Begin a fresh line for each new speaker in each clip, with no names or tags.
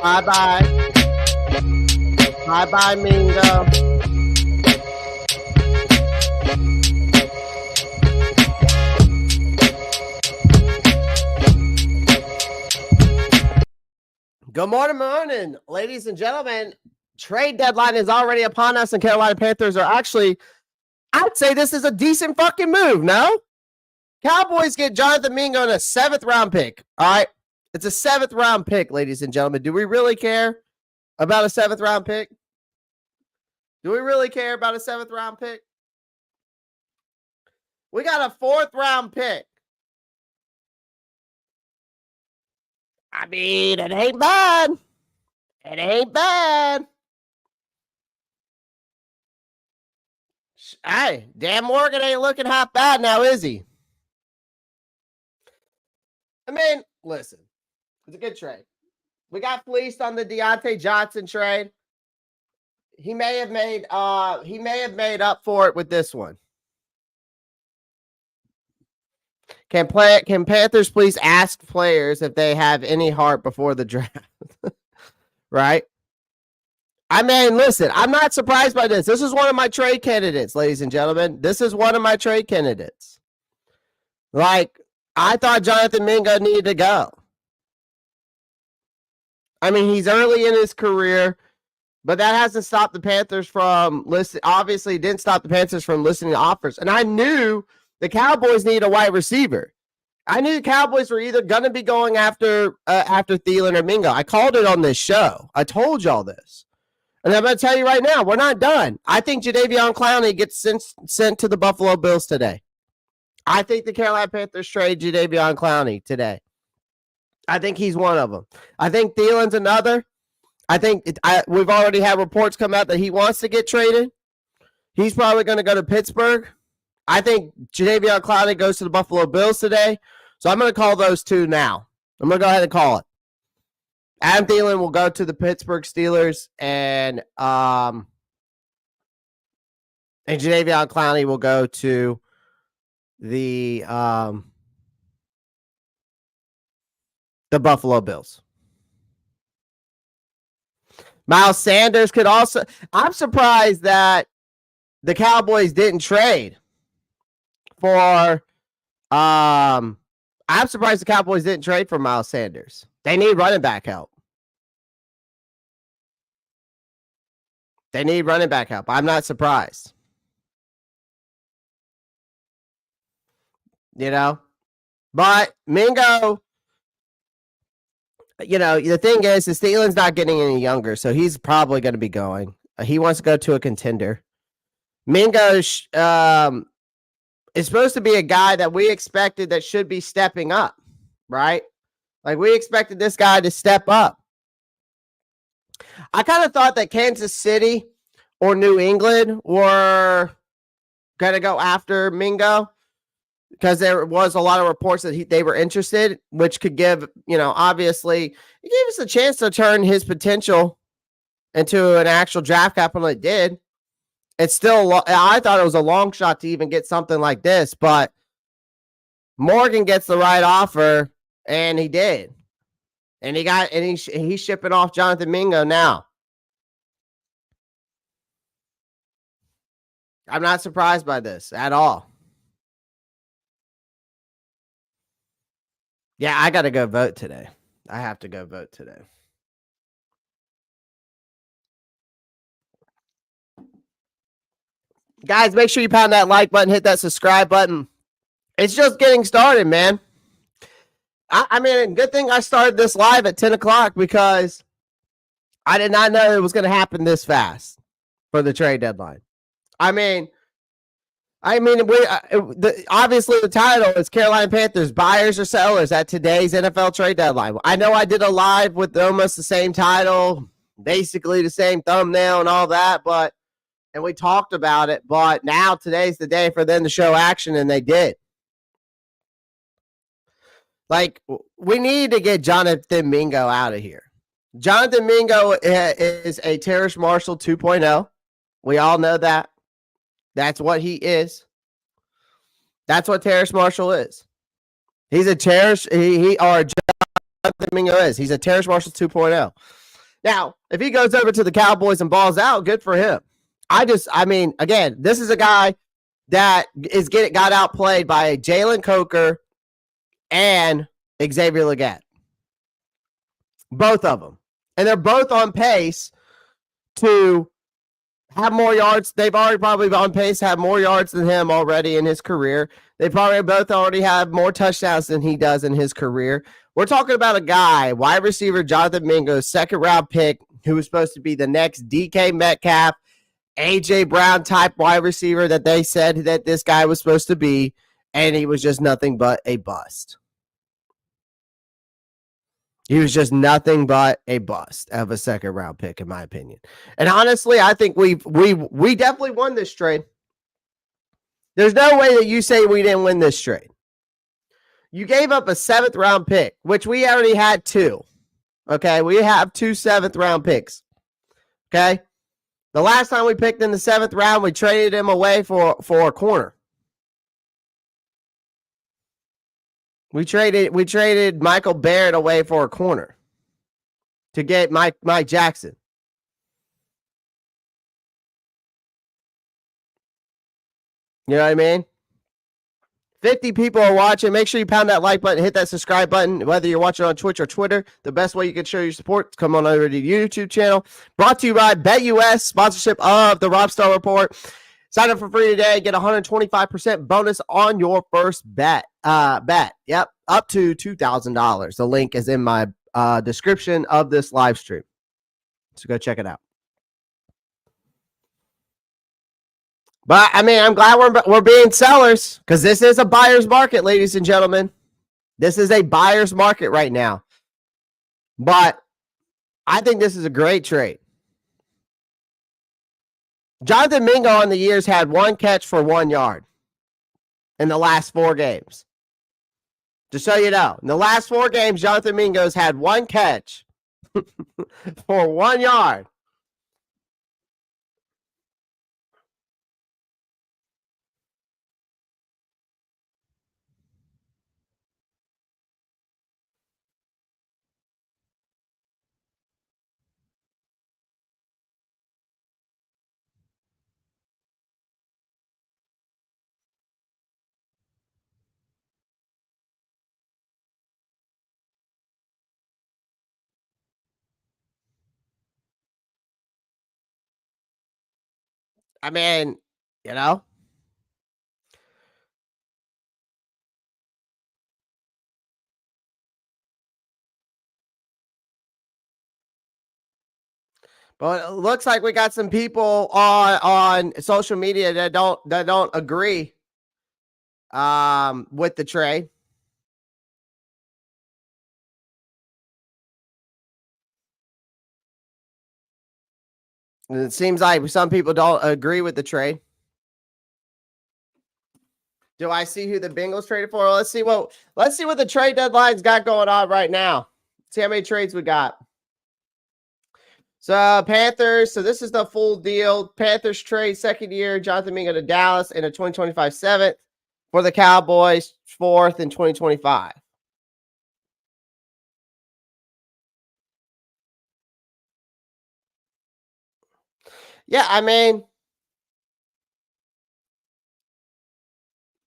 Bye-bye. Bye-bye, Mingo. Good morning, ladies and gentlemen. Trade deadline is already upon us, and Carolina Panthers are actually, I'd say this is a decent fucking move, no? Cowboys get Jonathan Mingo in a 7th round pick. All right. It's a 7th round pick, ladies and gentlemen. Do we really care about a 7th round pick? Do we really care about a 7th round pick? We got a 4th round pick. I mean, it ain't bad. It ain't bad. Hey, Dan Morgan ain't looking half bad now, is he? I mean, listen, it's a good trade. We got fleeced on the Deontay Johnson trade. He may have made up for it with this one. Can Panthers please ask players if they have any heart before the draft? Right? I mean, listen, I'm not surprised by this. This is one of my trade candidates, ladies and gentlemen. This is one of my trade candidates. Like, I thought Jonathan Mingo needed to go. I mean, he's early in his career, but that hasn't stopped the Panthers from listening. Obviously, it didn't stop the Panthers from listening to offers. And I knew the Cowboys need a wide receiver. I knew the Cowboys were either going to be going after Thielen or Mingo. I called it on this show. I told y'all this. And I'm going to tell you right now, we're not done. I think Jadeveon Clowney gets sent to the Buffalo Bills today. I think the Carolina Panthers trade Jadeveon Clowney today. I think he's one of them. I think Thielen's another. I think we've already had reports come out that he wants to get traded. He's probably going to go to Pittsburgh. I think Jadeveon Clowney goes to the Buffalo Bills today. So I'm going to call those two now. I'm going to go ahead and call it. Adam Thielen will go to the Pittsburgh Steelers, and Jadeveon Clowney will go to the Buffalo Bills. Miles Sanders could also. I'm surprised that the Cowboys didn't trade for. I'm surprised the Cowboys didn't trade for Miles Sanders. They need running back help. I'm not surprised. You know, but Mingo, you know, the thing is Thielen's not getting any younger, so he's probably going to be going. He wants to go to a contender. Mingo is supposed to be a guy that we expected that should be stepping up, right? Like, we expected this guy to step up. I kind of thought that Kansas City or New England were going to go after Mingo because there was a lot of reports that they were interested, which could give, you know, obviously, it gave us a chance to turn his potential into an actual draft capital. It did. It's still, I thought it was a long shot to even get something like this, but Morgan gets the right offer, and he did. And he's shipping off Jonathan Mingo now. I'm not surprised by this at all. Yeah, I got to go vote today. I have to go vote today. Guys, make sure you pound that like button, hit that subscribe button. It's just getting started, man. I mean, good thing I started this live at 10 o'clock because I did not know it was going to happen this fast for the trade deadline. I mean, obviously the title is Carolina Panthers buyers or sellers at today's NFL trade deadline. I know I did a live with almost the same title, basically the same thumbnail and all that, and we talked about it, but now today's the day for them to show action, and they did. Like, we need to get Jonathan Mingo out of here. Jonathan Mingo is a Terrace Marshall 2.0. We all know that. That's what he is. That's what Terrace Marshall is. He's a Jonathan Mingo is. He's a Terrace Marshall 2.0. Now, if he goes over to the Cowboys and balls out, good for him. Again, this is a guy that got outplayed by Jalen Coker and Xavier Legette. Both of them. And they're both on pace to have more yards. They've already probably on pace to have more yards than him already in his career. They probably both already have more touchdowns than he does in his career. We're talking about a guy, wide receiver Jonathan Mingo, second round pick, who was supposed to be the next DK Metcalf, AJ Brown type wide receiver that they said that this guy was supposed to be, and he was just nothing but a bust. He was just nothing but a bust of a second round pick, in my opinion. And honestly, I think we definitely won this trade. There's no way that you say we didn't win this trade. You gave up a 7th round pick, which we already had 2. Okay, we have 2 7th round picks. Okay, the last time we picked in the 7th round, we traded him away for a corner. We traded Michael Barrett away for a corner to get Mike Jackson. You know what I mean? 50 people are watching. Make sure you pound that like button, hit that subscribe button, whether you're watching on Twitch or Twitter. The best way you can show your support is come on over to the YouTube channel. Brought to you by BetUS, sponsorship of the Ropp Star Report. Sign up for free today. Get 125% bonus on your first bet. Yep, up to $2,000. The link is in my description of this live stream. So go check it out. But I mean, I'm glad we're being sellers because this is a buyer's market, ladies and gentlemen. This is a buyer's market right now. But I think this is a great trade. Jonathan Mingo on the years had 1 catch for 1 yard in the last 4 games. Just so you know, in the last 4 games, Jonathan Mingo's had 1 catch for 1 yard. I mean, you know. But it looks like we got some people on social media that don't agree with the trade. And it seems like some people don't agree with the trade. Do I see who the Bengals traded for? Let's see what the trade deadline's got going on right now. See how many trades we got. So Panthers, so this is the full deal. Panthers trade 2nd year, Jonathan Mingo to Dallas in a 2025 7th for the Cowboys, 4th in 2025. Yeah, I mean,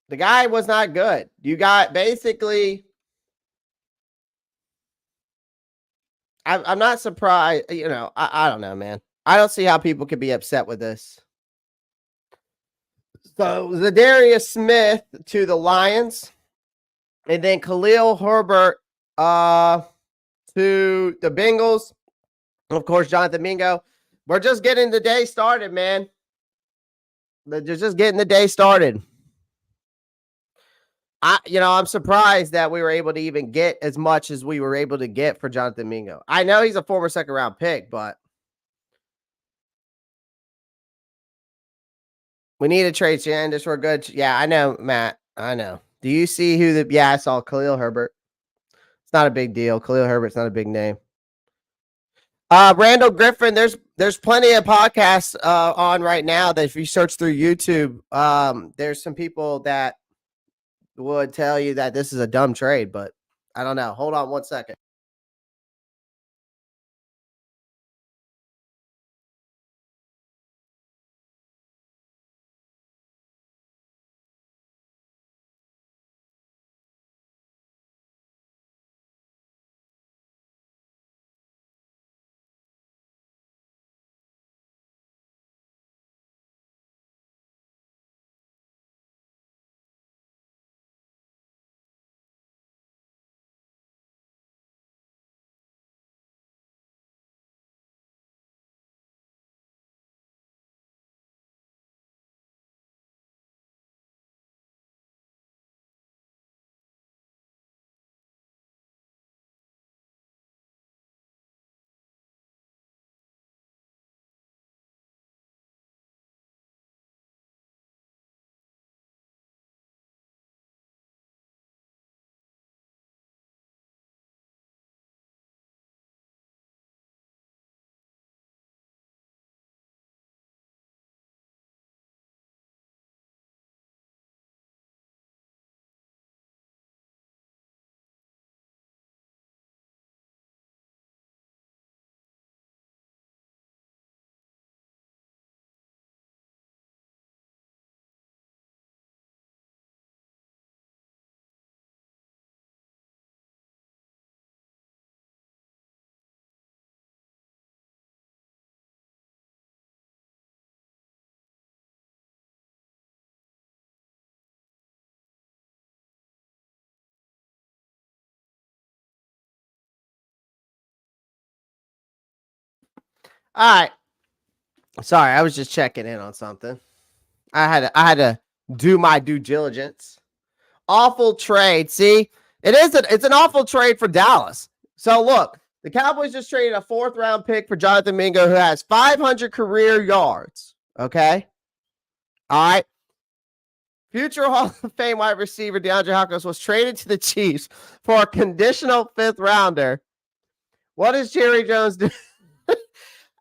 the guy was not good. You got basically, I'm not surprised. You know, I don't know, man. I don't see how people could be upset with this. So Zadarius Smith to the Lions, and then Khalil Herbert to the Bengals. And of course, Jonathan Mingo. We're just getting the day started, man. They're just getting the day started. I'm surprised that we were able to even get as much as we were able to get for Jonathan Mingo. I know he's a former 2nd round pick, but we need a trade, Sanders. We're good. Yeah, I know, Matt. I know. Do you see who the? Yeah, I saw Khalil Herbert. It's not a big deal. Khalil Herbert's not a big name. Randall Griffin, there's plenty of podcasts on right now that if you search through YouTube, there's some people that would tell you that this is a dumb trade, but I don't know. Hold on 1 second. All right. Sorry, I was just checking in on something. I had to do my due diligence. Awful trade. See, it's an awful trade for Dallas. So look, the Cowboys just traded a 4th round pick for Jonathan Mingo, who has 500 career yards. Okay. All right. Future Hall of Fame wide receiver DeAndre Hopkins was traded to the Chiefs for a conditional 5th rounder. What is Jerry Jones doing?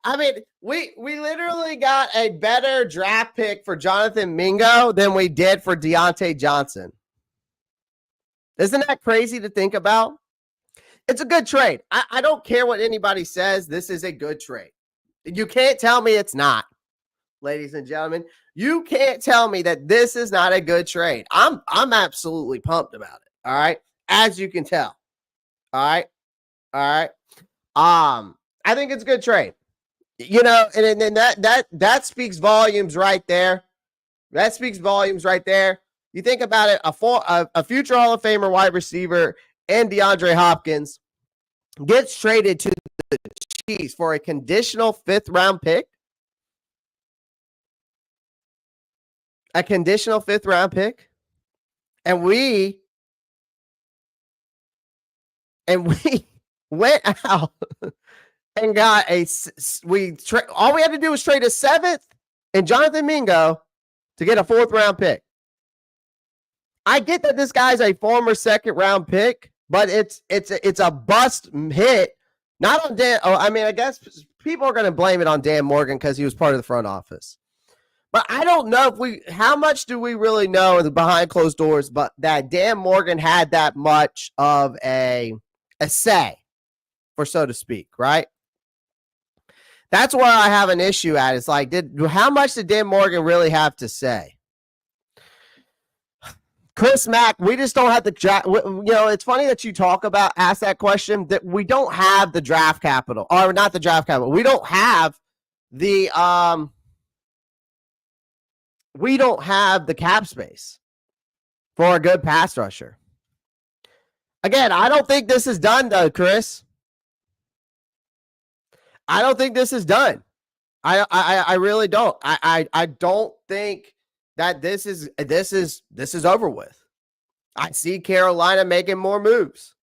I mean, we literally got a better draft pick for Jonathan Mingo than we did for Deontay Johnson. Isn't that crazy to think about? It's a good trade. I don't care what anybody says. This is a good trade. You can't tell me it's not, ladies and gentlemen. You can't tell me that this is not a good trade. I'm absolutely pumped about it. All right. As you can tell. All right. All right. I think it's a good trade. You know, and that speaks volumes right there. That speaks volumes right there. You think about it, a future Hall of Famer wide receiver and DeAndre Hopkins gets traded to the Chiefs for a conditional 5th round pick. A conditional 5th round pick. And we went out and got all we had to do was trade a 7th and Jonathan Mingo to get a 4th round pick. I get that this guy's a former 2nd round pick, but it's a bust hit. Not on Dan. Oh, I mean, I guess people are going to blame it on Dan Morgan because he was part of the front office. But I don't know how much do we really know in the behind closed doors, but that Dan Morgan had that much of a say, for so to speak, right? That's where I have an issue at. It's like, how much did Dan Morgan really have to say? Chris Mack, we just don't have the draft. You know, it's funny that you ask that question, that we don't have the draft capital, or not the draft capital. We don't have the cap space for a good pass rusher. Again, I don't think this is done, though, Chris. I don't think this is done. I really don't. I don't think that this is over with. I see Carolina making more moves.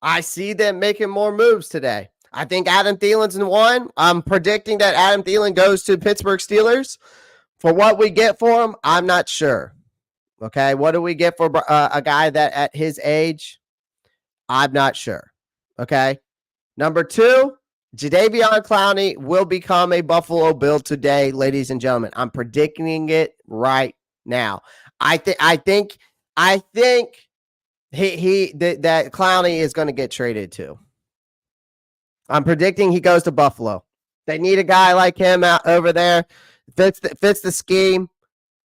I see them making more moves today. I think Adam Thielen's in one. I'm predicting that Adam Thielen goes to Pittsburgh Steelers. For what we get for him, I'm not sure. Okay, what do we get for a guy that at his age? I'm not sure. Okay, number 2, Jadeveon Clowney will become a Buffalo Bill today, ladies and gentlemen. I'm predicting it right now. I think that Clowney is going to get traded too. I'm predicting he goes to Buffalo. They need a guy like him out over there. Fits the scheme.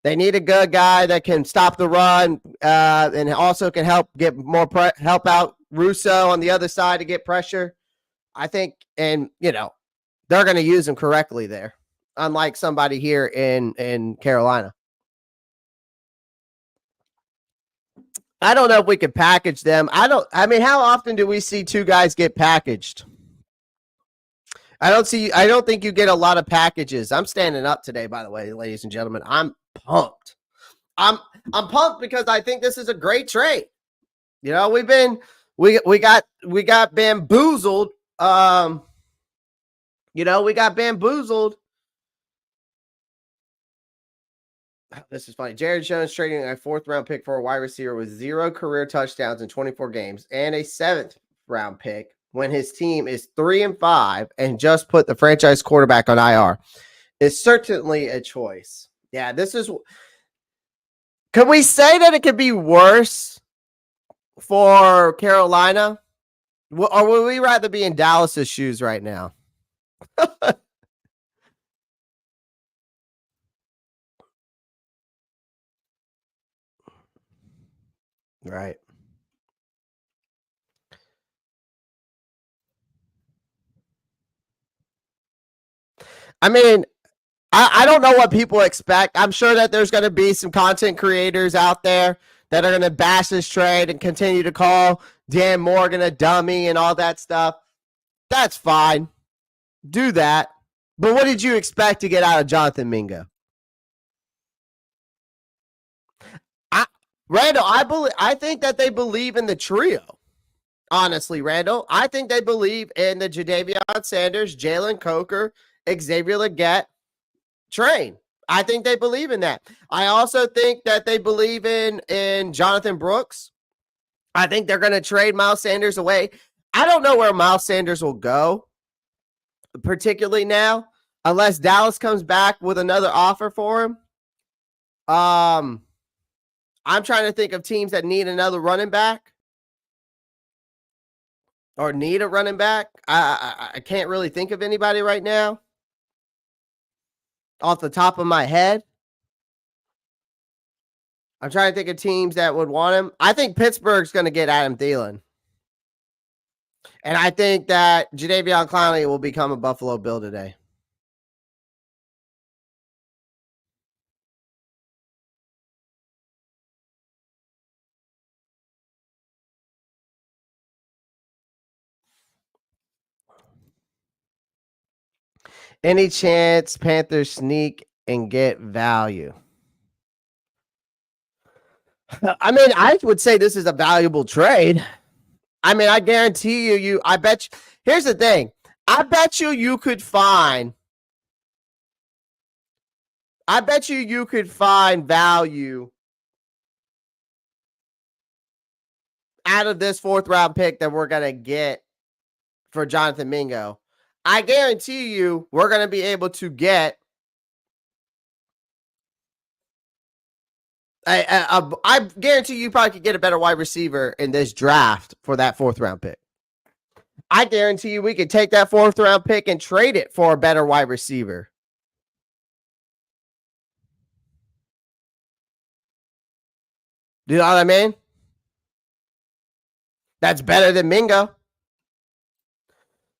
They need a good guy that can stop the run and also can help get more help out Russo on the other side to get pressure. I think, and you know, they're going to use him correctly there, unlike somebody here in Carolina. I don't know if we could package them. I mean, how often do we see 2 guys get packaged? I don't think you get a lot of packages. I'm standing up today, by the way, ladies and gentlemen. I'm pumped. I'm pumped because I think this is a great trade. You know, we got bamboozled. You know, we got bamboozled. This is funny. Jared Jones trading a 4th round pick for a wide receiver with 0 career touchdowns in 24 games and a 7th round pick when his team is 3-5 and just put the franchise quarterback on IR is certainly a choice. Yeah, this is. Could we say that it could be worse for Carolina? Or would we rather be in Dallas's shoes right now? Right. I mean, I don't know what people expect. I'm sure that there's going to be some content creators out there that are going to bash this trade and continue to call Dan Morgan a dummy and all that stuff. That's fine. Do that. But what did you expect to get out of Jonathan Mingo? Randall, I think that they believe in the trio. Honestly, Randall, I think they believe in the Jadeveon Sanders, Jalen Coker, Xavier Legette train. I think they believe in that. I also think that they believe in Jonathan Brooks. I think they're going to trade Miles Sanders away. I don't know where Miles Sanders will go, particularly now, unless Dallas comes back with another offer for him. I'm trying to think of teams that need another running back or need a running back. I can't really think of anybody right now off the top of my head. I'm trying to think of teams that would want him. I think Pittsburgh's going to get Adam Thielen. And I think that Jadeveon Clowney will become a Buffalo Bill today. Any chance Panthers sneak and get value? I mean, I would say this is a valuable trade. I mean, I guarantee you, I bet you, here's the thing. I bet you could find value out of this 4th round pick that we're going to get for Jonathan Mingo. I guarantee you we're going to be able to get I guarantee you probably could get a better wide receiver in this draft for that 4th round pick. I guarantee you we could take that 4th round pick and trade it for a better wide receiver. Do you know what I mean? That's better than Mingo.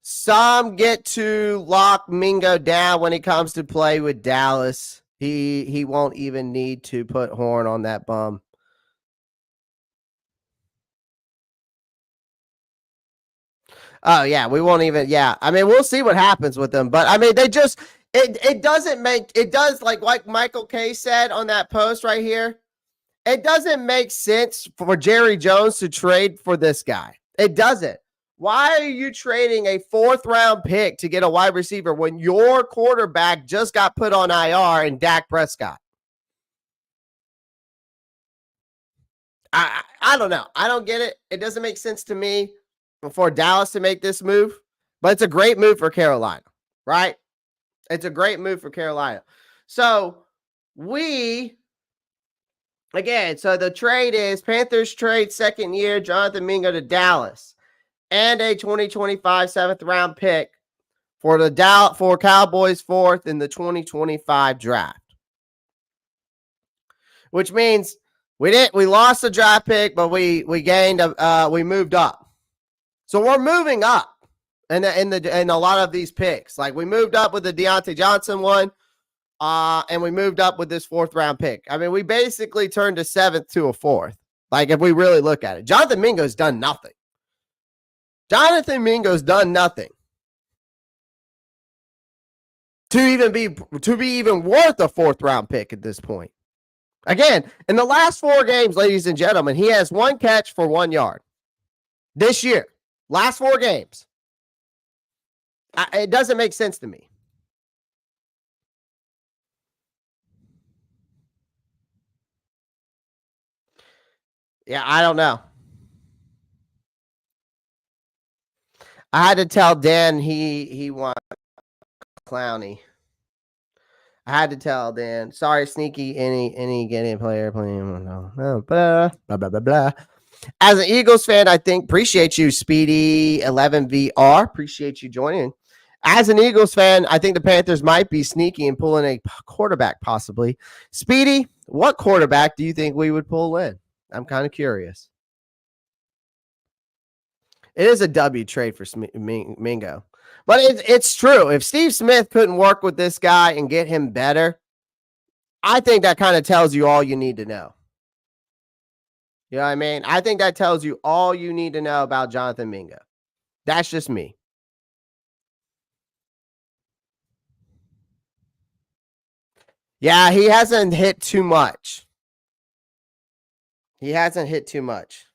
Some get to lock Mingo down when it comes to play with Dallas. He won't even need to put Horn on that bum. Oh yeah, we won't even. Yeah, I mean we'll see what happens with them, but I mean they just it doesn't make it does like Michael K said on that post right here. It doesn't make sense for Jerry Jones to trade for this guy. It doesn't. Why are you trading a 4th round pick to get a wide receiver when your quarterback just got put on IR and Dak Prescott? I don't know. I don't get it. It doesn't make sense to me for Dallas to make this move, but it's a great move for Carolina, right? It's a great move for Carolina. So again, so the trade is Panthers trade 2nd year Jonathan Mingo to Dallas and a 2025 7th round pick for Cowboys 4th in the 2025 draft. Which means we lost the draft pick, but we moved up. So we're moving up in a lot of these picks. Like we moved up with the Deontay Johnson one, and we moved up with this 4th round pick. I mean, we basically turned a 7th to a 4th. Like if we really look at it, Jonathan Mingo's done nothing. Jonathan Mingo's done nothing to be even worth a 4th round pick at this point. Again, in the last 4 games, ladies and gentlemen, he has 1 catch for 1 yard. This year, last 4 games. It doesn't make sense to me. Yeah, I don't know. I had to tell Dan he wants Clowney. I had to tell Dan. Sorry, Sneaky. Any getting player playing? No, blah blah blah blah. As an Eagles fan, I think appreciate you, Speedy 11VR. Appreciate you joining. As an Eagles fan, I think the Panthers might be sneaky and pulling a quarterback, possibly. Speedy, what quarterback do you think we would pull in? I'm kind of curious. It is a W trade for Mingo. But it's true. If Steve Smith couldn't work with this guy and get him better, I think that kind of tells you all you need to know. You know what I mean? I think that tells you all you need to know about Jonathan Mingo. That's just me. Yeah, he hasn't hit too much. He hasn't hit too much.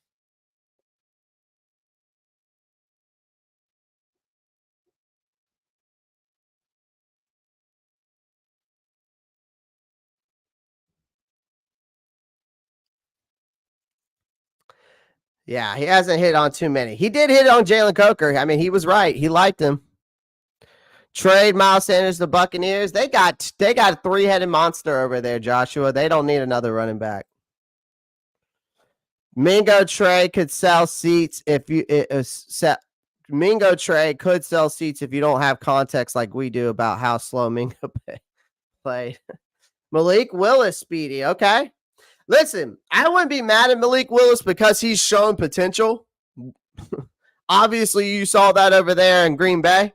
Yeah, he hasn't hit on too many. He did hit on Jalen Coker. I mean, he was right. He liked him. Trade Miles Sanders to the Buccaneers. They got a three-headed monster over there, Joshua. They don't need another running back. Mingo trade could sell seats if you Mingo trade could sell seats if you don't have context like we do about how slow Mingo played. Malik Willis, Speedy. Okay. Listen, I wouldn't be mad at Malik Willis because he's shown potential. Obviously, you saw that over there in Green Bay.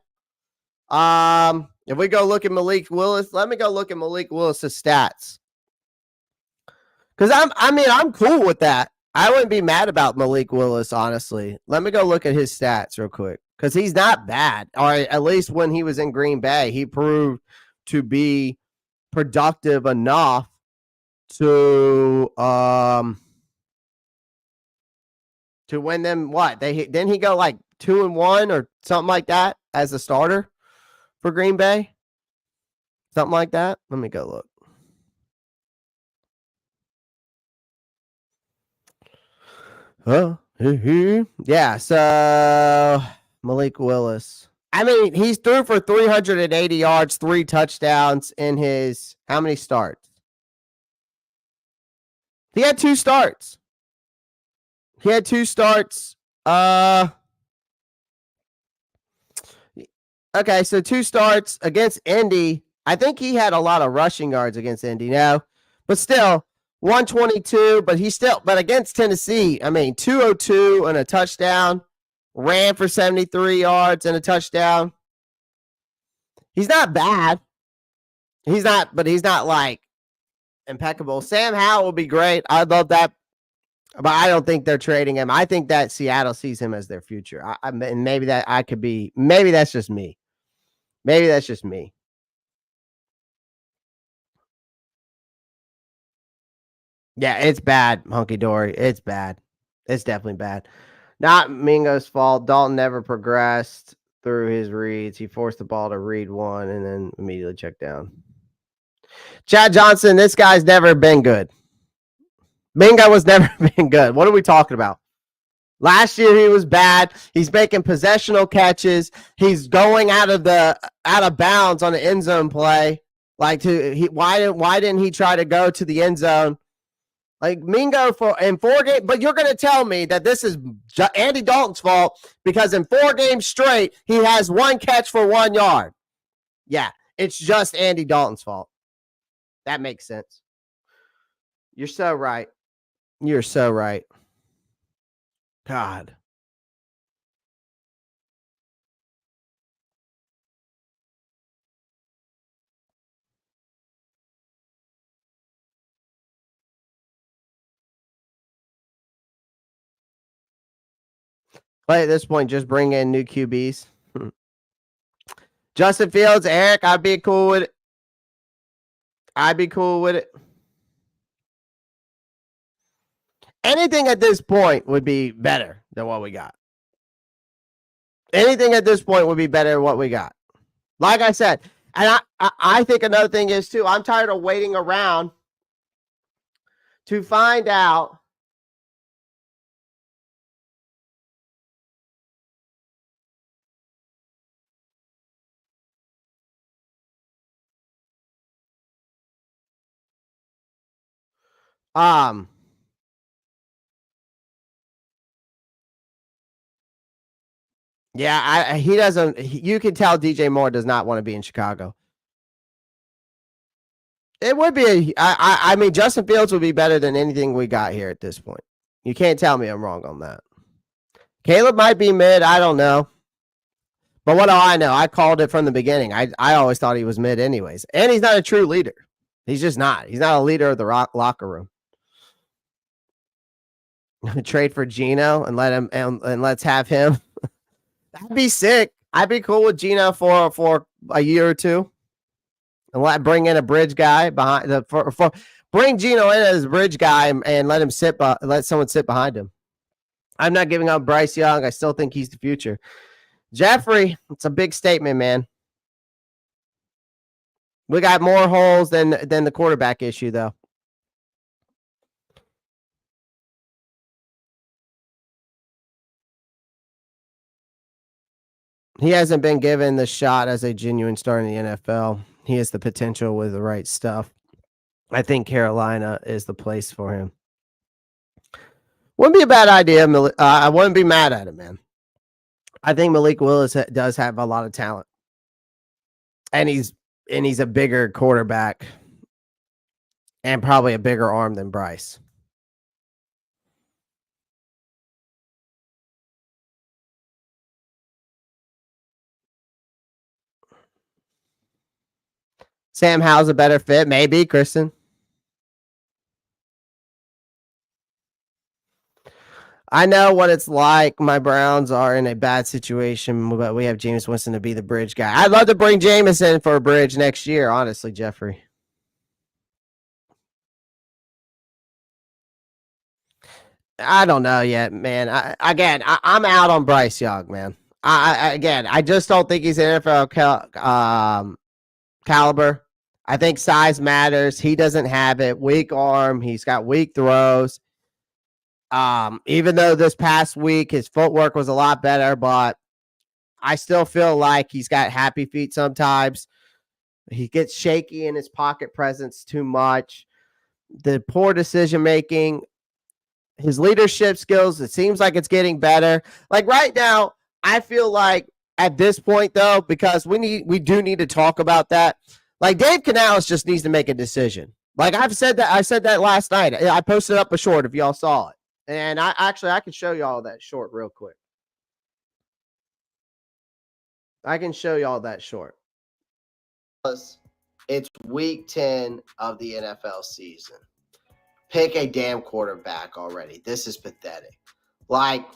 If we go look at Malik Willis, let me go look at Malik Willis's stats. Because I'm cool with that. I wouldn't be mad about Malik Willis, honestly. Let me go look at his stats real quick. Because he's not bad. Or at least when he was in Green Bay, he proved to be productive enough to win them what? Didn't he go like 2-1 or something like that as a starter for Green Bay? Something like that. Let me go look. Yeah, so Malik Willis. I mean, he's threw for 380 yards, 3 touchdowns in his how many starts? He had 2 starts. Okay, so 2 starts against Indy. I think he had a lot of rushing yards against Indy now, but still 122. But against Tennessee, I mean 202 and a touchdown, ran for 73 yards and a touchdown. He's not bad. He's not like impeccable. Sam Howell will be great. I'd love that. But I don't think they're trading him. I think that Seattle sees him as their future. And maybe that's just me. Maybe that's just me. Yeah, it's bad, Hunky Dory. It's bad. It's definitely bad. Not Mingo's fault. Dalton never progressed through his reads. He forced the ball to read one and then immediately checked down. Chad Johnson, this guy's never been good. Mingo was never been good. What are we talking about? Last year he was bad. He's making possessional catches. He's going out of bounds on the end zone play. Why didn't he try to go to the end zone? Like Mingo in 4 games, but you're going to tell me that this is Andy Dalton's fault because in 4 games straight he has 1 catch for 1 yard. Yeah, it's just Andy Dalton's fault. That makes sense. You're so right. You're so right. God. But at this point, just bring in new QBs. Justin Fields, Eric, I'd be cool with it. Anything at this point would be better than what we got. Anything at this point would be better than what we got. Like I said, and I think another thing is too, I'm tired of waiting around to find out yeah, he doesn't. You can tell DJ Moore does not want to be in Chicago. It would be. I mean, Justin Fields would be better than anything we got here at this point. You can't tell me I'm wrong on that. Caleb might be mid. I don't know. But what do I know? I called it from the beginning. I always thought he was mid anyways. And he's not a true leader. He's just not. He's not a leader of the locker room. Trade for Geno and let him and let's have him. That'd be sick. I'd be cool with Geno for a year or 2. and bring in a bridge guy behind bring Geno in as a bridge guy and let someone sit behind him. I'm not giving up Bryce Young. I still think he's the future. Jeffrey, it's a big statement, man. We got more holes than the quarterback issue, though. He hasn't been given the shot as a genuine star in the NFL. He has the potential with the right stuff. I think Carolina is the place for him. Wouldn't be a bad idea. I wouldn't be mad at it, man. I think Malik Willis does have a lot of talent, and he's a bigger quarterback and probably a bigger arm than Bryce. Sam Howell's a better fit, maybe, Kristen. I know what it's like. My Browns are in a bad situation, but we have Jameis Winston to be the bridge guy. I'd love to bring Jameis in for a bridge next year, honestly, Jeffrey. I don't know yet, man. I'm out on Bryce Young, man. I just don't think he's an NFL caliber. I think size matters. He doesn't have it. Weak arm. He's got weak throws. Even though this past week his footwork was a lot better, but I still feel like he's got happy feet sometimes. He gets shaky in his pocket presence too much. The poor decision making, his leadership skills, it seems like it's getting better. Like right now, I feel like at this point though, because we do need to talk about that. Like Dave Canales just needs to make a decision. Like I said that last night. I posted up a short if y'all saw it. And I can show y'all that short real quick. I can show y'all that short. It's week 10 of the NFL season. Pick a damn quarterback already. This is pathetic. Like,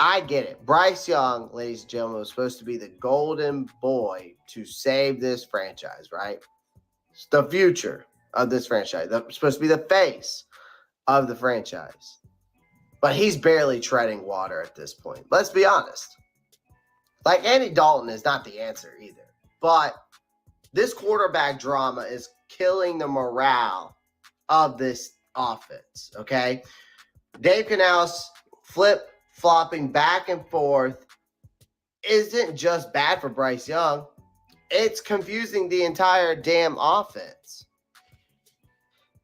I get it. Bryce Young, ladies and gentlemen, was supposed to be the golden boy to save this franchise, right? It's the future of this franchise. That's supposed to be the face of the franchise. But he's barely treading water at this point. Let's be honest. Like, Andy Dalton is not the answer either. But this quarterback drama is killing the morale of this offense, okay? Dave Canales flip-flopping back and forth isn't just bad for Bryce Young. It's confusing the entire damn offense.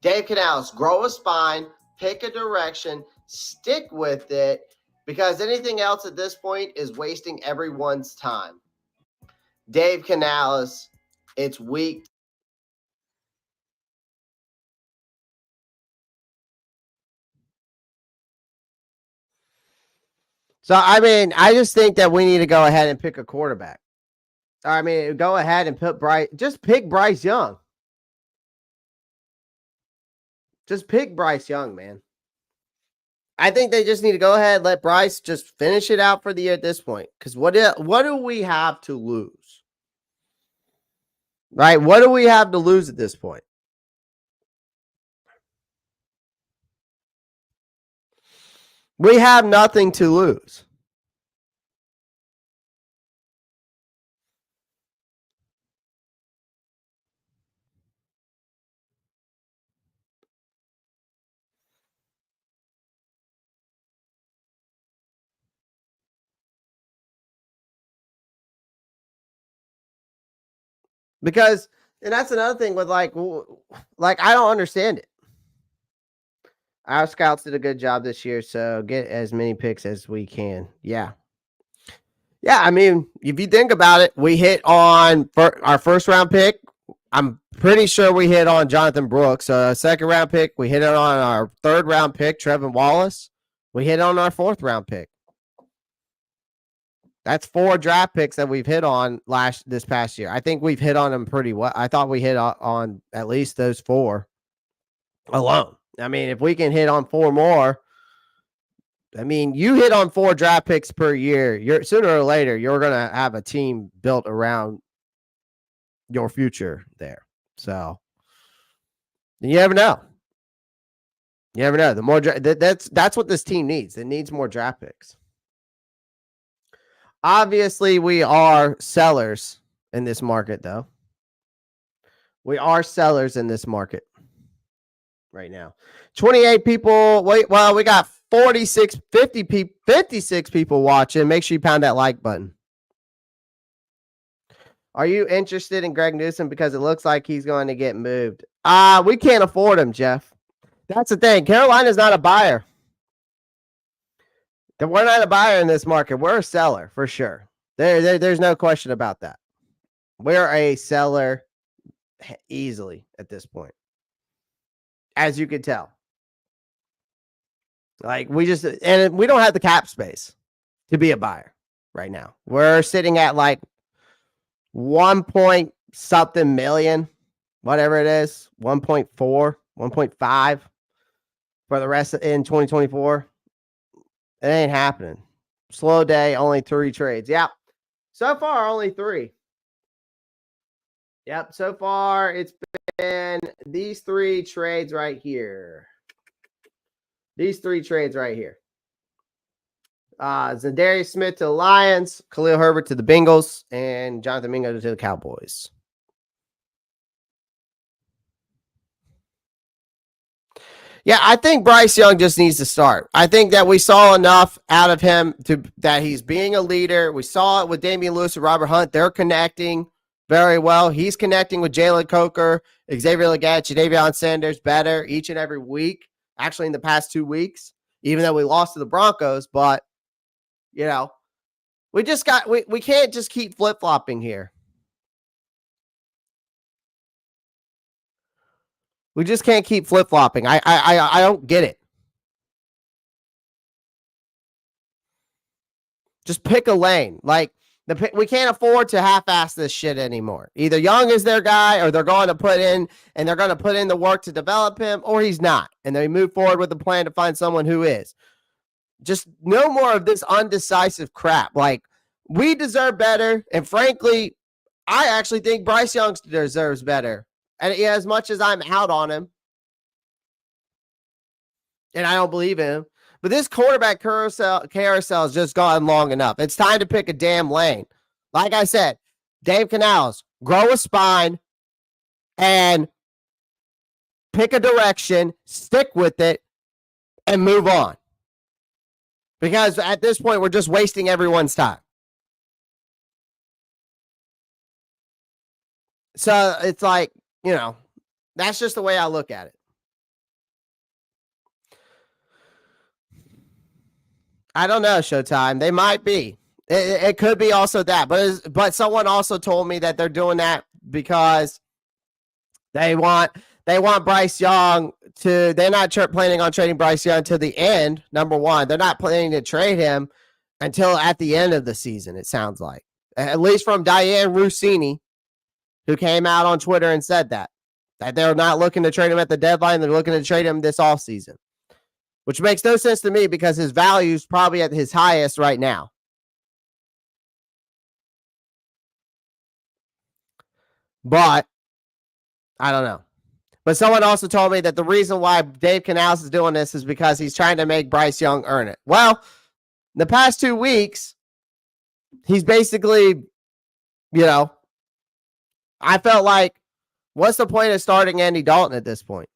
Dave Canales, grow a spine, pick a direction, stick with it, because anything else at this point is wasting everyone's time. Dave Canales, it's weak. So, I mean, I just think that we need to go ahead and pick a quarterback. I mean, go ahead and pick Bryce Young. Just pick Bryce Young, man. I think they just need to go ahead, let Bryce just finish it out for the year at this point. Because what do we have to lose? Right? What do we have to lose at this point? We have nothing to lose. Because, and that's another thing with like I don't understand it. Our scouts did a good job this year, so get as many picks as we can. Yeah. Yeah, I mean, if you think about it, we hit on our first round pick. I'm pretty sure we hit on Jonathan Brooks. Second round pick, we hit it on our third round pick, Trevin Wallace. We hit on our fourth round pick. That's 4 draft picks that we've hit on this past year. I think we've hit on them pretty well. I thought we hit on at least those 4 alone. I mean, if we can hit on 4 more, I mean, you hit on 4 draft picks per year. You're sooner or later you're going to have a team built around your future there. So you never know. You never know. The more that's what this team needs. It needs more draft picks. Obviously, we are sellers in this market, though. We are sellers in this market right now. 28 people. Wait, well, we got 46, 50 people, 56 people watching. Make sure you pound that like button. Are you interested in Greg Newsome because it looks like he's going to get moved? We can't afford him, Jeff. That's the thing. Carolina's not a buyer. We're not a buyer in this market. We're a seller for sure. There's no question about that. We're a seller easily at this point, as you can tell. Like we don't have the cap space to be a buyer right now. We're sitting at like 1 point something million, whatever it is, 1.4, 1.5 for the rest in 2024. It ain't happening. Slow day, only 3 trades. Yep. So far, only 3. Yep. So far, it's been these 3 trades right here. These 3 trades right here. Zadarius Smith to the Lions, Khalil Herbert to the Bengals, and Jonathan Mingo to the Cowboys. Yeah, I think Bryce Young just needs to start. I think that we saw enough out of him that he's being a leader. We saw it with Damian Lewis and Robert Hunt. They're connecting very well. He's connecting with Jalen Coker, Xavier Legette, Jadavion Sanders better each and every week. Actually, in the past 2 weeks, even though we lost to the Broncos, but you know, we can't just keep flip-flopping here. We just can't keep flip-flopping. I don't get it. Just pick a lane. Like we can't afford to half-ass this shit anymore. Either Young is their guy, or they're going to put in the work to develop him, or he's not. And they move forward with a plan to find someone who is. Just no more of this undecisive crap. Like, we deserve better. And frankly, I actually think Bryce Young deserves better. And as much as I'm out on him, and I don't believe in him, but this quarterback carousel has just gone long enough. It's time to pick a damn lane. Like I said, Dave Canales, grow a spine and pick a direction, stick with it, and move on. Because at this point, we're just wasting everyone's time. So it's like, that's just the way I look at it. I don't know, Showtime. They might be. It could be also that. But someone also told me that they're doing that because they want Bryce Young to. They're not planning on trading Bryce Young to the end. Number one, they're not planning to trade him until at the end of the season. It sounds like, at least from Diane Rossini, who came out on Twitter and said that they're not looking to trade him at the deadline. They're looking to trade him this offseason, which makes no sense to me because his value is probably at his highest right now. But I don't know. But someone also told me that the reason why Dave Canales is doing this is because he's trying to make Bryce Young earn it. Well, in the past 2 weeks, he's basically, I felt like, what's the point of starting Andy Dalton at this point?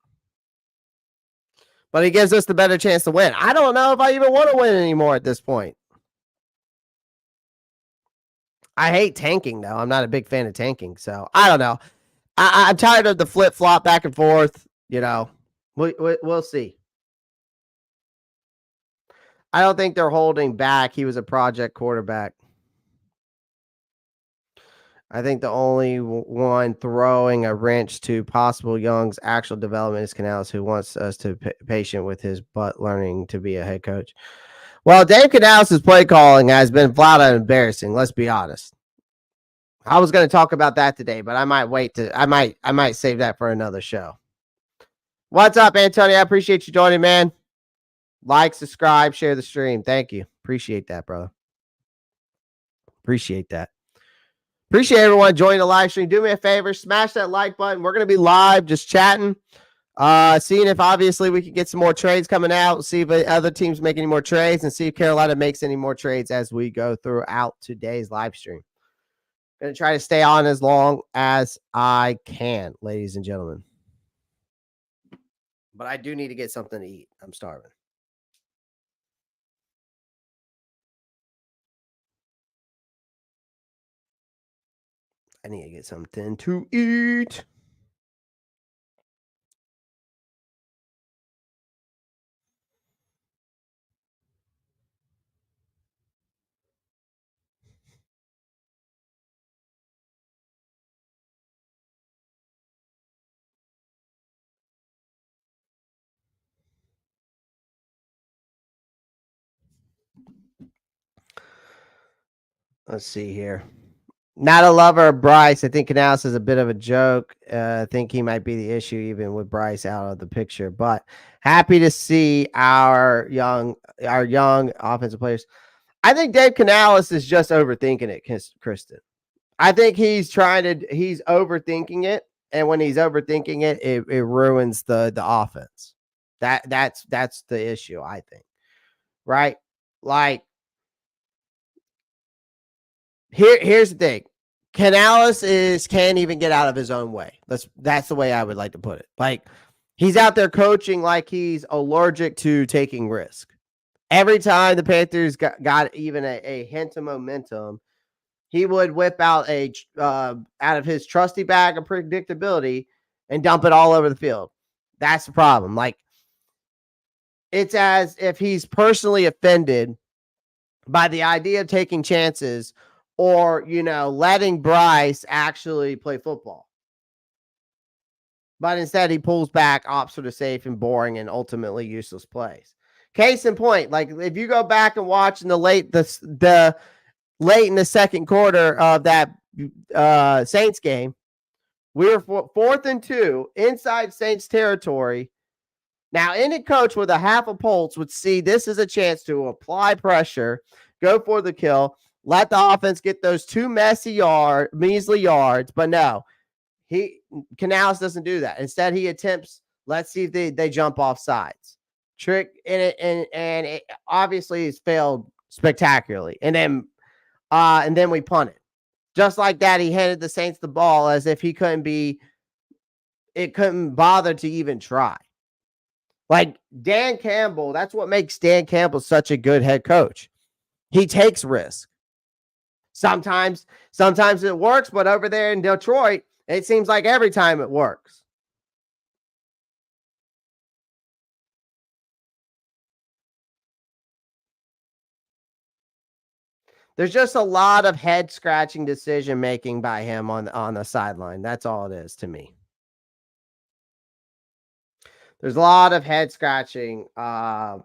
But he gives us the better chance to win. I don't know if I even want to win anymore at this point. I hate tanking, though. I'm not a big fan of tanking. So, I don't know. I'm tired of the flip-flop back and forth. We'll see. I don't think they're holding back. He was a project quarterback. I think the only one throwing a wrench to possible Young's actual development is Canales, who wants us to be patient with his butt learning to be a head coach. Well, Dave Canales' play calling has been flat out embarrassing. Let's be honest. I was going to talk about that today, but I might wait I might save that for another show. What's up, Antonio? I appreciate you joining, man. Like, subscribe, share the stream. Thank you. Appreciate that, brother. Appreciate that. Appreciate everyone joining the live stream. Do me a favor, smash that like button. We're going to be live just chatting, seeing if obviously we can get some more trades coming out, see if other teams make any more trades, and see if Carolina makes any more trades as we go throughout today's live stream. Going to try to stay on as long as I can, ladies and gentlemen. But I do need to get something to eat. I'm starving. I need to get something to eat. Let's see here. Not a lover of Bryce. I think Canales is a bit of a joke. I think he might be the issue even with Bryce out of the picture. But happy to see our young offensive players. I think Dave Canales is just overthinking it, Kristen. I think he's overthinking it. And when he's overthinking it, it ruins the offense. That's the issue, I think. Right? Like, here's the thing. Canales can't even get out of his own way. That's the way I would like to put it. Like, he's out there coaching like he's allergic to taking risk. Every time the Panthers got even a hint of momentum, he would whip out out of his trusty bag of predictability and dump it all over the field. That's the problem. Like, it's as if he's personally offended by the idea of taking chances or, letting Bryce actually play football. But instead, he pulls back, opts for the safe and boring and ultimately useless plays. Case in point, like if you go back and watch in the late in the second quarter of that Saints game, we were 4th and 2 inside Saints territory. Now, any coach with a half a pulse would see this as a chance to apply pressure, go for the kill, let the offense get those 2 measly yards. But no, Canales doesn't do that. Instead, he attempts, let's see if they jump off sides. Trick in it, and it obviously has failed spectacularly. And then we punted. Just like that, he handed the Saints the ball as if he couldn't bother to even try. Like Dan Campbell, that's what makes Dan Campbell such a good head coach. He takes risk. Sometimes it works, but over there in Detroit, it seems like every time it works. There's just a lot of head-scratching decision-making by him on the sideline. That's all it is to me. There's a lot of head-scratching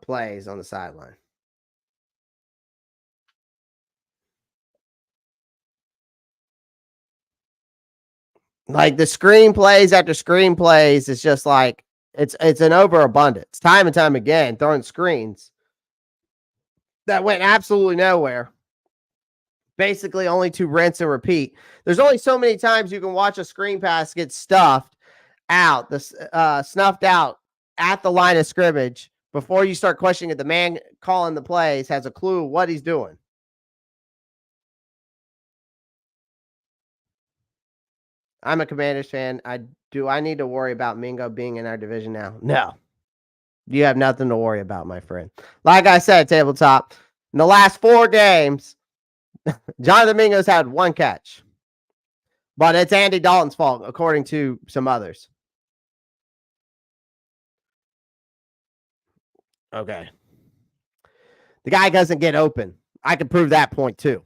plays on the sideline. Like the screenplays after screenplays, it's just like it's an overabundance. Time and time again, throwing screens that went absolutely nowhere. Basically only to rinse and repeat. There's only so many times you can watch a screen pass get snuffed out at the line of scrimmage before you start questioning if the man calling the plays has a clue what he's doing. I'm a Commanders fan. Do I need to worry about Mingo being in our division now? No. You have nothing to worry about, my friend. Like I said, tabletop, in the last 4 games, Jonathan Mingo's had 1 catch. But it's Andy Dalton's fault, according to some others. Okay. The guy doesn't get open. I can prove that point too.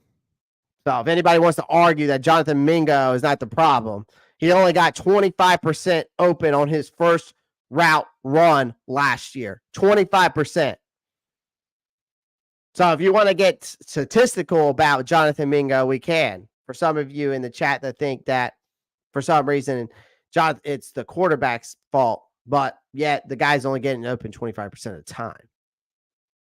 So if anybody wants to argue that Jonathan Mingo is not the problem, he only got 25% open on his first route run last year. 25%. So if you want to get statistical about Jonathan Mingo, we can. For some of you in the chat that think that for some reason it's the quarterback's fault, but yet the guy's only getting open 25% of the time.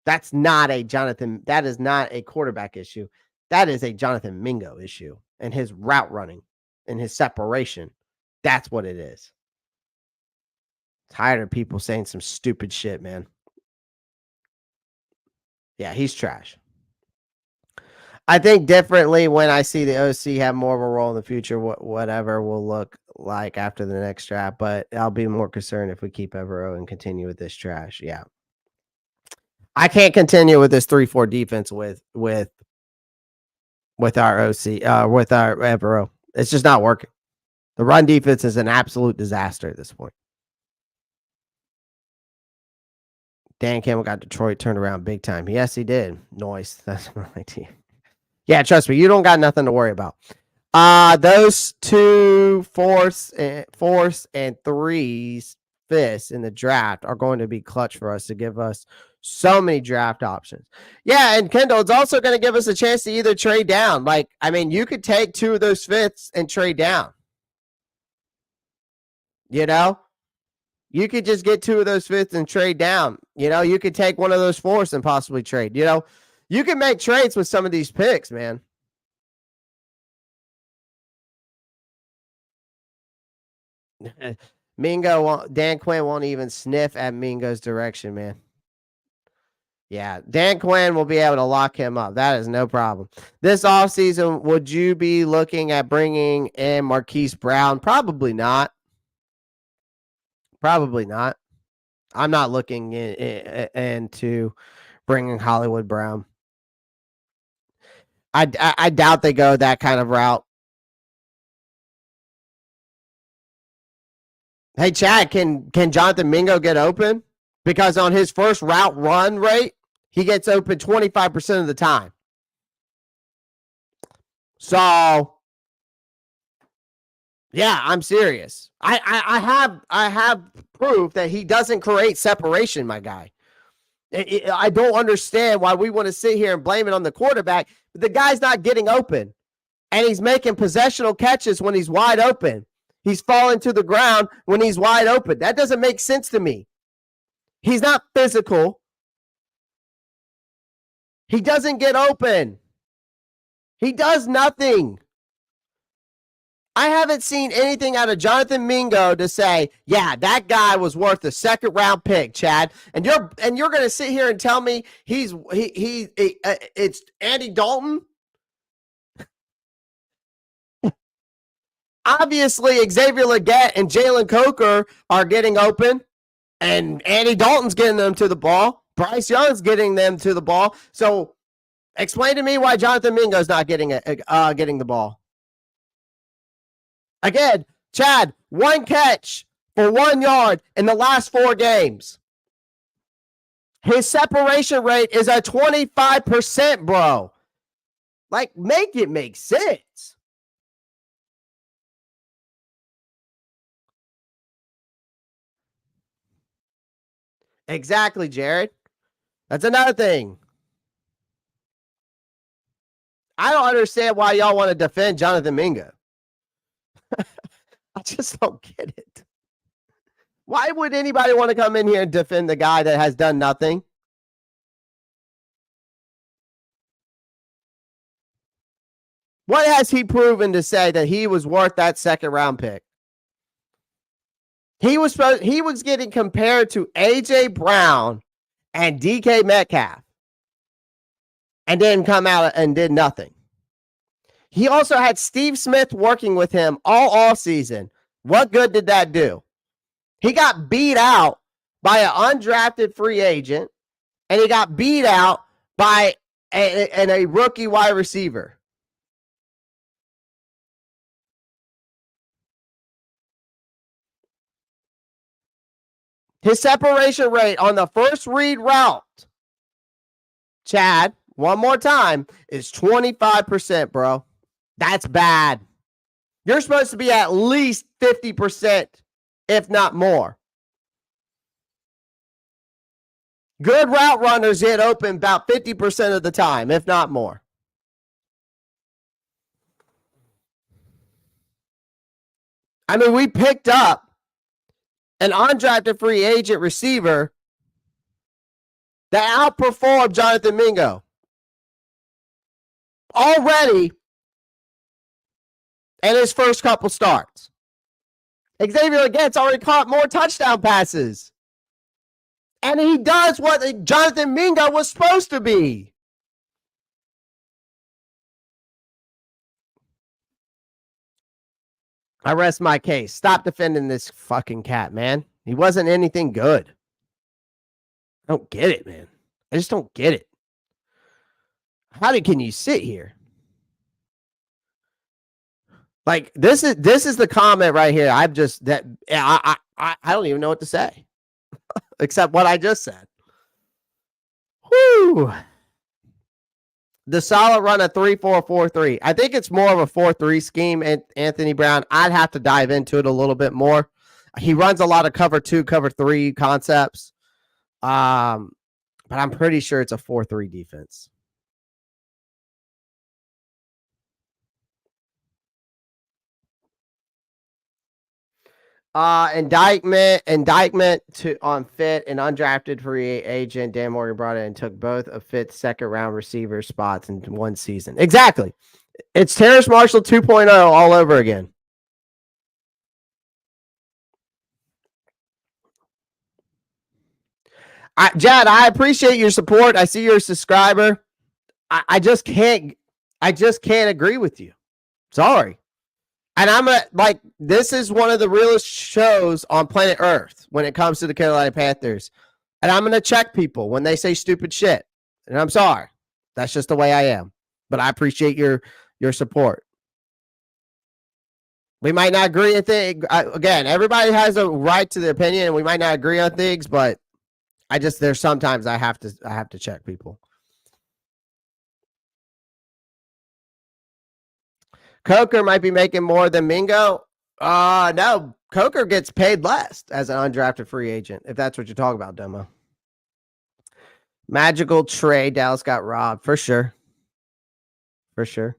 That is not a quarterback issue. That is a Jonathan Mingo issue and his route running and his separation. That's what it is. Tired of people saying some stupid shit, man. Yeah, he's trash. I think differently when I see the OC have more of a role in the future, whatever will look like after the next draft. But I'll be more concerned if we keep Evero and continue with this trash. Yeah. I can't continue with this 3-4 defense with our OC, with our Evero. It's just not working. The run defense is an absolute disaster at this point. Dan Campbell got Detroit turned around big time. Yes, he did. Noise. That's my team. Yeah, trust me, you don't got nothing to worry about. Those 2 fourths and threes, fifths in the draft are going to be clutch for us to give us so many draft options. Yeah, and Kendall, it's also going to give us a chance to either trade down. Like, I mean, you could take 2 of those fifths and trade down. You know? You could just get 2 of those fifths and trade down. You know, you could take 1 of those fourths and possibly trade. You know, you can make trades with some of these picks, man. Dan Quinn won't even sniff at Mingo's direction, man. Yeah, Dan Quinn will be able to lock him up. That is no problem. This offseason, would you be looking at bringing in Marquise Brown? Probably not. Probably not. I'm not looking into bringing Hollywood Brown. I doubt they go that kind of route. Hey, Chad, can Jonathan Mingo get open? Because on his first route run rate, he gets open 25% of the time. So, yeah, I'm serious. I have proof that he doesn't create separation, my guy. I don't understand why we want to sit here and blame it on the quarterback. But the guy's not getting open, and he's making possessional catches when he's wide open. He's falling to the ground when he's wide open. That doesn't make sense to me. He's not physical. He doesn't get open. He does nothing. I haven't seen anything out of Jonathan Mingo to say, yeah, that guy was worth a second round pick, Chad. And you're going to sit here and tell me it's Andy Dalton? Obviously, Xavier Legette and Jalen Coker are getting open, and Andy Dalton's getting them to the ball. Bryce Young's getting them to the ball. So explain to me why Jonathan Mingo's not getting the ball. Again, Chad, 1 catch for 1 yard in the last 4 games. His separation rate is at 25%, bro. Like, make it make sense. Exactly, Jared. That's another thing. I don't understand why y'all want to defend Jonathan Mingo. I just don't get it. Why would anybody want to come in here and defend the guy that has done nothing? What has he proven to say that he was worth that second round pick? He was getting compared to AJ Brown and DK Metcalf and didn't come out and did nothing. He also had Steve Smith working with him all season. What good did that do? He got beat out by an undrafted free agent, and he got beat out by a rookie wide receiver. His separation rate on the first read route, Chad, one more time, is 25%, bro. That's bad. You're supposed to be at least 50%, if not more. Good route runners get open about 50% of the time, if not more. I mean, we picked up an undrafted free agent receiver that outperformed Jonathan Mingo. already in his first couple starts. Xavier Leggett already caught more touchdown passes. And he does what Jonathan Mingo was supposed to be. I rest my case. Stop defending this fucking cat, man. He wasn't anything good. I don't get it, man. I just don't get it. How can you sit here? Like this is the comment right here. I don't even know what to say except what I just said. Whoo. The solid run a 3-4-4-3. I think it's more of a 4-3 scheme, Anthony Brown. I'd have to dive into it a little bit more. He runs a lot of cover 2, cover 3 concepts. But I'm pretty sure it's a 4-3 defense. Indictment on Fit, an undrafted free agent. Dan Morgan brought in and took both of Fit's second round receiver spots in one season. Exactly. It's Terrace Marshall 2.0 all over again. Jad, I appreciate your support. I see you're a subscriber. I just can't agree with you. Sorry. And this is one of the realest shows on planet Earth when it comes to the Carolina Panthers. And I'm going to check people when they say stupid shit. And I'm sorry. That's just the way I am. But I appreciate your support. We might not agree on things. Again, everybody has a right to their opinion, and we might not agree on things, but there's sometimes I have to check people. Coker might be making more than Mingo. No, Coker gets paid less as an undrafted free agent, if that's what you're talking about, Demo. Magical trade. Dallas got robbed. For sure. For sure.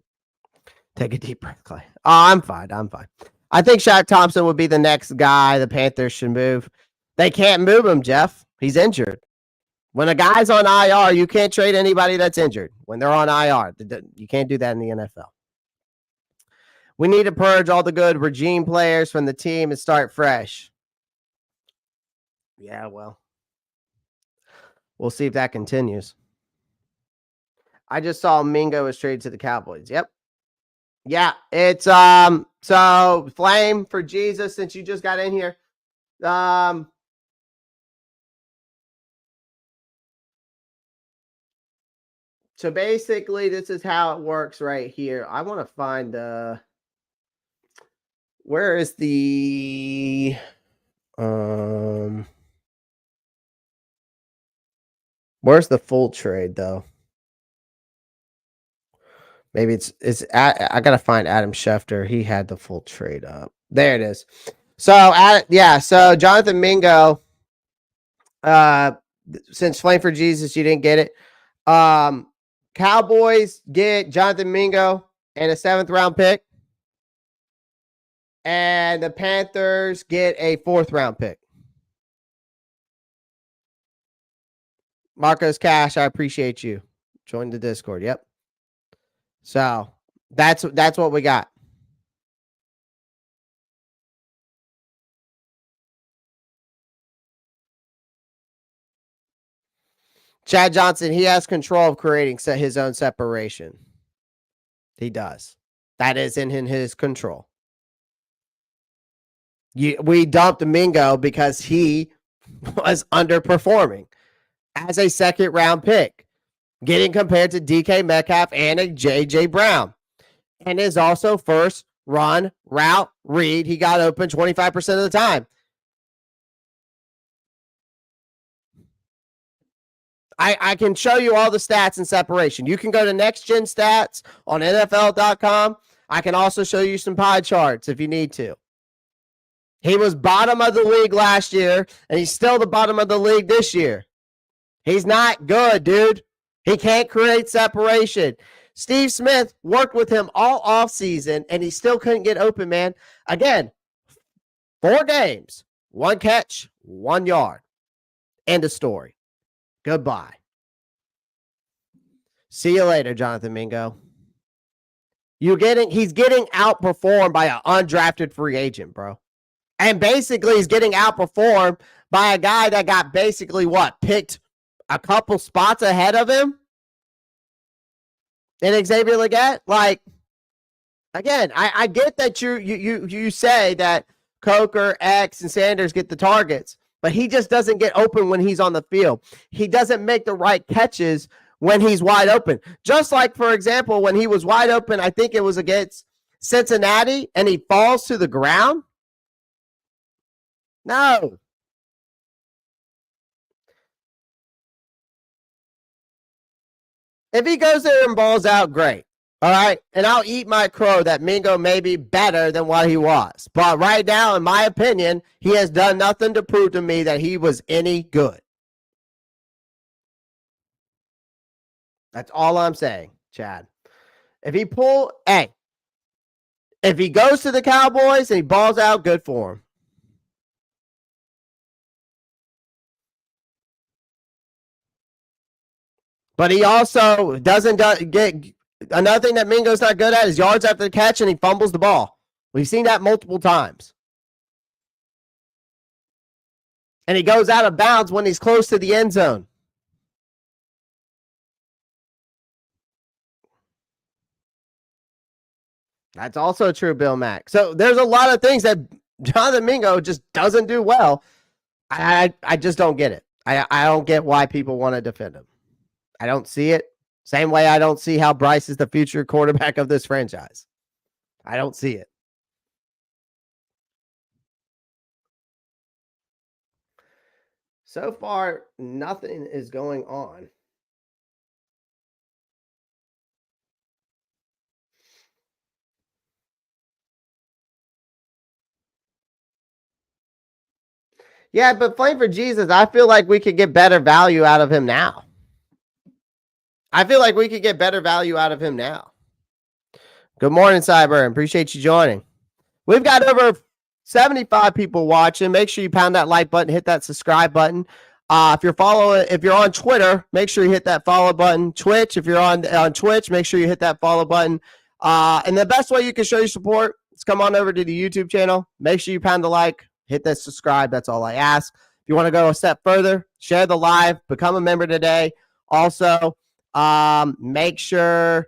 Take a deep breath, Clay. Oh, I'm fine. I think Shaq Thompson would be the next guy the Panthers should move. They can't move him, Jeff. He's injured. When a guy's on IR, you can't trade anybody that's injured. When they're on IR, you can't do that in the NFL. We need to purge all the good regime players from the team and start fresh. Yeah, well, we'll see if that continues. I just saw Mingo was traded to the Cowboys. Yep. Yeah, it's so Flame for Jesus, since you just got in here. So basically, this is how it works right here. I want to find where is the where's the full trade though? Maybe I gotta find Adam Schefter. He had the full trade up. There it is. So so Jonathan Mingo, since Flame for Jesus, you didn't get it. Cowboys get Jonathan Mingo and a 7th round pick. And the Panthers get a 4th round pick. Marcos Cash, I appreciate you. Join the Discord. Yep. So that's what we got. Chad Johnson, he has control of creating his own separation. He does. That is in his control. We dumped Mingo because he was underperforming as a 2nd round pick, getting compared to DK Metcalf and a JJ Brown, and is also first run route read. He got open 25% of the time. I can show you all the stats and separation. You can go to Next Gen Stats on NFL.com. I can also show you some pie charts if you need to. He was bottom of the league last year, and he's still the bottom of the league this year. He's not good, dude. He can't create separation. Steve Smith worked with him all offseason, and he still couldn't get open, man. Again, 4 games, 1 catch, 1 yard. End of story. Goodbye. See you later, Jonathan Mingo. He's getting outperformed by an undrafted free agent, bro. And basically he's getting outperformed by a guy that got basically picked a couple spots ahead of him in Xavier Legette. Like, again, I get that you say that Coker, X, and Sanders get the targets, but he just doesn't get open when he's on the field. He doesn't make the right catches when he's wide open. Just like, for example, when he was wide open, I think it was against Cincinnati, and he falls to the ground. No. If he goes there and balls out, great. All right. And I'll eat my crow that Mingo may be better than what he was. But right now, in my opinion, he has done nothing to prove to me that he was any good. That's all I'm saying, Chad. If he goes to the Cowboys and he balls out, good for him. But he also doesn't get another thing that Mingo's not good at is yards after the catch, and he fumbles the ball. We've seen that multiple times. And he goes out of bounds when he's close to the end zone. That's also true, Bill Mack. So there's a lot of things that Jonathan Mingo just doesn't do well. I just don't get it. I don't get why people want to defend him. I don't see it. Same way I don't see how Bryce is the future quarterback of this franchise. I don't see it. So far, nothing is going on. Yeah, but Flame for Jesus, I feel like we could get better value out of him now. Good morning, Cyber. Appreciate you joining. We've got over 75 people watching. Make sure you pound that like button, hit that subscribe button. If you're on Twitter, make sure you hit that follow button. Twitch, if you're on Twitch, make sure you hit that follow button. And the best way you can show your support is come on over to the YouTube channel. Make sure you pound the like, hit that subscribe. That's all I ask. If you want to go a step further, share the live, become a member today. Also, make sure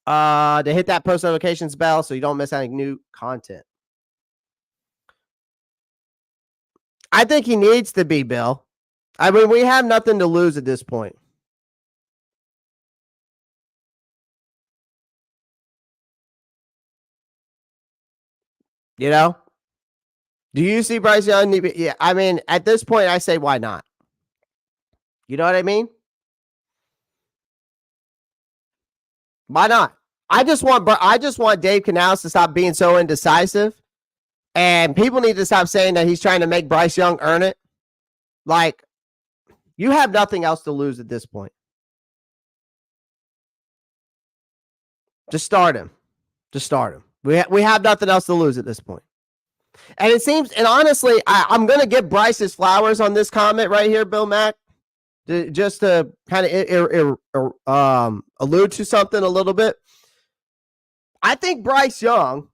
to hit that post notifications bell so you don't miss any new content. I think he needs to be, Bill. I mean, we have nothing to lose at this point. You know? Do you see Bryce Young? Yeah, I mean, at this point, I say, why not? You know what I mean? Why not? I just want Dave Canales to stop being so indecisive, and people need to stop saying that he's trying to make Bryce Young earn it. Like, you have nothing else to lose at this point. Just start him. We have nothing else to lose at this point. And it seems, and honestly, I'm going to give Bryce his flowers on this comment right here, Bill Mack, just to kind of allude to something a little bit. I think Bryce Young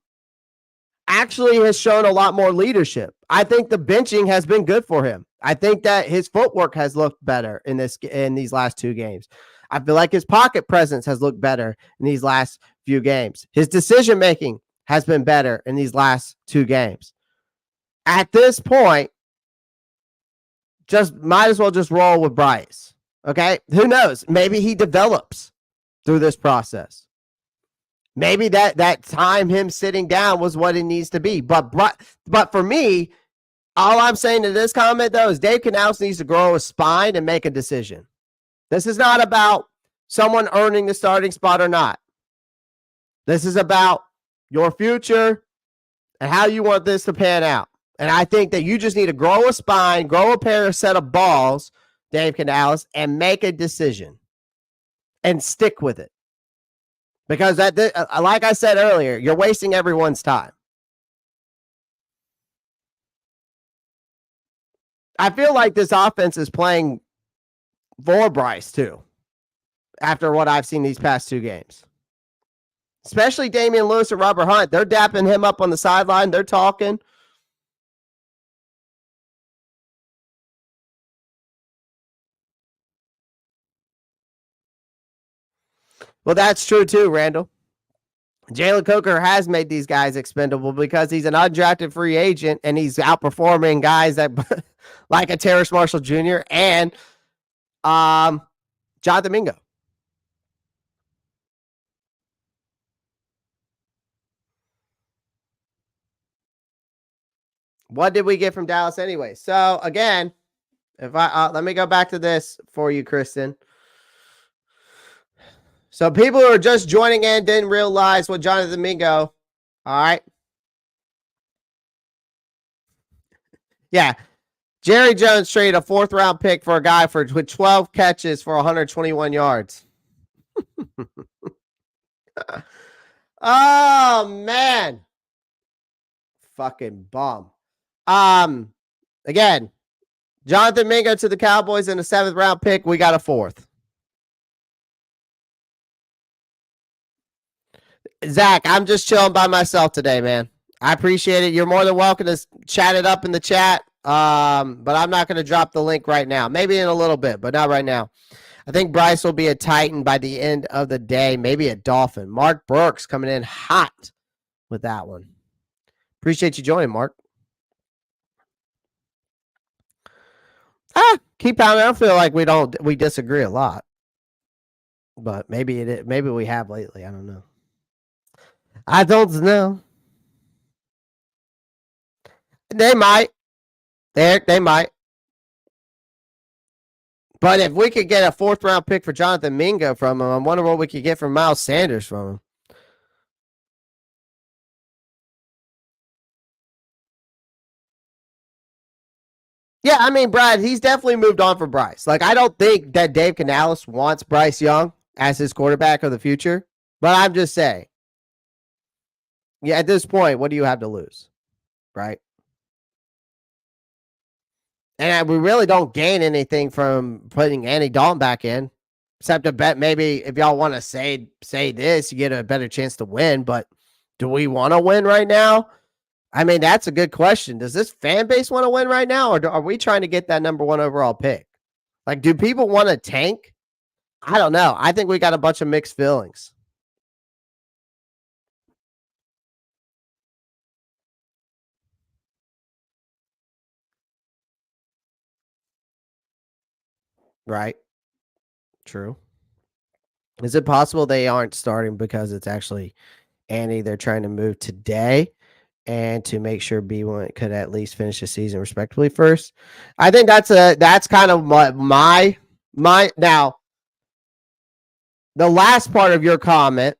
actually has shown a lot more leadership. I think the benching has been good for him. I think that his footwork has looked better in these last two games. I feel like his pocket presence has looked better in these last few games. His decision making has been better in these last two games. At this point, just might as well just roll with Bryce. Okay? Who knows? Maybe he develops through this process. Maybe that time him sitting down was what it needs to be. But for me, all I'm saying to this comment, though, is Dave Canales needs to grow a spine and make a decision. This is not about someone earning the starting spot or not. This is about your future and how you want this to pan out. And I think that you just need to grow a spine, grow a set of balls, Dave Canales, and make a decision and stick with it. Because like I said earlier, you're wasting everyone's time. I feel like this offense is playing for Bryce too, after what I've seen these past two games. especially Damian Lewis and Robert Hunt. They're dapping him up on the sideline. They're talking. Well, that's true too, Randall. Jalen Coker has made these guys expendable because he's an undrafted free agent and he's outperforming guys that like a Terrace Marshall Jr. and Jonathan Mingo. What did we get from Dallas anyway? So again, if I let me go back to this for you, Kristen. So people who are just joining in didn't realize what Jonathan Mingo. All right. Yeah. Jerry Jones traded a 4th round pick for a guy with 12 catches for 121 yards. Oh man. Fucking bum. Again, Jonathan Mingo to the Cowboys in a 7th round pick. We got a 4th. Zach, I'm just chilling by myself today, man. I appreciate it. You're more than welcome to chat it up in the chat. But I'm not going to drop the link right now. Maybe in a little bit, but not right now. I think Bryce will be a Titan by the end of the day. Maybe a Dolphin. Mark Burks coming in hot with that one. Appreciate you joining, Mark. Keep pounding. I don't feel like we disagree a lot, but maybe we have lately. I don't know. I don't know. They might. They might. But if we could get a 4th round pick for Jonathan Mingo from him, I wonder what we could get from Miles Sanders from him. Yeah, I mean, Brad, he's definitely moved on for Bryce. Like, I don't think that Dave Canales wants Bryce Young as his quarterback of the future. But I'm just saying. Yeah, at this point, what do you have to lose? Right? And we really don't gain anything from putting Andy Dalton back in, except to bet maybe if y'all want to say this, you get a better chance to win. But do we want to win right now? I mean, that's a good question. Does this fan base want to win right now, or are we trying to get that number 1 overall pick? Like, do people want to tank? I don't know. I think we got a bunch of mixed feelings. Right. True. Is it possible they aren't starting because it's actually Andy they're trying to move today and to make sure B1 could at least finish the season respectably first? I think that's kind of my now the last part of your comment,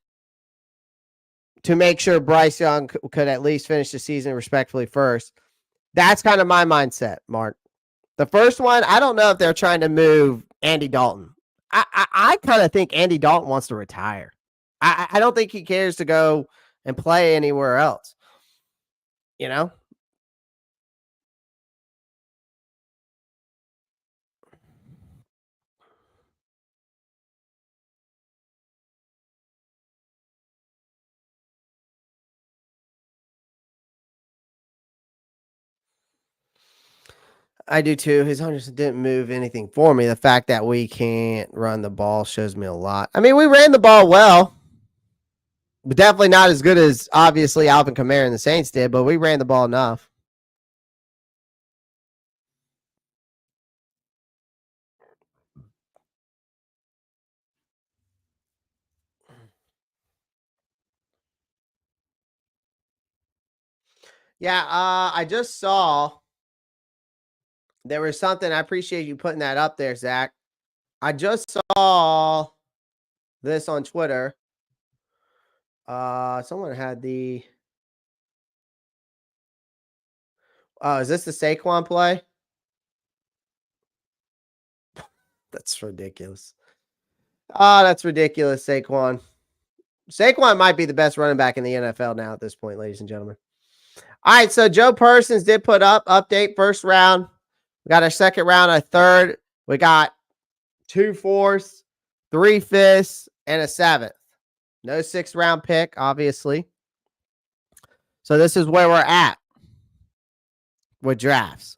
to make sure Bryce Young could at least finish the season respectfully first. That's kind of my mindset, Mark. The first one, I don't know if they're trying to move Andy Dalton. I kind of think Andy Dalton wants to retire. I don't think he cares to go and play anywhere else. You know? I do too. His hunters didn't move anything for me. The fact that we can't run the ball shows me a lot. I mean, we ran the ball well, but definitely not as good as obviously Alvin Kamara and the Saints did, but we ran the ball enough. Yeah, I just saw there was something. I appreciate you putting that up there, Zach. I just saw this on Twitter. Someone had the. Oh, is this the Saquon play? That's ridiculous. Oh, that's ridiculous, Saquon. Saquon might be the best running back in the NFL now at this point, ladies and gentlemen. All right, so Joe Persons did put up update first round. We got our second round, a third. We got 2 fourths, 3 fifths, and a 7th. No 6th round pick, obviously. So this is where we're at with drafts.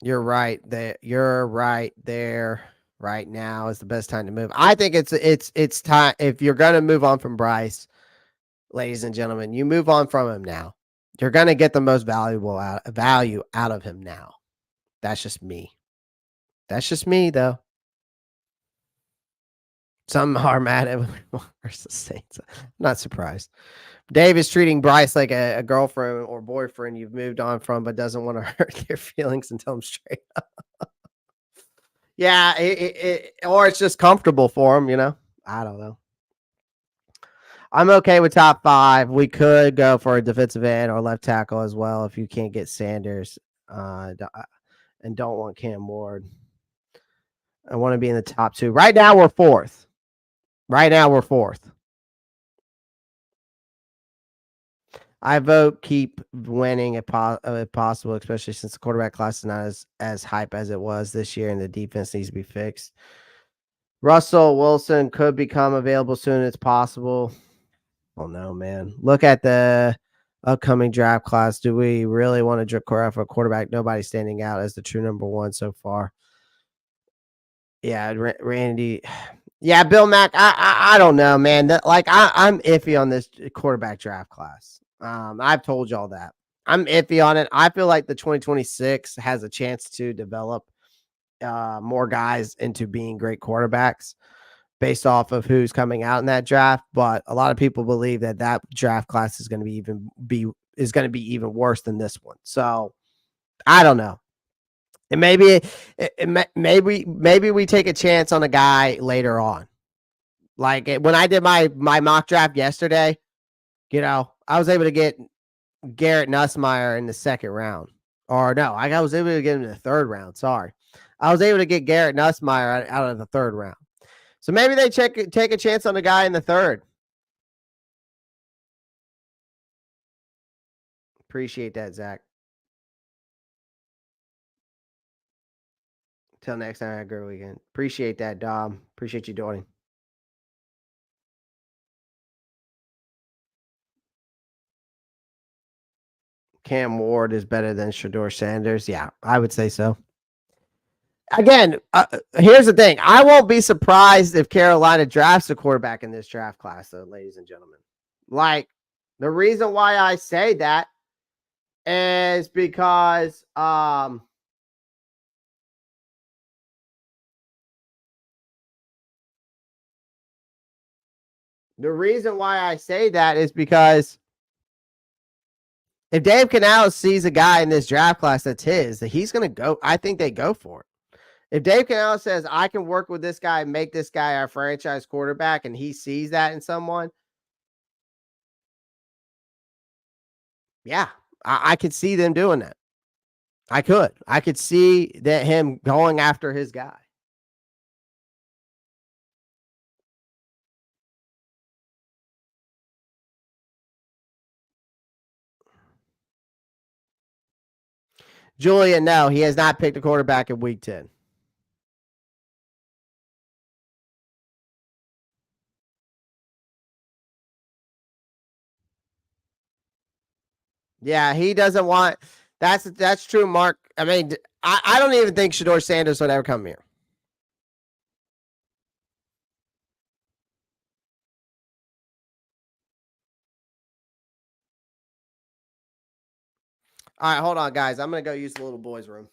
You're right there. You're right there. Right now is the best time to move. I think it's time if you're going to move on from Bryce, ladies and gentlemen, you move on from him now. You're going to get the most value out of him now. That's just me. That's just me, though. Some are mad at versus Saints. I'm not surprised. Dave is treating Bryce like a girlfriend or boyfriend you've moved on from, but doesn't want to hurt their feelings and tell them straight up. Yeah, or it's just comfortable for him, I don't know. I'm okay with top 5. We could go for a defensive end or left tackle as well if you can't get Sanders and don't want Cam Ward. I want to be in the top 2. Right now, we're 4th. I vote keep winning if possible, especially since the quarterback class is not as hype as it was this year and the defense needs to be fixed. Russell Wilson could become available soon as possible. Oh, no, man. Look at the upcoming draft class. Do we really want to draft for a quarterback? Nobody's standing out as the true number 1 so far. Yeah, Randy. Yeah, Bill Mack. I don't know, man. I'm iffy on this quarterback draft class. I've told y'all that. I'm iffy on it. I feel like the 2026 has a chance to develop more guys into being great quarterbacks based off of who's coming out in that draft. But a lot of people believe that draft class is going to be even worse than this one. So I don't know. And maybe we take a chance on a guy later on. Like when I did my mock draft yesterday, I was able to get Garrett Nussmeier in the 2nd round. Or no, I was able to get him in the 3rd round. Sorry. I was able to get Garrett Nussmeier out of the 3rd round. So maybe they take a chance on a guy in the 3rd. Appreciate that, Zach. Till next time, have a great weekend. Appreciate that, Dom. Appreciate you doing. Cam Ward is better than Shedeur Sanders. Yeah, I would say so. Again, here's the thing. I won't be surprised if Carolina drafts a quarterback in this draft class, though, ladies and gentlemen. Like, the reason why I say that is because if Dave Canales sees a guy in this draft class that's his, that he's going to go. I think they go for it. If Dave Canales says, I can work with this guy and make this guy our franchise quarterback, and he sees that in someone, yeah, I could see them doing that. I could see that him going after his guy. Julian, no, he has not picked a quarterback in week 10. Yeah, he doesn't want. That's true, Mark. I mean, I don't even think Shedeur Sanders would ever come here. All right, hold on, guys. I'm going to go use the little boy's room.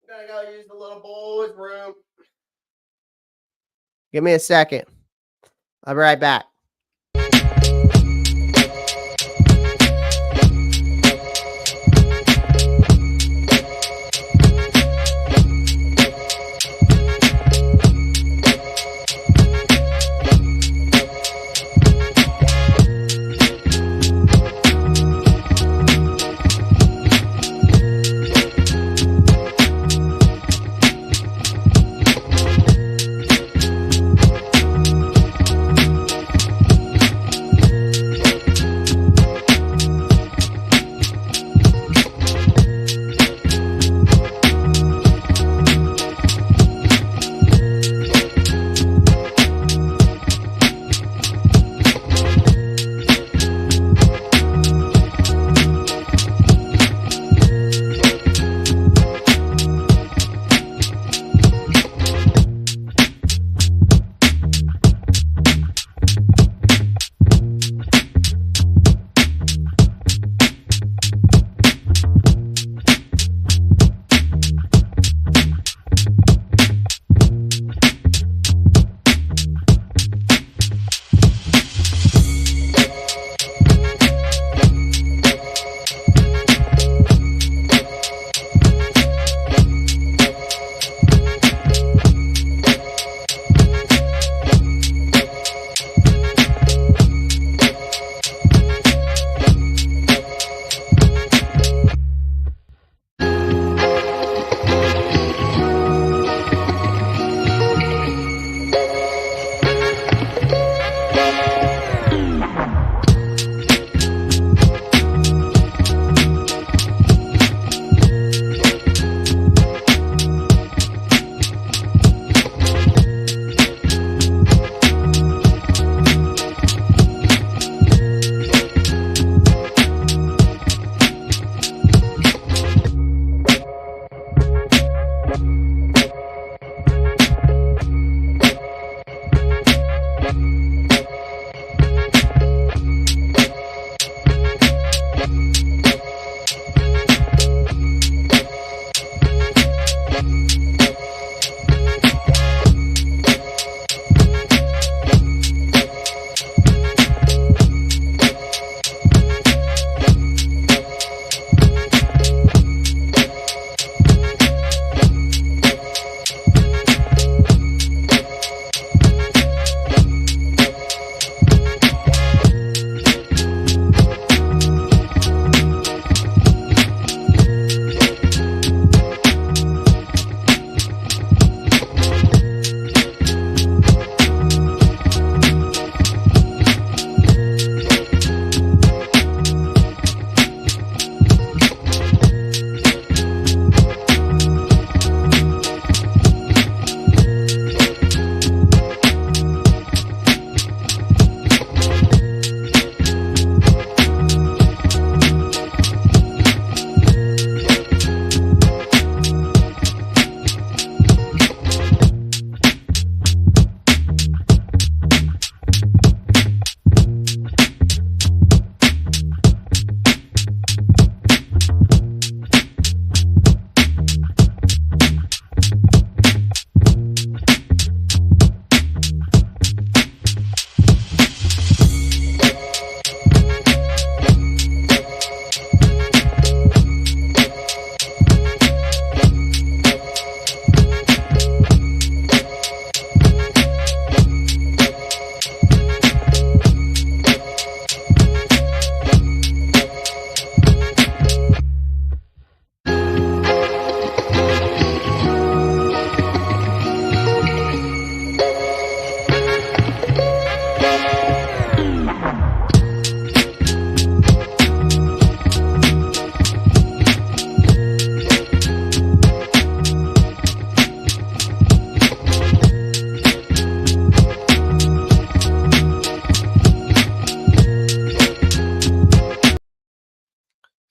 I'm going to go use the little boy's room. Give me a second. I'll be right back.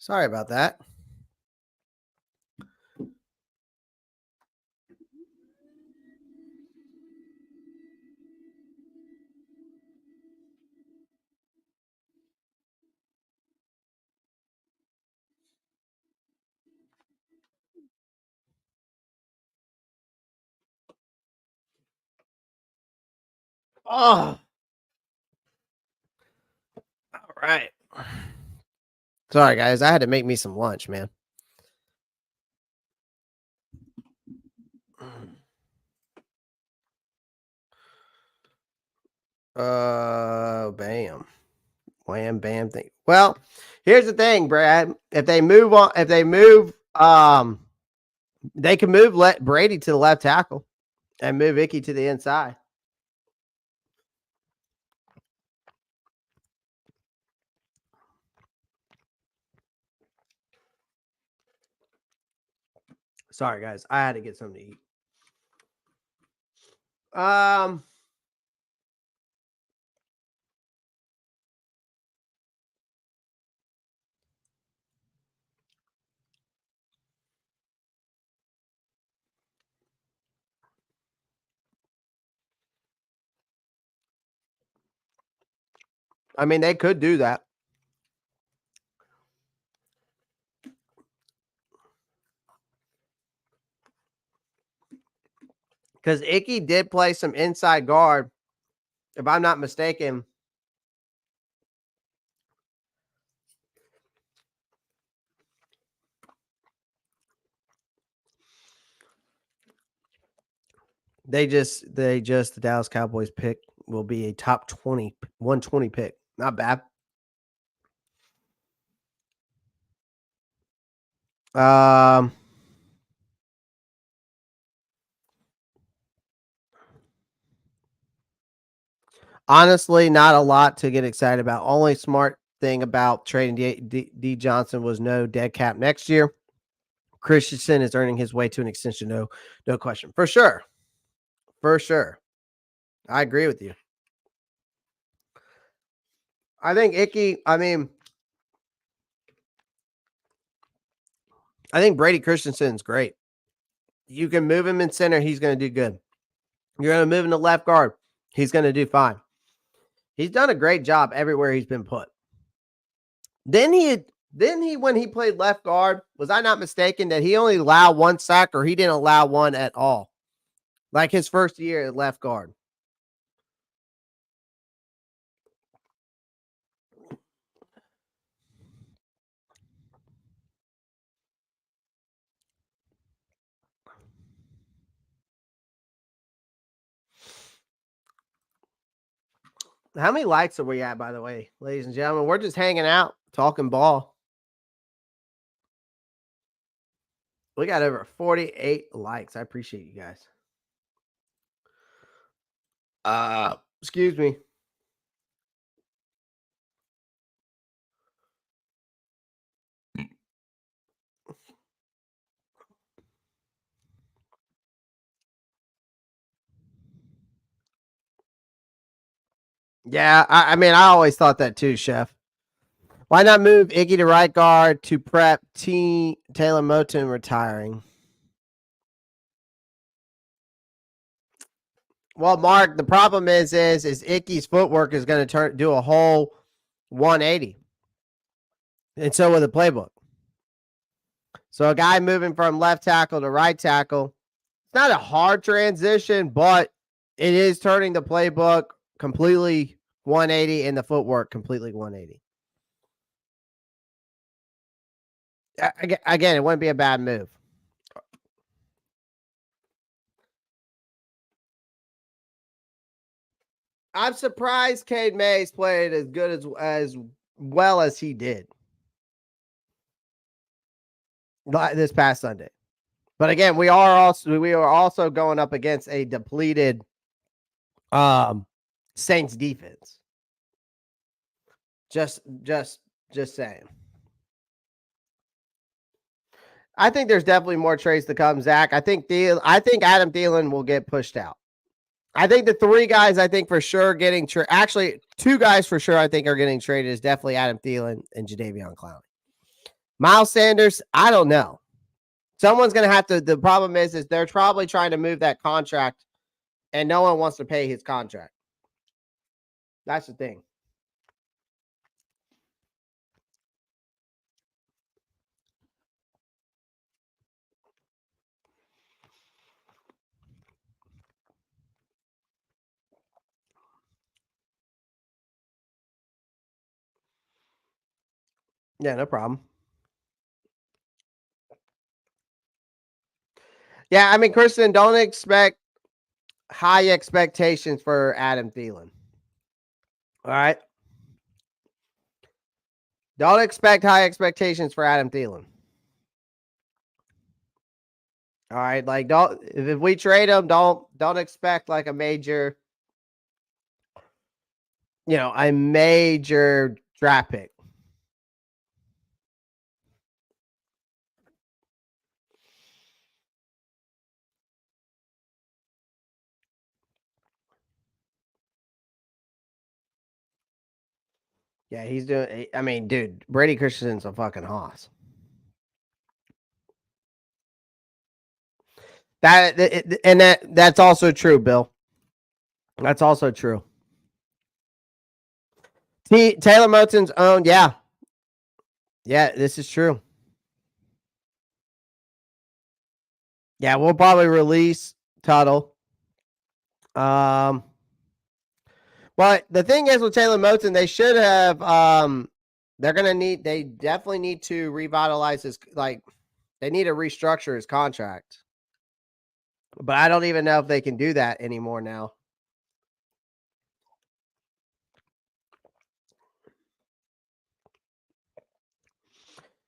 Sorry about that. Oh. All right. Sorry, guys. I had to make me some lunch, man. Bam. Wham, bam, thing. Well, here's the thing, Brad. If they move on, they can move Brady to the left tackle and move Icky to the inside. Sorry, guys. I had to get something to eat. I mean, they could do that. Because Icky did play some inside guard, if I'm not mistaken. The Dallas Cowboys pick will be a top 120 pick. Not bad. Honestly, not a lot to get excited about. Only smart thing about trading D Johnson was no dead cap next year. Christensen is earning his way to an extension, no question. For sure. For sure. I agree with you. I think Icky, I think Brady Christensen's great. You can move him in center, he's going to do good. You're going to move him to left guard, he's going to do fine. He's done a great job everywhere he's been put. Then he, when he played left guard, was I not mistaken that he only allowed one sack or he didn't allow one at all? Like his first year at left guard. How many likes are we at, by the way, ladies and gentlemen? We're just hanging out, talking ball. We got over 48 likes. I appreciate you guys. Excuse me. Yeah, I mean, I always thought that too, Chef. Why not move Iggy to right guard to prep Taylor Moton retiring? Well, Mark, the problem is Icky's footwork is going to do a whole 180, and so will the playbook. So a guy moving from left tackle to right tackle, it's not a hard transition, but it is turning the playbook completely 180 and the footwork completely 180. Again, it wouldn't be a bad move. I'm surprised Cade Mays played as good as well as he did this past Sunday. But again, we are also going up against a depleted Saints defense. Just saying. I think there's definitely more trades to come, Zach. I think Adam Thielen will get pushed out. I think the three guys I think for sure getting actually two guys for sure I think are getting traded is definitely Adam Thielen and Jadeveon Clowney. Miles Sanders, I don't know. Someone's going to have to. The problem is they're probably trying to move that contract, and no one wants to pay his contract. That's the thing. Yeah, no problem. Yeah, I mean, Kristen, don't expect high expectations for Adam Thielen. All right. Don't expect high expectations for Adam Thielen. All right. Like, don't, if we trade him, don't expect like a major, a major draft pick. Yeah, he's doing. I mean, dude, Brady Christensen's a fucking hoss. That's also true, Bill. That's also true. Taylor Moton's owned. Yeah, this is true. Yeah, we'll probably release Tuttle. But the thing is with Taylor Moton, they should have. They definitely need to revitalize his, like, they need to restructure his contract. But I don't even know if they can do that anymore now.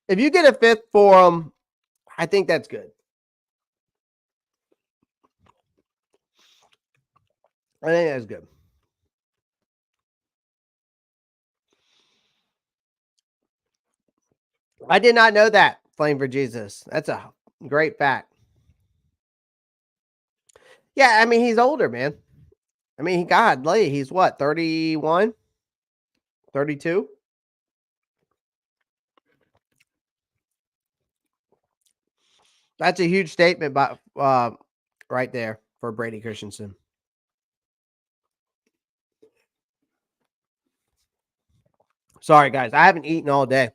If you get a fifth for him, I think that's good. I think that's good. I did not know that, Flame for Jesus. That's a great fact. Yeah, I mean, he's older, man. I mean, godly, he's what, 31? 32? That's a huge statement by right there for Brady Christensen. Sorry, guys. I haven't eaten all day.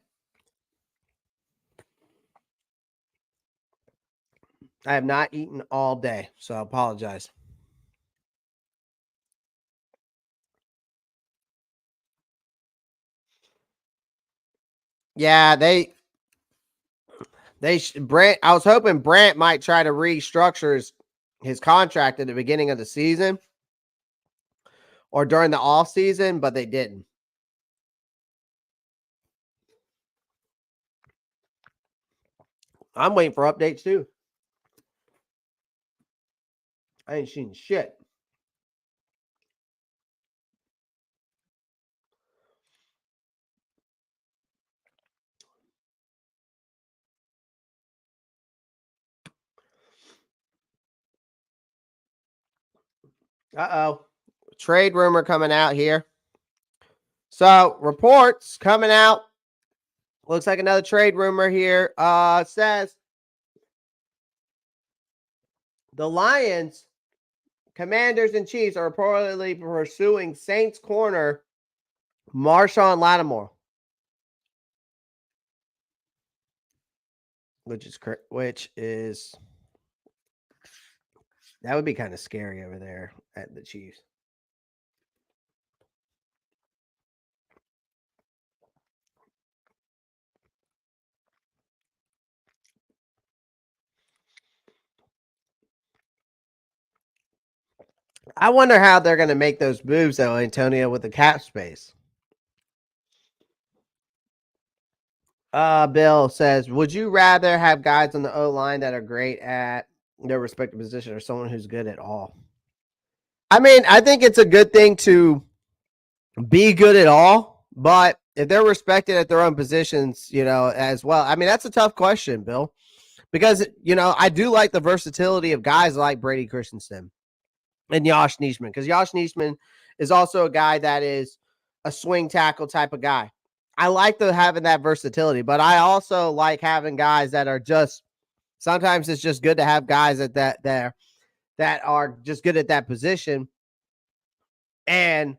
I have not eaten all day, so I apologize. Yeah, Brant. I was hoping Brant might try to restructure his contract at the beginning of the season or during the off season, but they didn't. I'm waiting for updates too. I ain't seen shit. Uh-oh. Trade rumor coming out here. So, reports coming out. Looks like another trade rumor here. Says the Lions, Commanders, and Chiefs are reportedly pursuing Saints corner Marshawn Lattimore, which is that would be kind of scary over there at the Chiefs. I wonder how they're going to make those moves, though, Antonio, with the cap space. Bill says, would you rather have guys on the O-line that are great at their respective position or someone who's good at all? I mean, I think it's a good thing to be good at all, but if they're respected at their own positions, as well. I mean, that's a tough question, Bill, because, I do like the versatility of guys like Brady Christensen and Josh Nijman, because Josh Nijman is also a guy that is a swing tackle type of guy. I like having that versatility, but I also like having guys that are just. Sometimes it's just good to have guys that are just good at that position and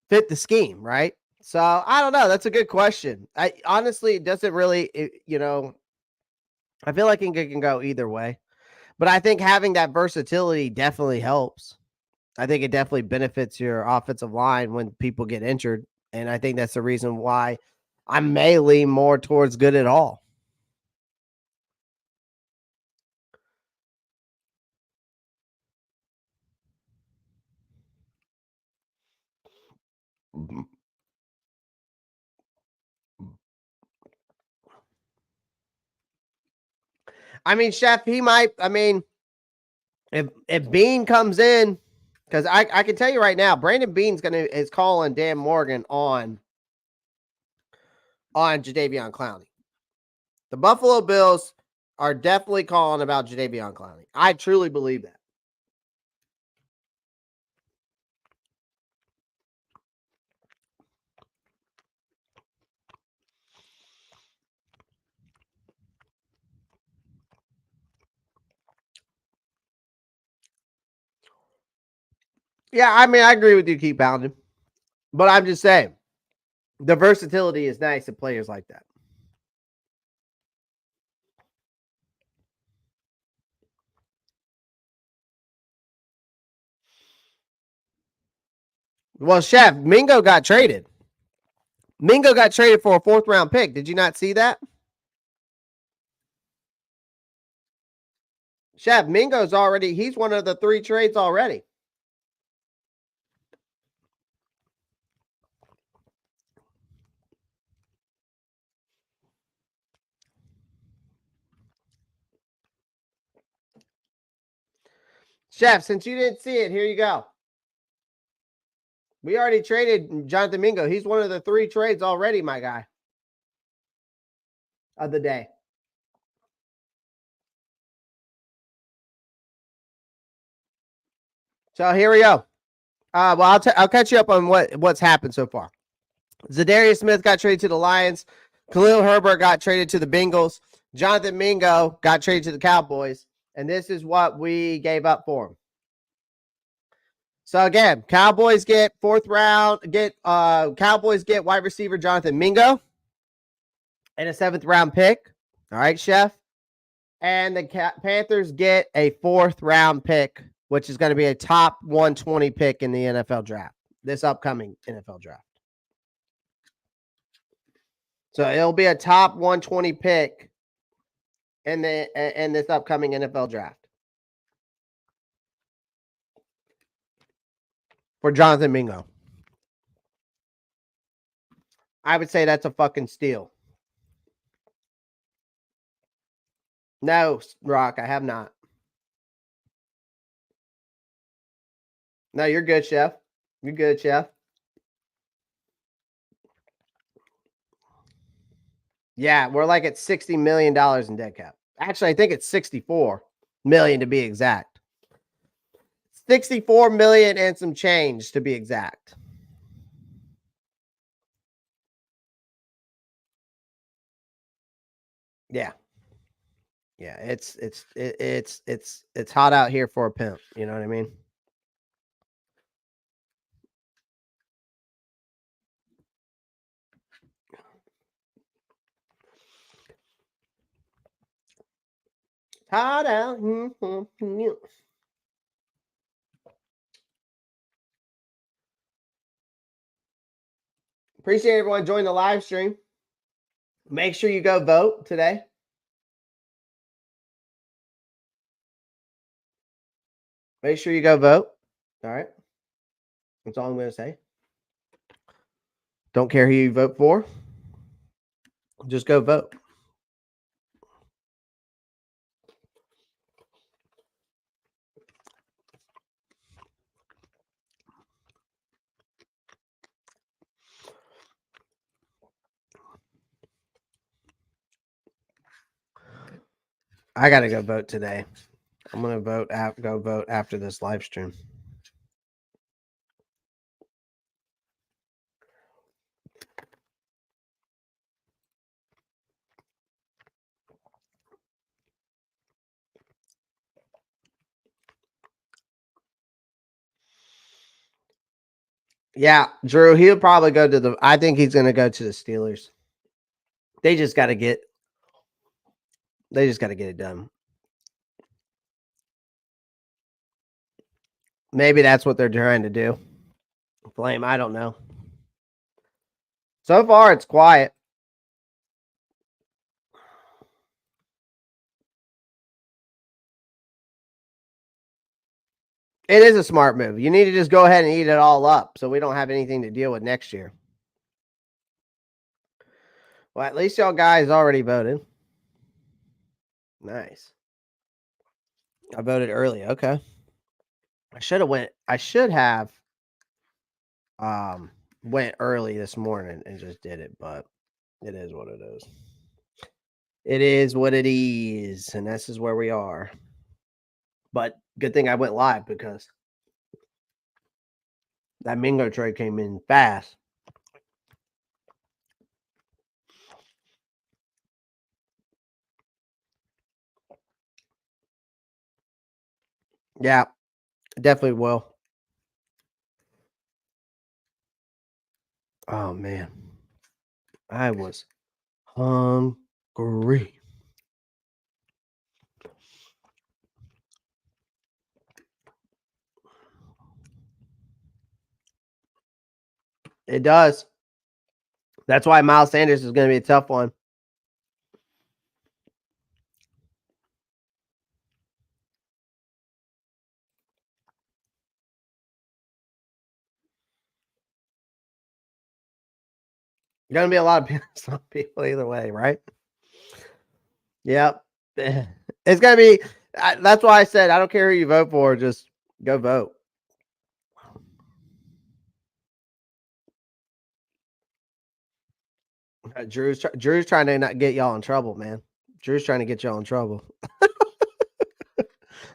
fit the scheme, right? So I don't know. That's a good question. I honestly, it doesn't really, I feel like it can go either way, but I think having that versatility definitely helps. I think it definitely benefits your offensive line when people get injured, and I think that's the reason why I may lean more towards good at all. I mean, Chef, he might. I mean, if Bean comes in, because I can tell you right now, Brandon Bean's is calling Dan Morgan on Jadeveon Clowney. The Buffalo Bills are definitely calling about Jadeveon Clowney. I truly believe that. Yeah, I mean, I agree with you. Keep pounding, but I'm just saying the versatility is nice in players like that. Well, Chef, Mingo got traded. Mingo got traded for a 4th-round pick. Did you not see that? Chef, he's one of the 3 trades already. Chef, since you didn't see it, here you go. We already traded Jonathan Mingo. He's one of the 3 trades already, my guy, of the day. So here we go. Well, I'll catch you up on what's happened so far. Zadarius Smith got traded to the Lions. Khalil Herbert got traded to the Bengals. Jonathan Mingo got traded to the Cowboys. And this is what we gave up for him. So again, Cowboys get 4th round, Cowboys get wide receiver Jonathan Mingo and a 7th round pick. All right, Chef. And the Panthers get a 4th round pick, which is going to be a top 120 pick in the NFL draft, this upcoming NFL draft. So it'll be a top 120 pick in this upcoming NFL draft for Jonathan Mingo. I would say that's a fucking steal. No, Rock, I have not. No, you're good, Chef. You're good, Chef. Yeah, we're like at $60 million in dead cap. Actually, I think it's 64 million to be exact. 64 million and some change to be exact. Yeah. Yeah, it's hot out here for a pimp, you know what I mean? Hot out. Appreciate everyone joining the live stream. Make sure you go vote today. Make sure you go vote. All right. That's all I'm going to say. Don't care who you vote for. Just go vote. I got to go vote today. I'm going to go vote after this live stream. Yeah, Drew, he'll probably go to the I think he's gonna go to the Steelers. They just gotta get it done. Maybe that's what they're trying to do. Flame, I don't know. So far it's quiet. It is a smart move. You need to just go ahead and eat it all up so we don't have anything to deal with next year. Well, at least y'all guys already voted. Nice. I voted early. Okay. I should have went early this morning and just did it, but it is what it is. It is what it is, and this is where we are. But good thing I went live because that Mingo trade came in fast. Yeah, definitely will. Oh man, I was hungry. It does. That's why Miles Sanders is going to be a tough one. Going to be a lot of people, some people either way, right? Yep. It's going to be. That's why I said I don't care who you vote for. Just go vote. Drew's trying to not get y'all in trouble, man. Drew's trying to get y'all in trouble.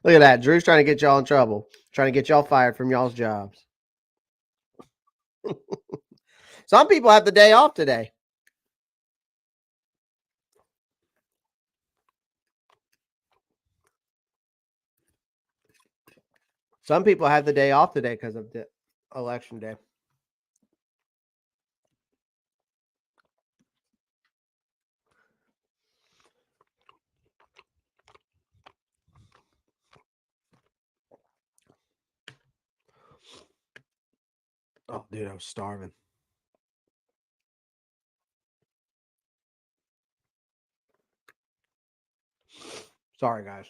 Look at that. Drew's trying to get y'all in trouble. Trying to get y'all fired from y'all's jobs. Some people have the day off today. Some people have the day off today because of the election day. Oh, dude, I was starving. Sorry, guys.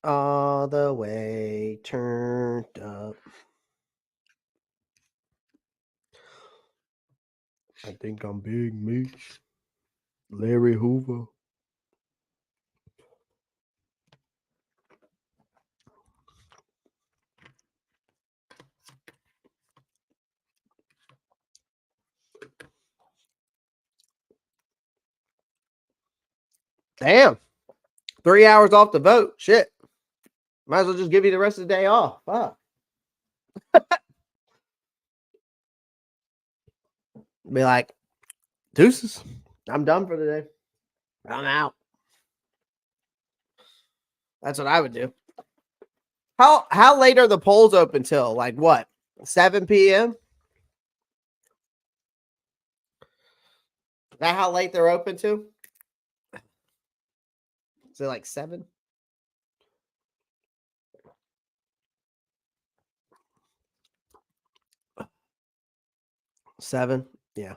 All the way turned up. I think I'm Big Meech. Larry Hoover. Damn. 3 hours off the vote. Shit. Might as well just give you the rest of the day off. Fuck. Be like, deuces. I'm done for the day. I'm out. That's what I would do. How late are the polls open till? Like what? 7 p.m.? Is that how late they're open to? Is it like 7? 7? Yeah.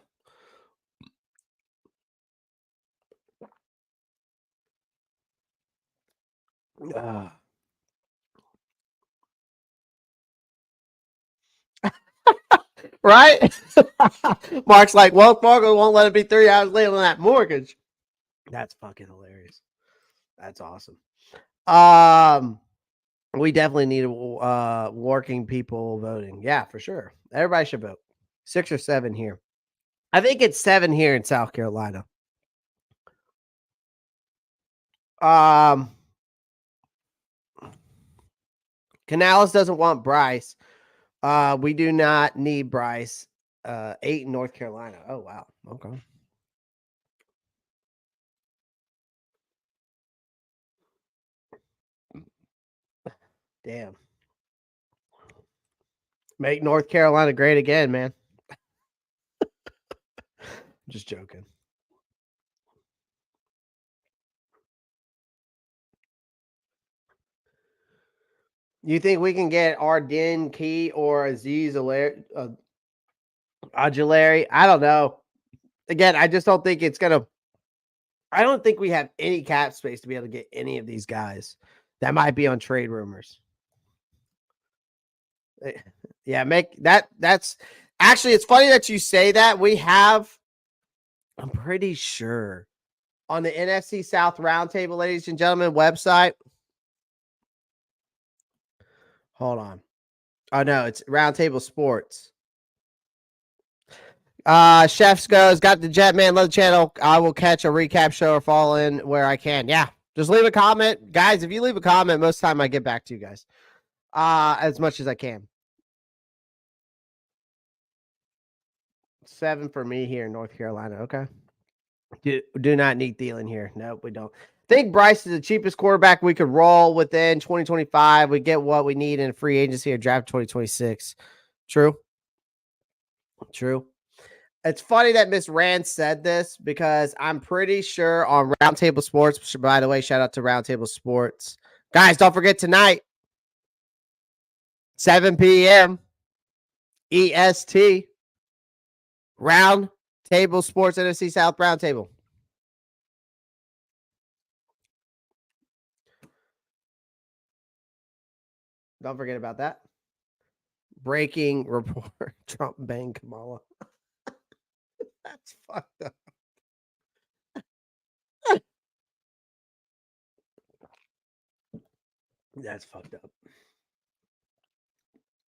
Right? Mark's like, Wells Fargo won't let it be 3 hours late on that mortgage. That's fucking hilarious. That's awesome. We definitely need working people voting. Yeah, for sure. Everybody should vote. 6 or 7 here. I think it's 7 here in South Carolina. Canales doesn't want Bryce. We do not need Bryce. 8 in North Carolina. Oh wow. Okay. Damn. Make North Carolina great again, man. Just joking. You think we can get Arden Key or Aziz Ojulari? I don't know. Again, I just don't think it's going to. I don't think we have any cap space to be able to get any of these guys that might be on trade rumors. Yeah, make that. That's actually, it's funny that you say that. We have, I'm pretty sure, on the NFC South Roundtable, ladies and gentlemen, website. Hold on. Oh, no, it's Roundtable Sports. Chefs goes, got the Jetman, love the channel. I will catch a recap show or fall in where I can. Yeah, just leave a comment. Guys, if you leave a comment, most of the time I get back to you guys as much as I can. 7 for me here in North Carolina. Okay. Do not need Thielen here. Nope, we don't. I think Bryce is the cheapest quarterback we could roll within 2025. We get what we need in a free agency or draft 2026. True. It's funny that Miss Rand said this because I'm pretty sure on Roundtable Sports, by the way, shout out to Roundtable Sports. Guys, don't forget tonight, 7 p.m. EST, Roundtable Sports, NFC South Roundtable. Don't forget about that. Breaking report, Trump banged Kamala. That's fucked up. That's fucked up.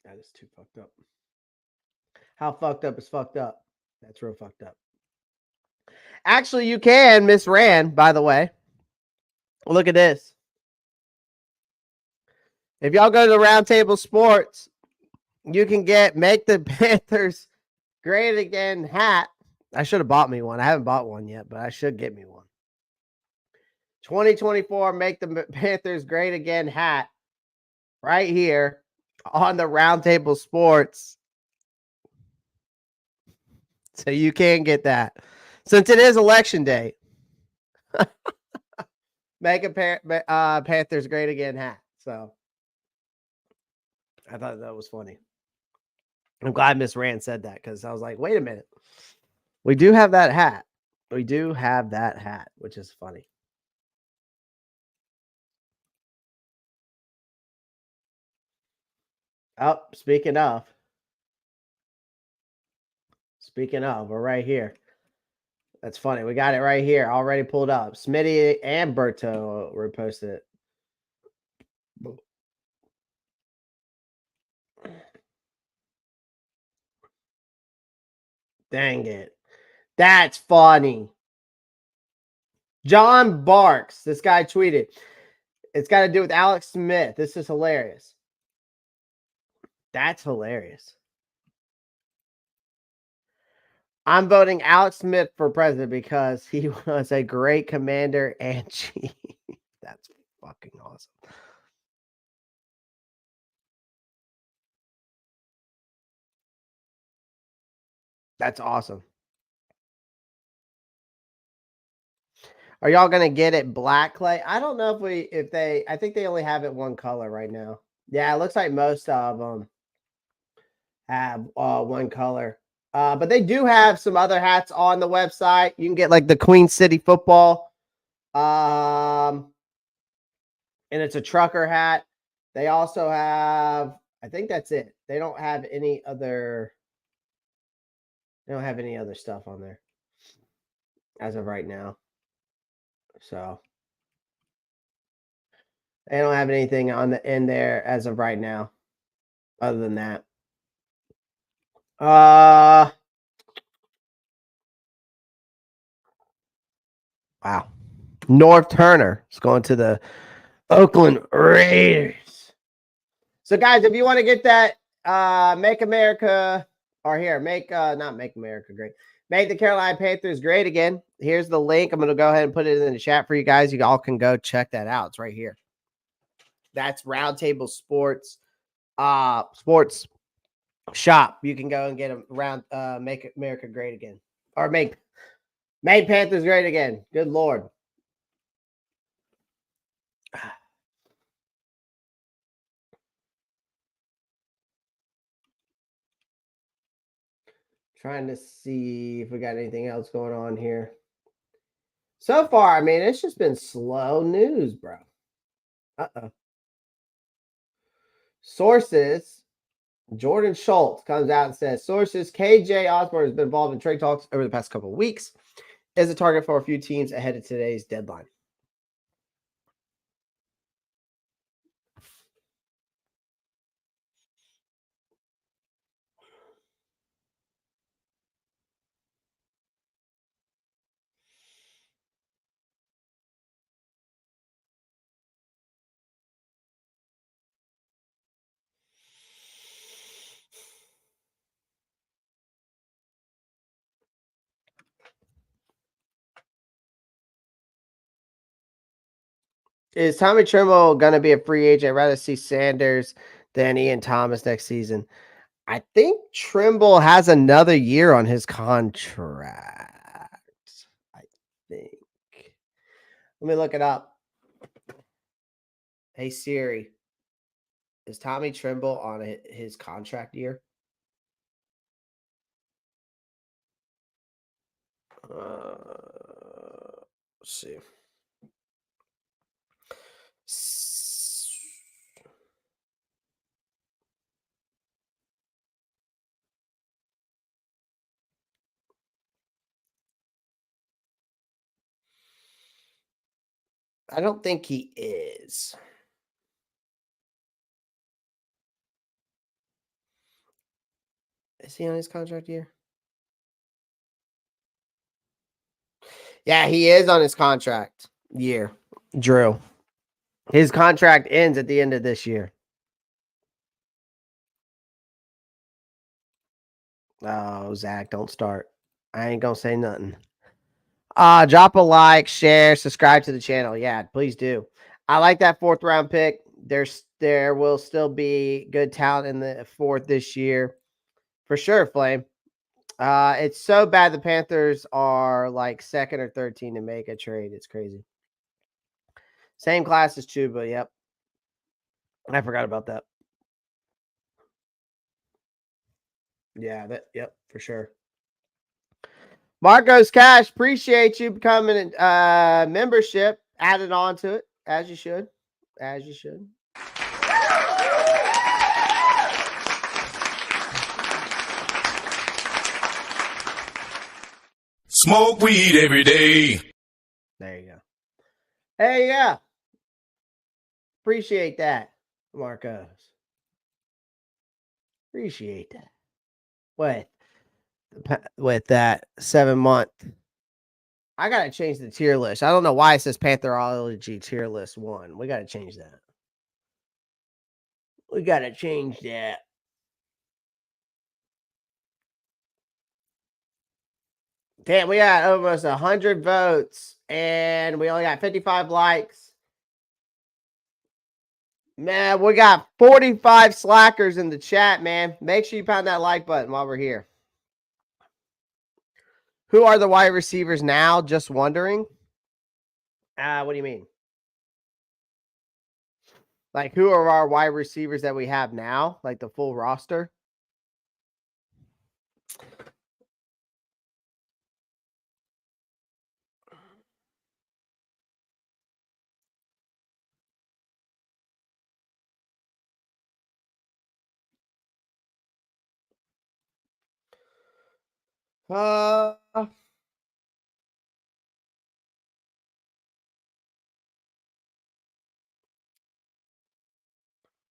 That is too fucked up. How fucked up is fucked up? That's real fucked up. Actually, you can, Miss Rand, by the way. Look at this. If y'all go to the Roundtable Sports, you can make the Panthers great again hat. I should have bought me one. I haven't bought one yet, but I should get me one. 2024, make the Panthers great again hat right here on the Roundtable Sports. So you can get that. Since it is election day, make a Panthers great again hat. So I thought that was funny. I'm glad Miss Rand said that because I was like, wait a minute. We do have that hat. We do have that hat, which is funny. Oh, speaking of, we're right here. That's funny. We got it right here. Already pulled up. Smitty and Berto reposted it. Dang it. That's funny. John Barks. This guy tweeted. It's got to do with Alex Smith. This is hilarious. That's hilarious. I'm voting Alex Smith for president because he was a great commander and chief. That's fucking awesome. That's awesome. Are y'all gonna get it black, Clay? I don't know I think they only have it one color right now. Yeah, it looks like most of them have one color. But they do have some other hats on the website. You can get like the Queen City football. And it's a trucker hat. They also have, I think that's it. They don't have any other stuff on there as of right now. So they don't have anything on the end there as of right now, other than that. Wow. North Turner is going to the Oakland Raiders. So, guys, if you want to get that, make America, or here, not make America great. Make the Carolina Panthers great again. Here's the link. I'm going to go ahead and put it in the chat for you guys. You all can go check that out. It's right here. That's Roundtable Sports sports shop. You can go and get them around Make America Great Again. Or make Panthers great again. Good Lord. Trying to see if we got anything else going on here. So far, I mean, it's just been slow news, bro. Uh-oh. Sources, Jordan Schultz comes out and says, sources, KJ Osborne has been involved in trade talks over the past couple of weeks, is a target for a few teams ahead of today's deadline. Is Tommy Trimble going to be a free agent? I'd rather see Sanders than Ian Thomas next season. I think Trimble has another year on his contract. I think. Let me look it up. Hey, Siri. Is Tommy Trimble on his contract year? Let's see. I don't think he is. Is he on his contract year? Yeah, he is on his contract year. Drew. His contract ends at the end of this year. Oh, Zach, don't start. I ain't gonna say nothing. Drop a like, share, subscribe to the channel. Yeah, please do. I like that 4th round pick. There will still be good talent in the 4th this year. For sure, Flame. It's so bad the Panthers are like 2nd or 3rd team to make a trade. It's crazy. Same class as Chuba. Yep. I forgot about that. Yeah, yep, for sure. Marcos Cash, appreciate you becoming a membership. Added on to it, as you should. As you should.
Smoke weed every day.
There you go. Hey, yeah. Appreciate that, Marcos. Appreciate that. With that 7-month. I gotta change the tier list. I don't know why it says Pantherology tier list 1. We gotta change that. We gotta change that. Damn, we got almost 100 votes and we only got 55 likes. Man, we got 45 slackers in the chat, man. Make sure you pound that like button while we're here. Who are the wide receivers now? Just wondering. What do you mean? Like, who are our wide receivers that we have now? Like the full roster?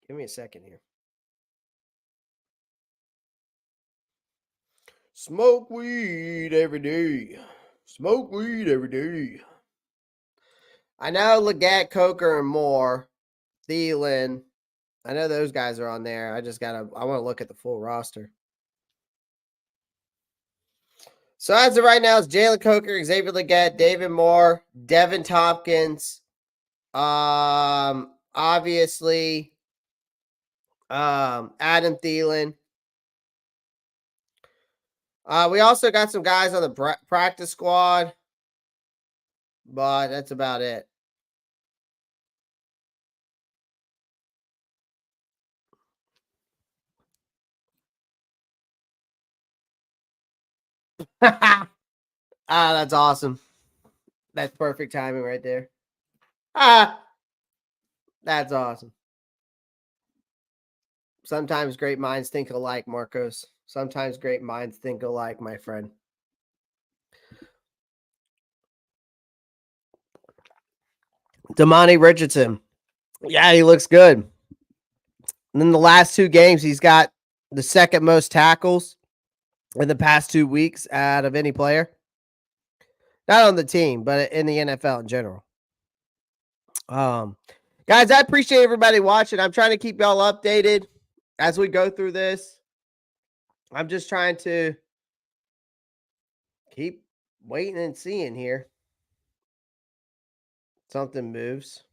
Give me a second here. Smoke weed every day. Smoke weed every day. I know Leggett, Coker, and Moore, Thielen. I know those guys are on there. I want to look at the full roster. So as of right now, it's Jalen Coker, Xavier Leggett, David Moore, Devin Tompkins, Obviously, Adam Thielen. We also got some guys on the practice squad, but that's about it. That's awesome. That's perfect timing right there. That's awesome. Sometimes great minds think alike, Marcos. Sometimes great minds think alike, my friend. Damani Richardson. Yeah, he looks good. And then the last 2 games, he's got the second most tackles in the past 2 weeks out of any player. Not on the team, but in the NFL in general. Guys, I appreciate everybody watching. I'm trying to keep y'all updated as we go through this. I'm just trying to keep waiting and seeing here. Something moves.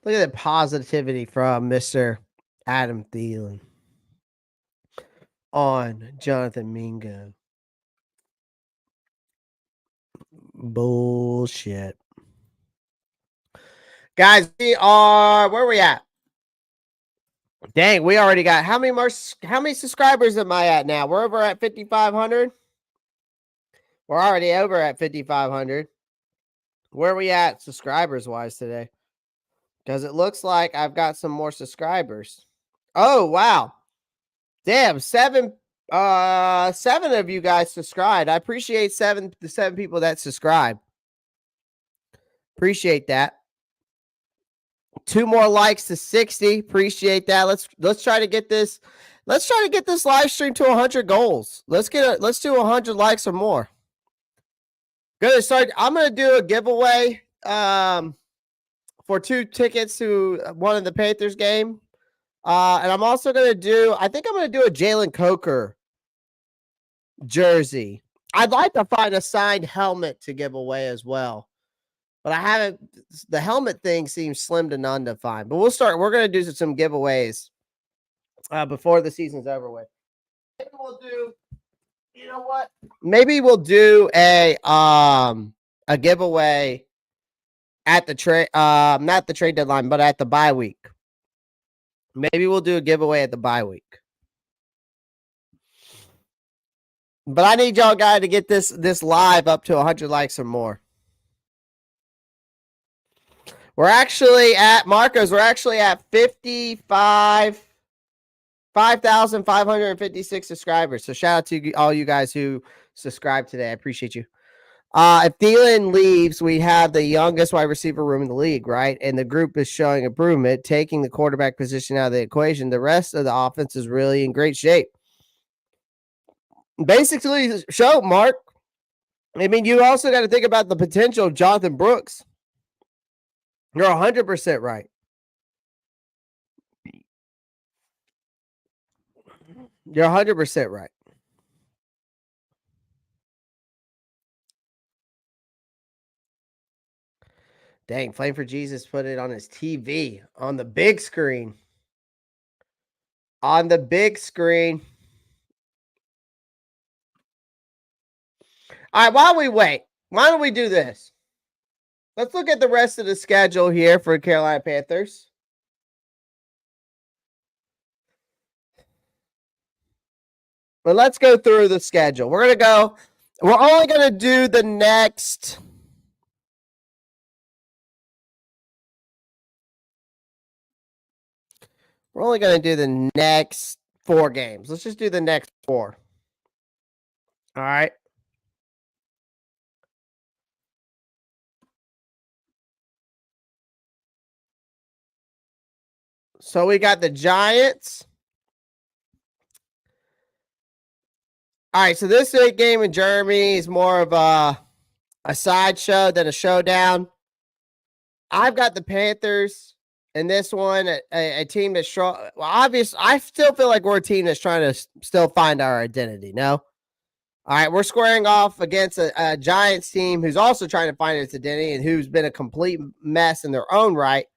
Look at the positivity from Mr. Adam Thielen on Jonathan Mingo. Bullshit. Guys, we are where are we at? Dang, we already got how many subscribers am I at now? We're over at 5,500. We're already over at 5,500. Where are we at subscribers wise today? Because it looks like I've got some more subscribers. Oh, wow. Damn, 7 of you guys subscribed. I appreciate the 7 people that subscribe. Appreciate that. 2 more likes to 60. Appreciate that. Let's try to get this. Let's try to get this live stream to 100 goals. Let's do 100 likes or more. Good. Start. I'm gonna do a giveaway for 2 tickets to one of the Panthers game. And I'm also gonna do. I think I'm gonna do a Jalen Coker jersey. I'd like to find a signed helmet to give away as well. But I haven't. The helmet thing seems slim to none to find. But we'll start. We're gonna do some giveaways before the season's over with. Maybe we'll do. You know what? Maybe we'll do a giveaway at the trade. Not the trade deadline, but at the bye week. Maybe we'll do a giveaway at the bye week. But I need y'all guys to get this live up to 100 likes or more. We're actually at Marcos. We're actually at 5,556 subscribers. So shout out to all you guys who subscribed today. I appreciate you. If Thielen leaves, we have the youngest wide receiver room in the league, right? And the group is showing improvement, taking the quarterback position out of the equation. The rest of the offense is really in great shape. Basically, show Mark. I mean, you also got to think about the potential of Jonathan Brooks. You're 100% right. You're 100% right. Dang, Flame for Jesus put it on his TV on the big screen. On the big screen. All right, while we wait, why don't we do this? Let's look at the rest of the schedule here for Carolina Panthers. But let's go through the schedule. We're only going to do the next. We're only going to do the next 4 games. Let's just do the next 4. All right. So we got the Giants. All right, so this big game in Germany is more of a sideshow than a showdown. I've got the Panthers in this one, a team that's strong. Well, obviously, I still feel like we're a team that's trying to still find our identity. No? All right, we're squaring off against a Giants team who's also trying to find its identity and who's been a complete mess in their own right.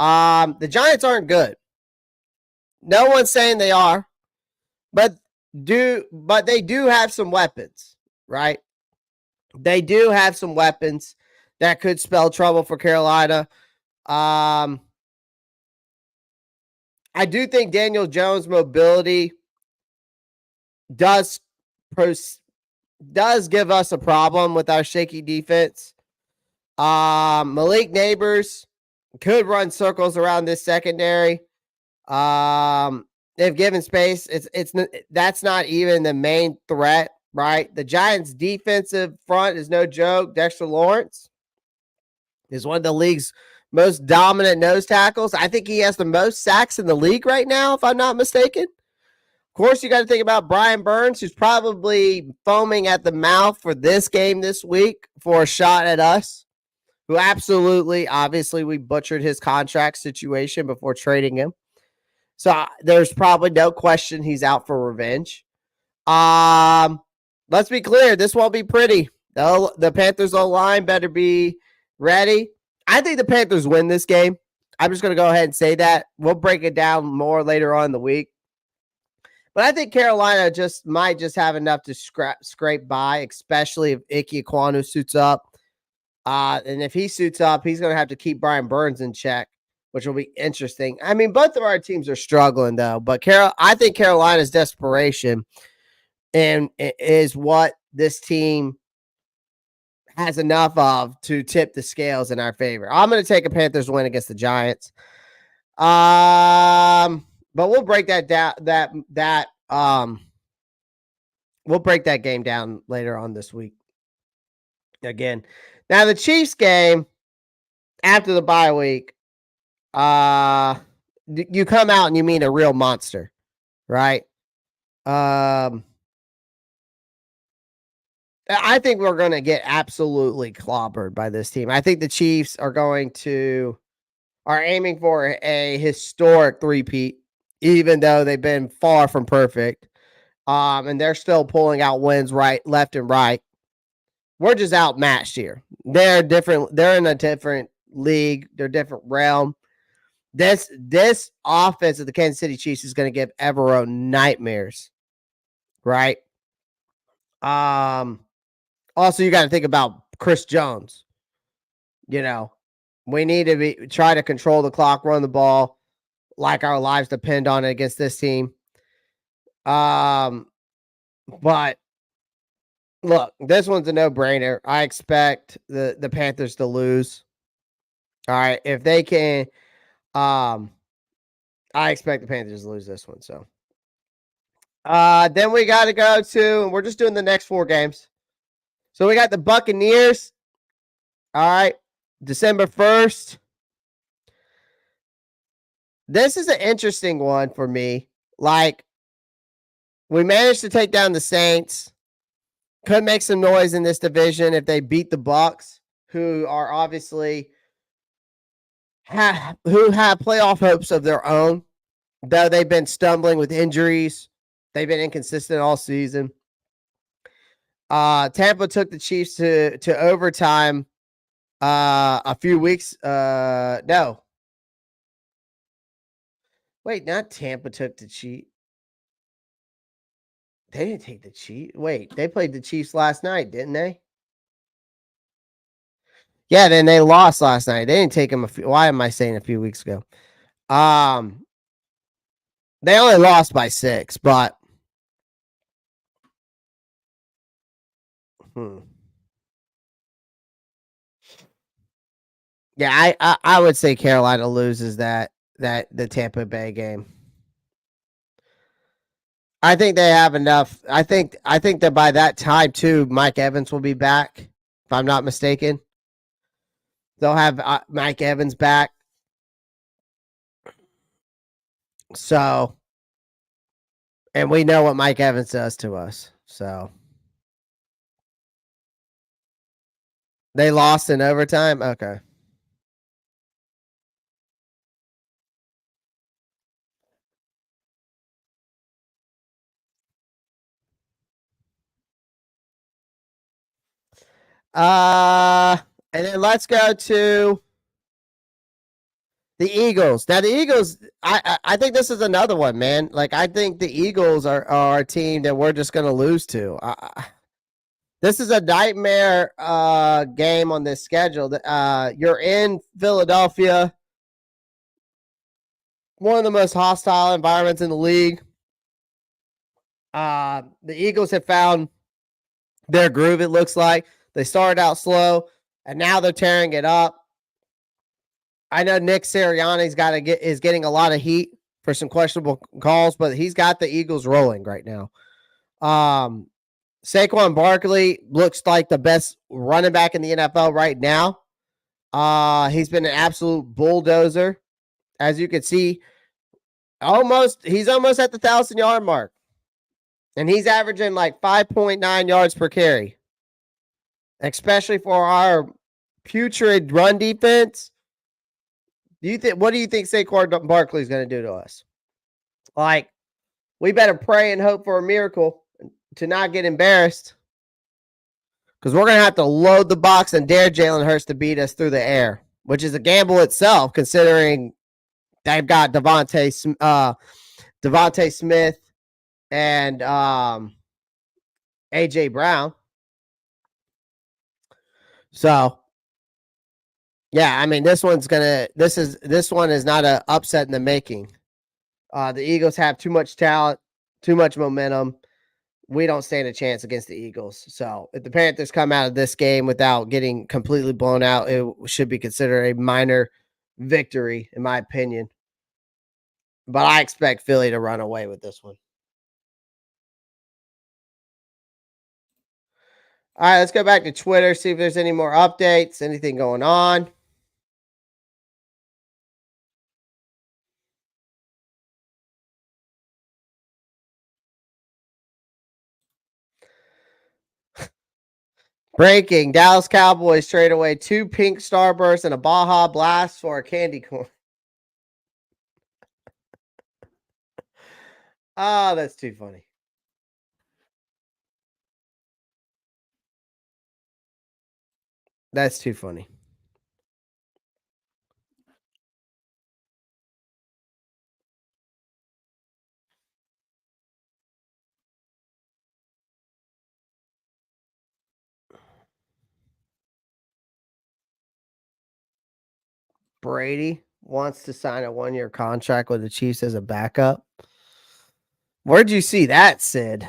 The Giants aren't good. No one's saying they are, but they do have some weapons, right? They do have some weapons that could spell trouble for Carolina. I do think Daniel Jones' mobility does give us a problem with our shaky defense. Malik Neighbors could run circles around this secondary. They've given space. That's not even the main threat, right? The Giants' defensive front is no joke. Dexter Lawrence is one of the league's most dominant nose tackles. I think he has the most sacks in the league right now, if I'm not mistaken. Of course, you got to think about Brian Burns, who's probably foaming at the mouth for this game this week for a shot at us, who absolutely, obviously, we butchered his contract situation before trading him. So there's probably no question he's out for revenge. Let's be clear. This won't be pretty. The Panthers' O-line better be ready. I think the Panthers win this game. I'm just going to go ahead and say that. We'll break it down more later on in the week. But I think Carolina might have enough to scrape by, especially if Ike Ekwonu suits up. And if he suits up, he's going to have to keep Brian Burns in check, which will be interesting. I mean, both of our teams are struggling, though. But I think Carolina's desperation is what this team has enough of to tip the scales in our favor. I'm going to take a Panthers win against the Giants. But we'll break that down. We'll break that game down later on this week. Again, now the Chiefs game after the bye week. You come out and you mean a real monster, right? I think we're going to get absolutely clobbered by this team. I think the Chiefs are aiming for a historic three-peat, even though they've been far from perfect. And they're still pulling out wins left and right. We're just outmatched here. They're different. They're in a different league. They're a different realm. This offense of the Kansas City Chiefs is going to give Evero nightmares, right? Also, you got to think about Chris Jones. We need to try to control the clock, run the ball like our lives depend on it against this team. But look, this one's a no-brainer. I expect the Panthers to lose. All right, if they can, I expect the Panthers to lose this one. So, then we got to go to, and we're just doing the next 4 games. So we got the Buccaneers. All right, December 1st. This is an interesting one for me. Like, we managed to take down the Saints. Could make some noise in this division if they beat the Bucs, who are obviously who have playoff hopes of their own, though they've been stumbling with injuries. They've been inconsistent all season. Tampa took the Chiefs to overtime a few weeks. No. Wait, not Tampa took the Chiefs. They didn't take the Chiefs. Wait, they played the Chiefs last night, didn't they? Yeah, then they lost last night. They didn't take them why am I saying a few weeks ago? They only lost by 6, but yeah, I would say Carolina loses the Tampa Bay game. I think they have enough. I think that by that time too, Mike Evans will be back, if I'm not mistaken. They'll have Mike Evans back. So, and we know what Mike Evans does to us. So they lost in overtime. Okay. And then let's go to the Eagles. Now the Eagles, I think this is another one, man. Like I think the Eagles are a team that we're just going to lose to. This is a nightmare game on this schedule. You're in Philadelphia, one of the most hostile environments in the league. The Eagles have found their groove. It looks like they started out slow, and now they're tearing it up. I know Nick Sirianni's is getting a lot of heat for some questionable calls, but he's got the Eagles rolling right now. Saquon Barkley looks like the best running back in the NFL right now. He's been an absolute bulldozer, as you can see. He's almost at the 1,000-yard mark, and he's averaging like 5.9 yards per carry, especially for our putrid run defense. What do you think Saquon Barkley is going to do to us? Like, we better pray and hope for a miracle to not get embarrassed, because we're going to have to load the box and dare Jalen Hurts to beat us through the air, which is a gamble itself, considering they've got Devontae Smith and AJ Brown. So, yeah, I mean, this one is not an upset in the making. The Eagles have too much talent, too much momentum. We don't stand a chance against the Eagles. So if the Panthers come out of this game without getting completely blown out, it should be considered a minor victory, in my opinion. But I expect Philly to run away with this one. All right, let's go back to Twitter, see if there's any more updates, anything going on. Breaking: Dallas Cowboys trade away 2 pink Starbursts and a Baja Blast for a candy corn. Oh, that's too funny. That's too funny. Brady wants to sign a 1-year contract with the Chiefs as a backup. Where'd you see that, Sid?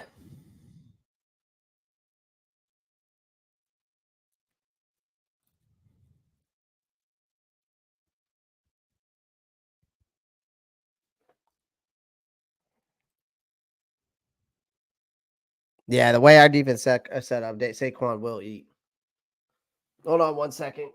Yeah, the way our defense set up, Saquon will eat. Hold on 1 second.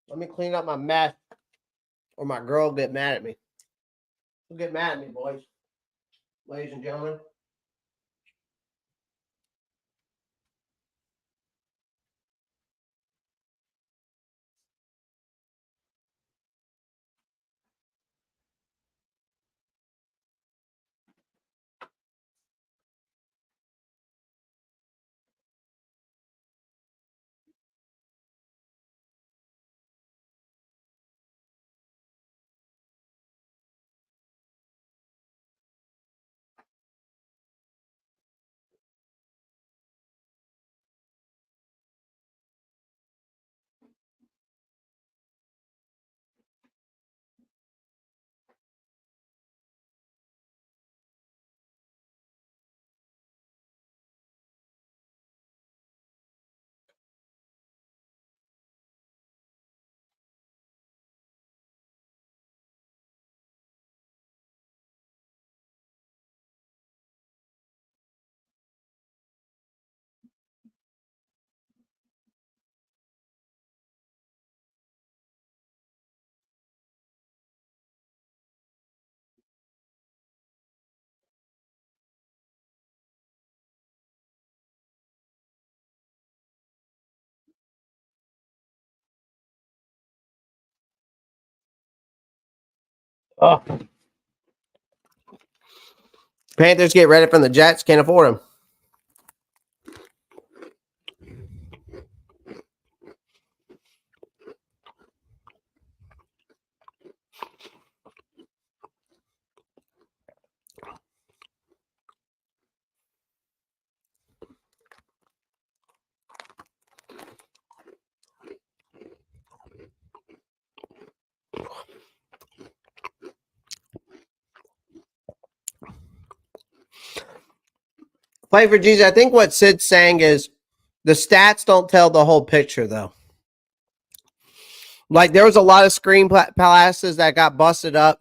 Let me clean up my mess, or my girl will get mad at me. She'll get mad at me, boys. Ladies and gentlemen. Oh. Panthers get ready from the Jets. Can't afford them. Play for Jesus. I think what Sid's saying is the stats don't tell the whole picture, though. Like, there was a lot of screen passes that got busted up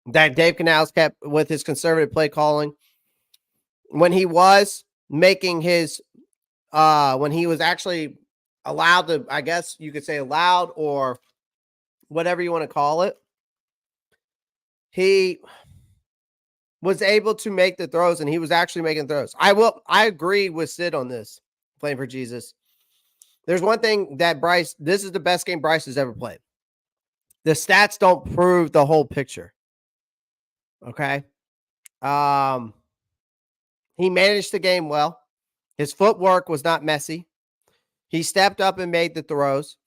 that Dave Canales kept with his conservative play calling. When he was making his, when he was actually allowed to, I guess you could say allowed or whatever you want to call it, he was able to make the throws, and he was actually making throws. I agree with Sid on this, playing for Jesus. There's one thing that this is the best game Bryce has ever played. The stats don't prove the whole picture. Okay. He managed the game well. His footwork was not messy. He stepped up and made the throws.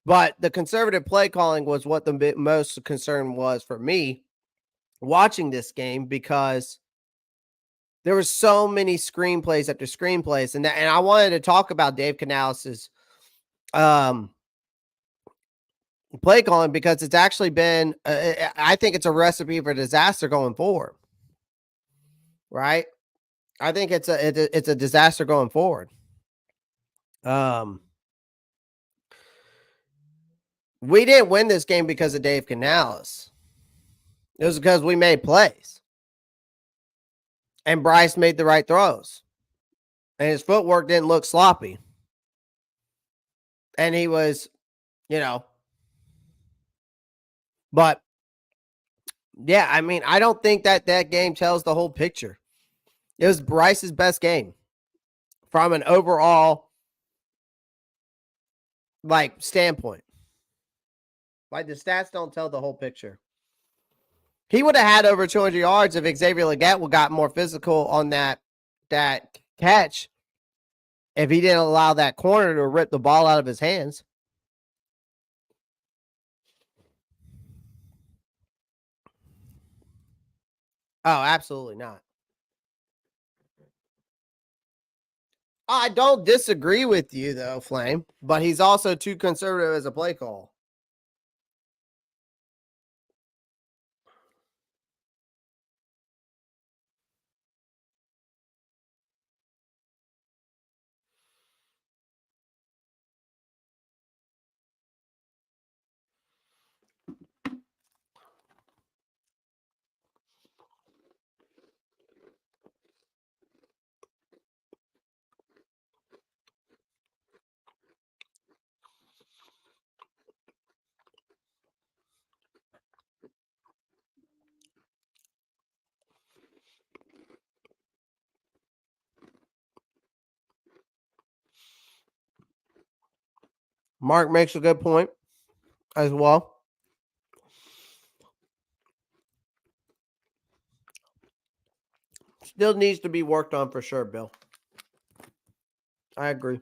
But the conservative play calling was what the most concern was for me watching this game, because there were so many screenplays after screenplays. And I wanted to talk about Dave Canales' play calling, because it's actually been, I think it's a recipe for disaster going forward. Right? I think it's a disaster going forward. We didn't win this game because of Dave Canales. It was because we made plays. And Bryce made the right throws. And his footwork didn't look sloppy. And he was, but yeah, I mean, I don't think that game tells the whole picture. It was Bryce's best game from an overall standpoint. Like, the stats don't tell the whole picture. He would have had over 200 yards if Xavier Legette would got more physical on that catch, if he didn't allow that corner to rip the ball out of his hands. Oh, absolutely not. I don't disagree with you, though, Flame, but he's also too conservative as a play call. Mark makes a good point as well. Still needs to be worked on for sure, Bill. I agree.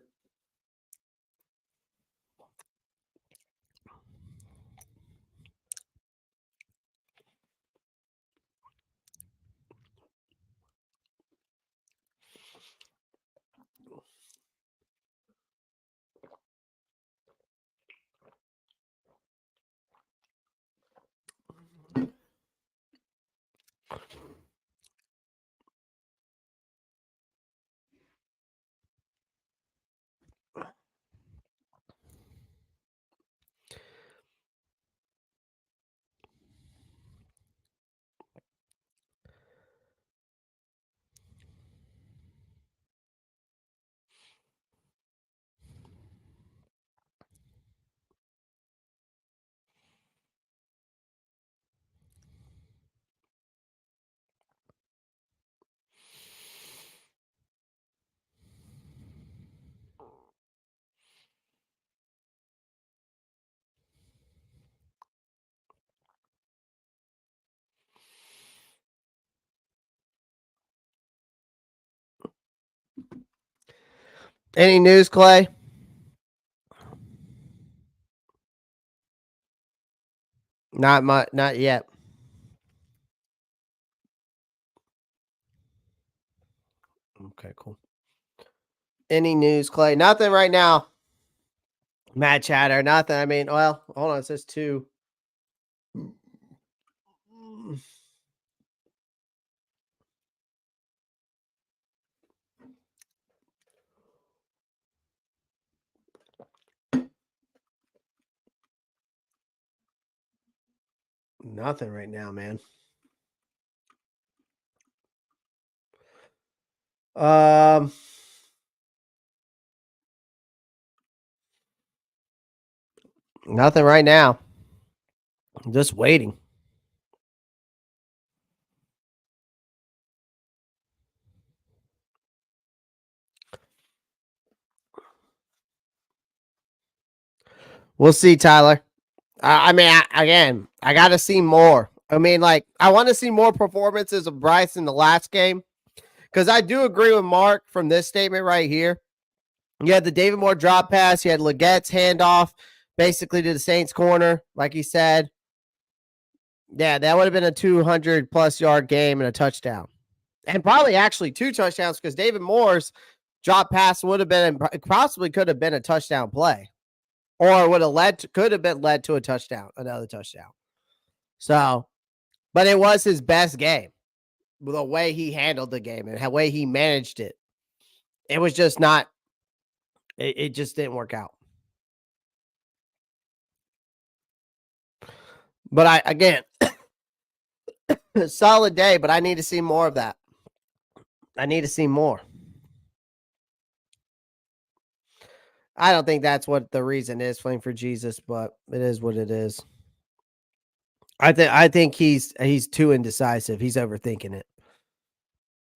Any news, Clay? Not much. Not yet. Okay, cool. Any news, Clay? Nothing right now. Matt chatter. Nothing. I mean, well, hold on. It says 2. Nothing right now, man. Nothing right now. I'm just waiting. We'll see, Tyler. I mean, I got to see more. I mean, like, I want to see more performances of Bryce in the last game because I do agree with Mark from this statement right here. You had the David Moore drop pass. You had Legette's handoff basically to the Saints corner, like he said. Yeah, that would have been a 200-plus yard game and a touchdown. And probably actually 2 touchdowns because David Moore's drop pass would have been, possibly could have been a touchdown play. Or would have could have been led to a touchdown, another touchdown. So, but it was his best game. The way he handled the game and the way he managed it. It was just not, it just didn't work out. But again, solid day, but I need to see more of that. I need to see more. I don't think that's what the reason is playing for Jesus, but it is what it is. I think he's too indecisive. He's overthinking it.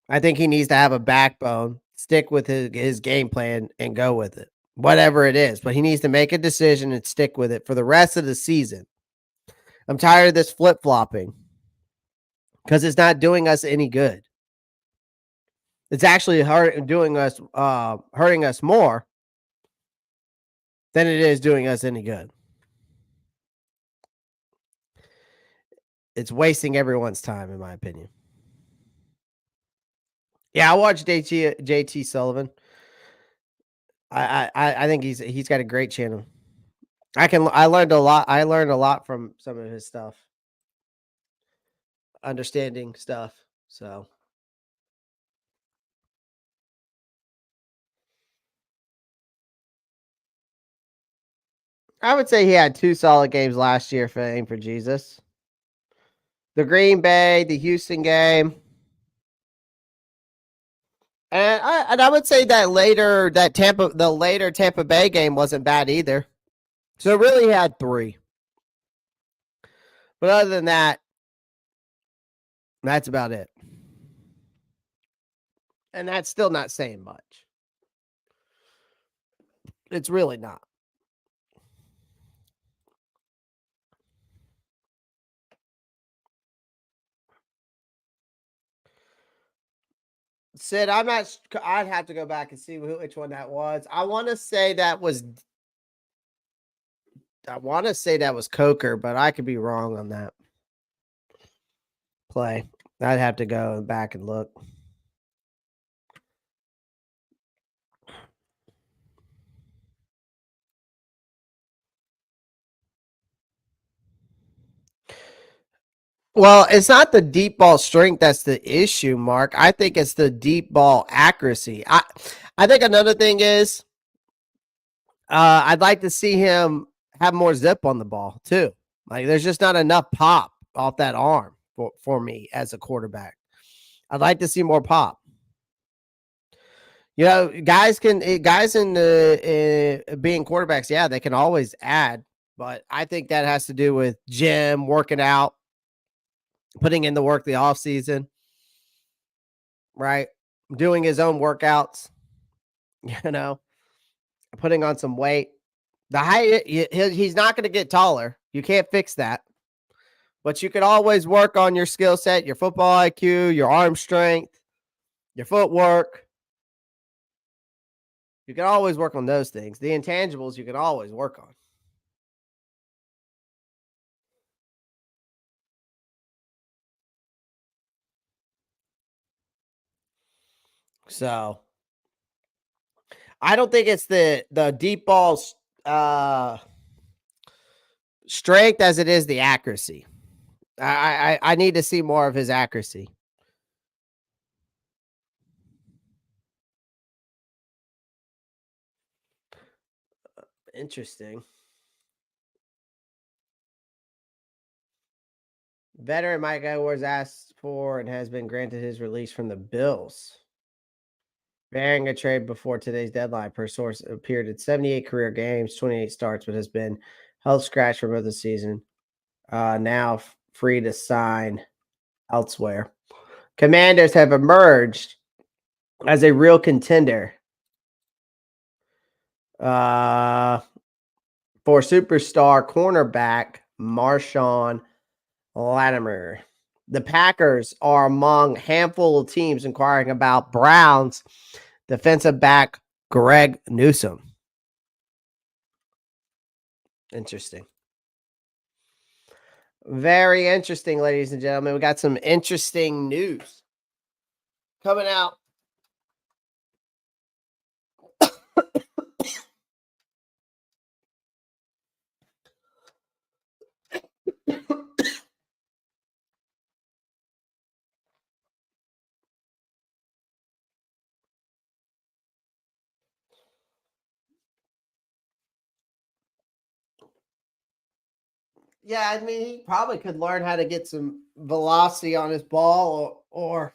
I think he needs to have a backbone, stick with his game plan, and go with it, whatever it is. But he needs to make a decision and stick with it for the rest of the season. I'm tired of this flip flopping because it's not doing us any good. It's actually hurting us more than it is doing us any good. It's wasting everyone's time, in my opinion. Yeah, I watched JT Sullivan. I think he's got a great channel. I learned a lot. I learned a lot from some of his stuff. Understanding stuff. So I would say he had 2 solid games last year for Aim for Jesus. The Green Bay, the Houston game. And I would say the later Tampa Bay game wasn't bad either. So really he had 3. But other than that, that's about it. And that's still not saying much. It's really not. Sid, I'm not. I'd have to go back and see which one that was. I want to say that was Coker, but I could be wrong on that play. I'd have to go back and look. Well, it's not the deep ball strength that's the issue, Mark. I think it's the deep ball accuracy. I think another thing is I'd like to see him have more zip on the ball too. Like there's just not enough pop off that arm for me as a quarterback. I'd like to see more pop. You know, guys in being quarterbacks, yeah, they can always add, but I think that has to do with gym, working out, putting in the work the off season, right? Doing his own workouts, you know, putting on some weight. The height, he's not going to get taller. You can't fix that. But you can always work on your skill set, your football IQ, your arm strength, your footwork. You can always work on those things. The intangibles you can always work on. So I don't think it's the deep balls strength as it is the accuracy. I need to see more of his accuracy. Interesting. Veteran Mike Edwards asked for and has been granted his release from the Bills. Bearing a trade before today's deadline, per source, appeared in 78 career games, 28 starts, but has been held scratch for both the season. Now free to sign elsewhere. Commanders have emerged as a real contender for superstar cornerback Marshawn Latimer. The Packers are among a handful of teams inquiring about Browns defensive back Greg Newsome. Interesting. Very interesting, ladies and gentlemen. We got some interesting news coming out. Yeah, I mean, he probably could learn how to get some velocity on his ball or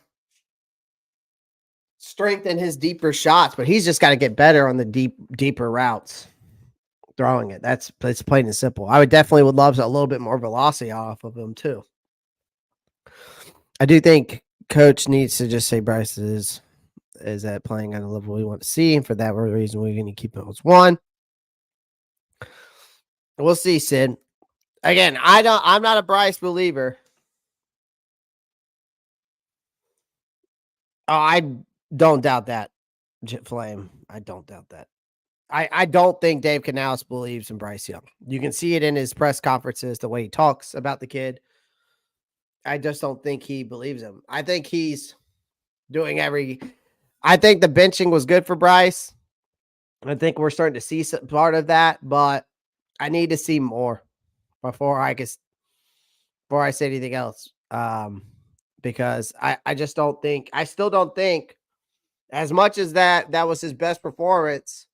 strengthen his deeper shots, but he's just got to get better on the deeper routes throwing it. It's plain and simple. I definitely would love a little bit more velocity off of him too. I do think coach needs to just say Bryce is at playing on a level we want to see, and for that reason we're going to keep him as one. We'll see, Sid. Again, I'm not a Bryce believer. Oh, I don't doubt that, Flame. I don't doubt that. I don't think Dave Canales believes in Bryce Young. You can see it in his press conferences, the way he talks about the kid. I just don't think he believes him. I think he's doing I think the benching was good for Bryce. I think we're starting to see some part of that, but I need to see more before I say anything else. Because I just don't think, I still don't think, as much as that was his best performance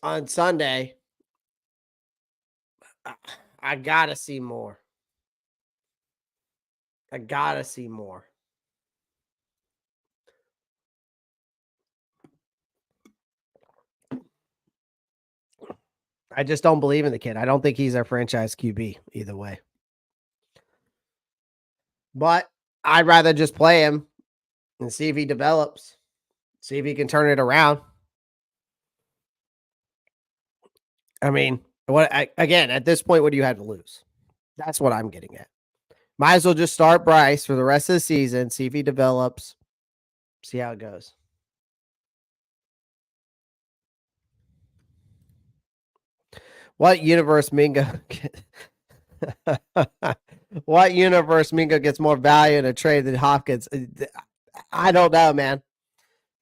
on Sunday, I gotta see more. I gotta see more. I just don't believe in the kid. I don't think he's our franchise QB either way. But I'd rather just play him and see if he develops, see if he can turn it around. I mean, again, at this point, what do you have to lose? That's what I'm getting at. Might as well just start Bryce for the rest of the season, see if he develops, see how it goes. What universe Mingo? What universe Mingo gets more value in a trade than Hopkins? I don't know, man.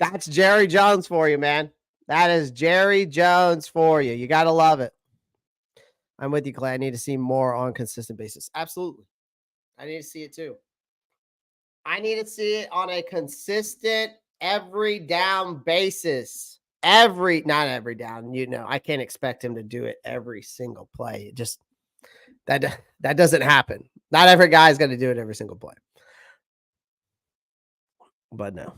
That's Jerry Jones for you, man. That is Jerry Jones for you. You got to love it. I'm with you, Clay. I need to see more on a consistent basis. Absolutely. I need to see it too. I need to see it on a consistent, every down basis. Not every down. I can't expect him to do it every single play. It just that doesn't happen. Not every guy's going to do it every single play. But no.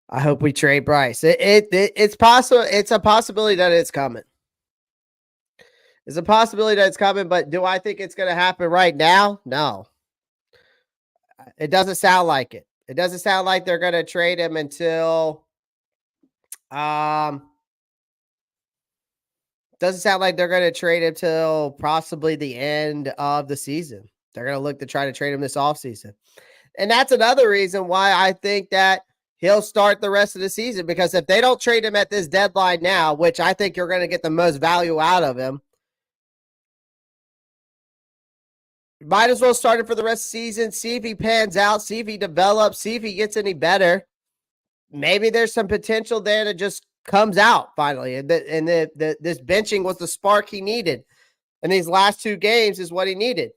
I hope we trade Bryce. It's possible. It's a possibility that it's coming. It's a possibility that it's coming, but do I think it's going to happen right now? No. It doesn't sound like it. It doesn't sound like they're going to trade him until doesn't sound like they're going to trade him till possibly the end of the season. They're going to look to try to trade him this offseason. And that's another reason why I think that he'll start the rest of the season, because if they don't trade him at this deadline now, which I think you're going to get the most value out of him, might as well start him for the rest of the season, see if he pans out, see if he develops, see if he gets any better. Maybe there's some potential there that just comes out finally. And this benching was the spark he needed. And these last 2 games is what he needed.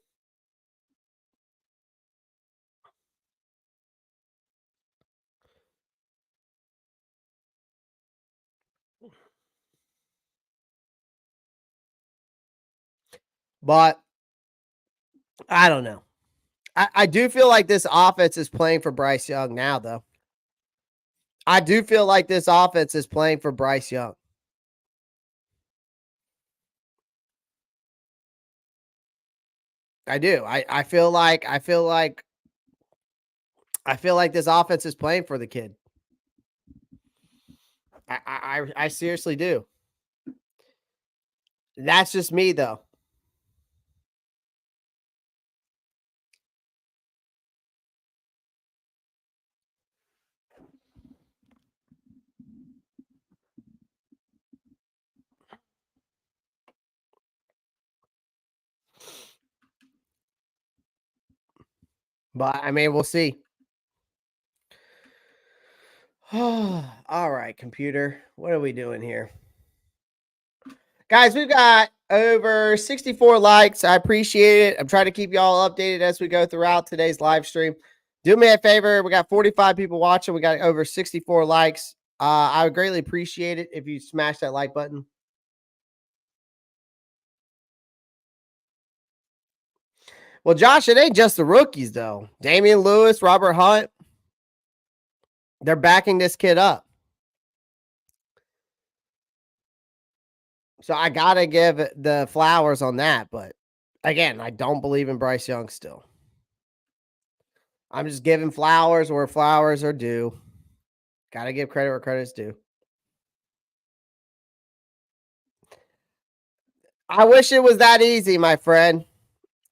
But I don't know. I do feel like this offense is playing for Bryce Young now, though. I do feel like this offense is playing for Bryce Young. I do. I feel like this offense is playing for the kid. I seriously do. That's just me, though. But I mean, we'll see. All right, computer. What are we doing here? Guys, we've got over 64 likes. I appreciate it. I'm trying to keep y'all updated as we go throughout today's live stream. Do me a favor. We got 45 people watching. We got over 64 likes. I would greatly appreciate it if you smash that like button. Well, Josh, it ain't just the rookies, though. Damian Lewis, Robert Hunt, they're backing this kid up. So I got to give the flowers on that. But again, I don't believe in Bryce Young still. I'm just giving flowers where flowers are due. Got to give credit where credit's due. I wish it was that easy, my friend.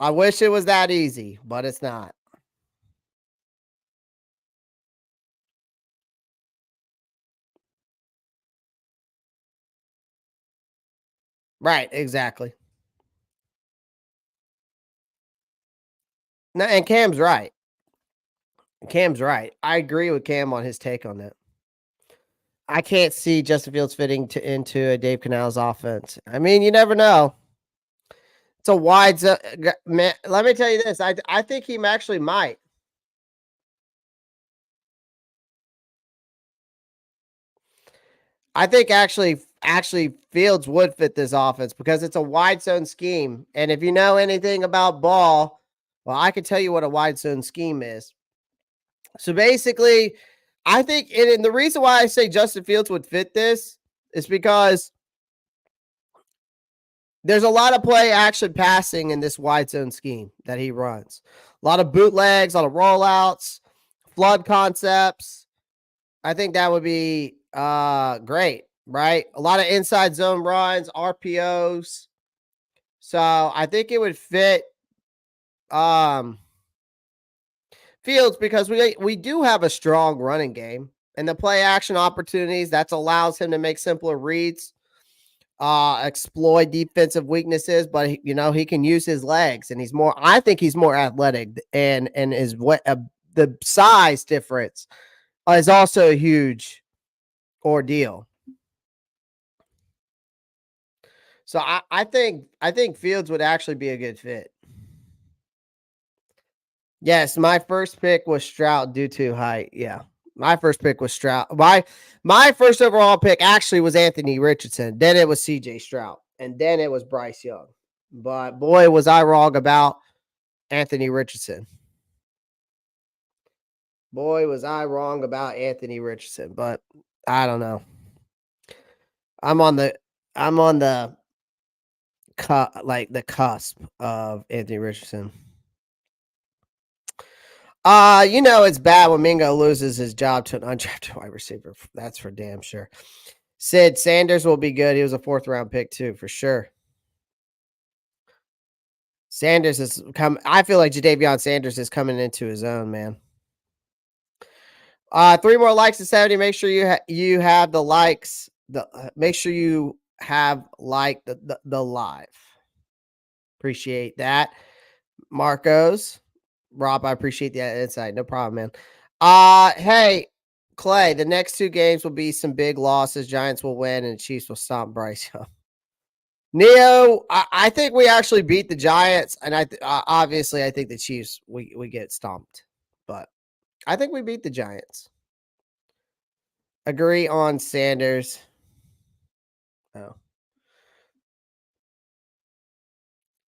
I wish it was that easy, but it's not. Right, exactly. No, and Cam's right. Cam's right. I agree with Cam on his take on that. I can't see Justin Fields fitting into a Dave Canales offense. I mean, you never know. It's a wide man. Let me tell you this. I think he actually might. I think actually Fields would fit this offense because it's a wide zone scheme. And if you know anything about ball, well, I can tell you what a wide zone scheme is. So basically, I think, and the reason why I say Justin Fields would fit this is because there's a lot of play action passing in this wide zone scheme that he runs. A lot of bootlegs, a lot of rollouts, flood concepts. I think that would be great, right? A lot of inside zone runs, RPOs. So I think it would fit Fields because we do have a strong running game, and the play action opportunities that allows him to make simpler reads, exploit defensive weaknesses, but he can use his legs, and I think he's more athletic, and is what the size difference is also a huge ordeal. So I think Fields would actually be a good fit. Yes, my first pick was Stroud due to height. Yeah. My first pick was Stroud. My first overall pick actually was Anthony Richardson. Then it was CJ Stroud. And then it was Bryce Young. But boy, was I wrong about Anthony Richardson. Boy, was I wrong about Anthony Richardson. But I don't know. I'm on the cusp of Anthony Richardson. It's bad when Mingo loses his job to an undrafted wide receiver. That's for damn sure. Sid Sanders will be good. He was a 4th round pick too, for sure. Sanders is I feel like Jadavion Sanders is coming into his own, man. 3 more likes to 70. Make sure you have the likes. Make sure you have liked the live. Appreciate that, Marcos. Rob, I appreciate that insight. No problem, man. Hey, Clay, the next 2 games will be some big losses. Giants will win, and the Chiefs will stomp Bryce Young. Neo, I think we actually beat the Giants, and obviously I think the Chiefs we get stomped, but I think we beat the Giants. Agree on Sanders. Oh,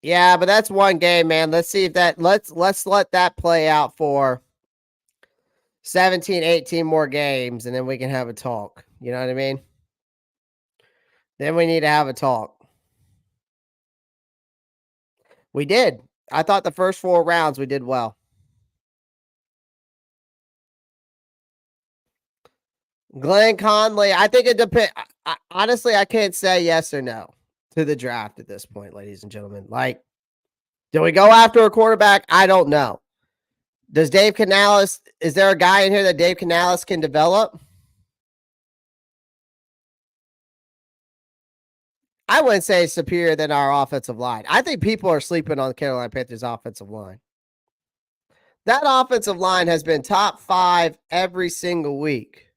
yeah, but that's one game, man. Let's see if that let's let that play out for 17, 18 more games, and then we can have a talk. You know what I mean? Then we need to have a talk. We did. I thought the first 4 rounds we did well. Glenn Conley, I think it depends. Honestly, I can't say yes or no to the draft at this point, ladies and gentlemen. Like, do we go after a quarterback? I don't know. Does Dave Canales, is there a guy in here that Dave Canales can develop? I wouldn't say it's superior than our offensive line. I think people are sleeping on the Carolina Panthers offensive line. That offensive line has been top 5 every single week.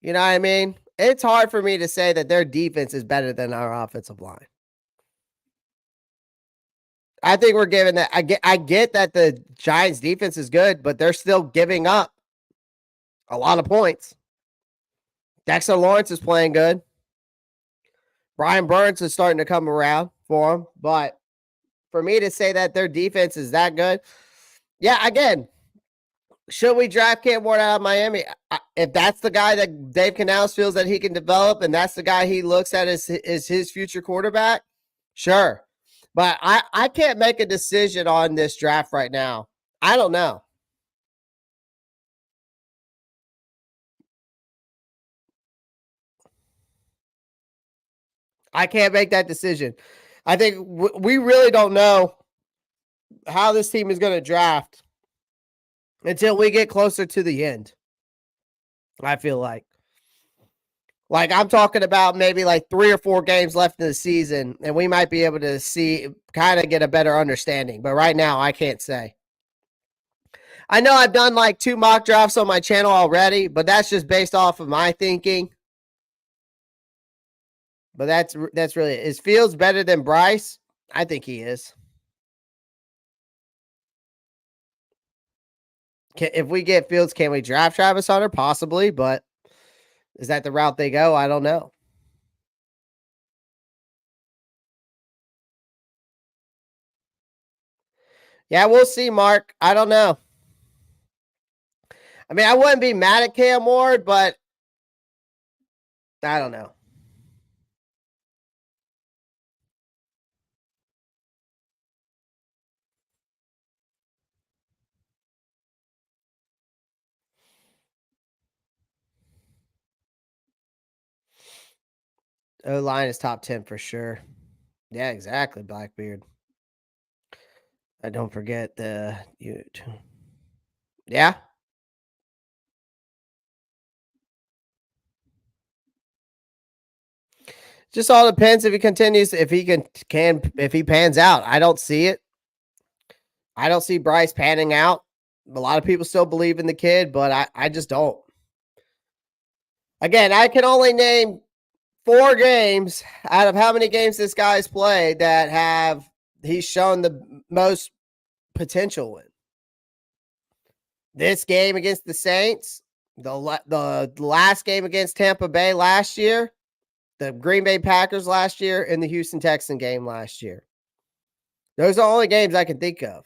You know what I mean? It's hard for me to say that their defense is better than our offensive line. I think we're giving that. I get that the Giants defense is good, but they're still giving up a lot of points. Dexter Lawrence is playing good. Brian Burns is starting to come around for him. But for me to say that their defense is that good, yeah, again, should we draft Cam Ward out of Miami? If that's the guy that Dave Canales feels that he can develop, and that's the guy he looks at as his future quarterback, sure. But I can't make a decision on this draft right now. I don't know. I can't make that decision. I think we really don't know how this team is going to draft until we get closer to the end. I feel like I'm talking about maybe like 3 or 4 games left in the season, and we might be able to see, kind of get a better understanding. But right now, I can't say. I know I've done like 2 mock drafts on my channel already, but that's just based off of my thinking. But that's really it. Is Fields better than Bryce? I think he is. If we get Fields, can we draft Travis Hunter? Possibly, but is that the route they go? I don't know. Yeah, we'll see, Mark. I don't know. I mean, I wouldn't be mad at Cam Ward, but I don't know. O-line is top 10 for sure. Yeah, exactly, Blackbeard. I don't forget the yeah. Just all depends if he continues, if he can if he pans out. I don't see it. I don't see Bryce panning out. A lot of people still believe in the kid, but I just don't. Again, I can only name 4 games out of how many games this guy's played that he's shown the most potential in. This game against the Saints, the last game against Tampa Bay last year, the Green Bay Packers last year, and the Houston Texans game last year. Those are the only games I can think of.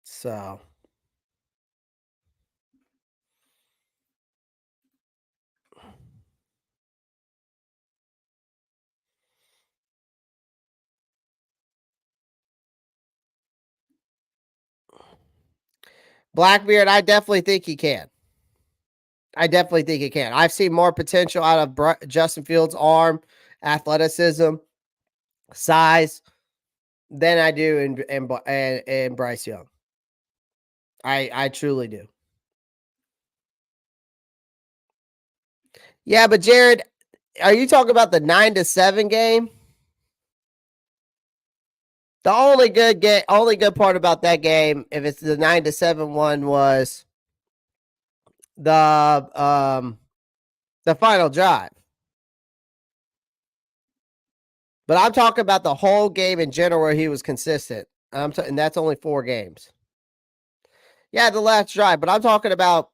So Blackbeard, I definitely think he can. I've seen more potential out of Justin Fields' arm, athleticism, size than I do in Bryce Young. I truly do. Yeah, but Jared, are you talking about the 9-7 game? The only good part about that game, if it's the 9-7 one, was the final drive. But I'm talking about the whole game in general where he was consistent. And that's only 4 games. Yeah, the last drive, but I'm talking about,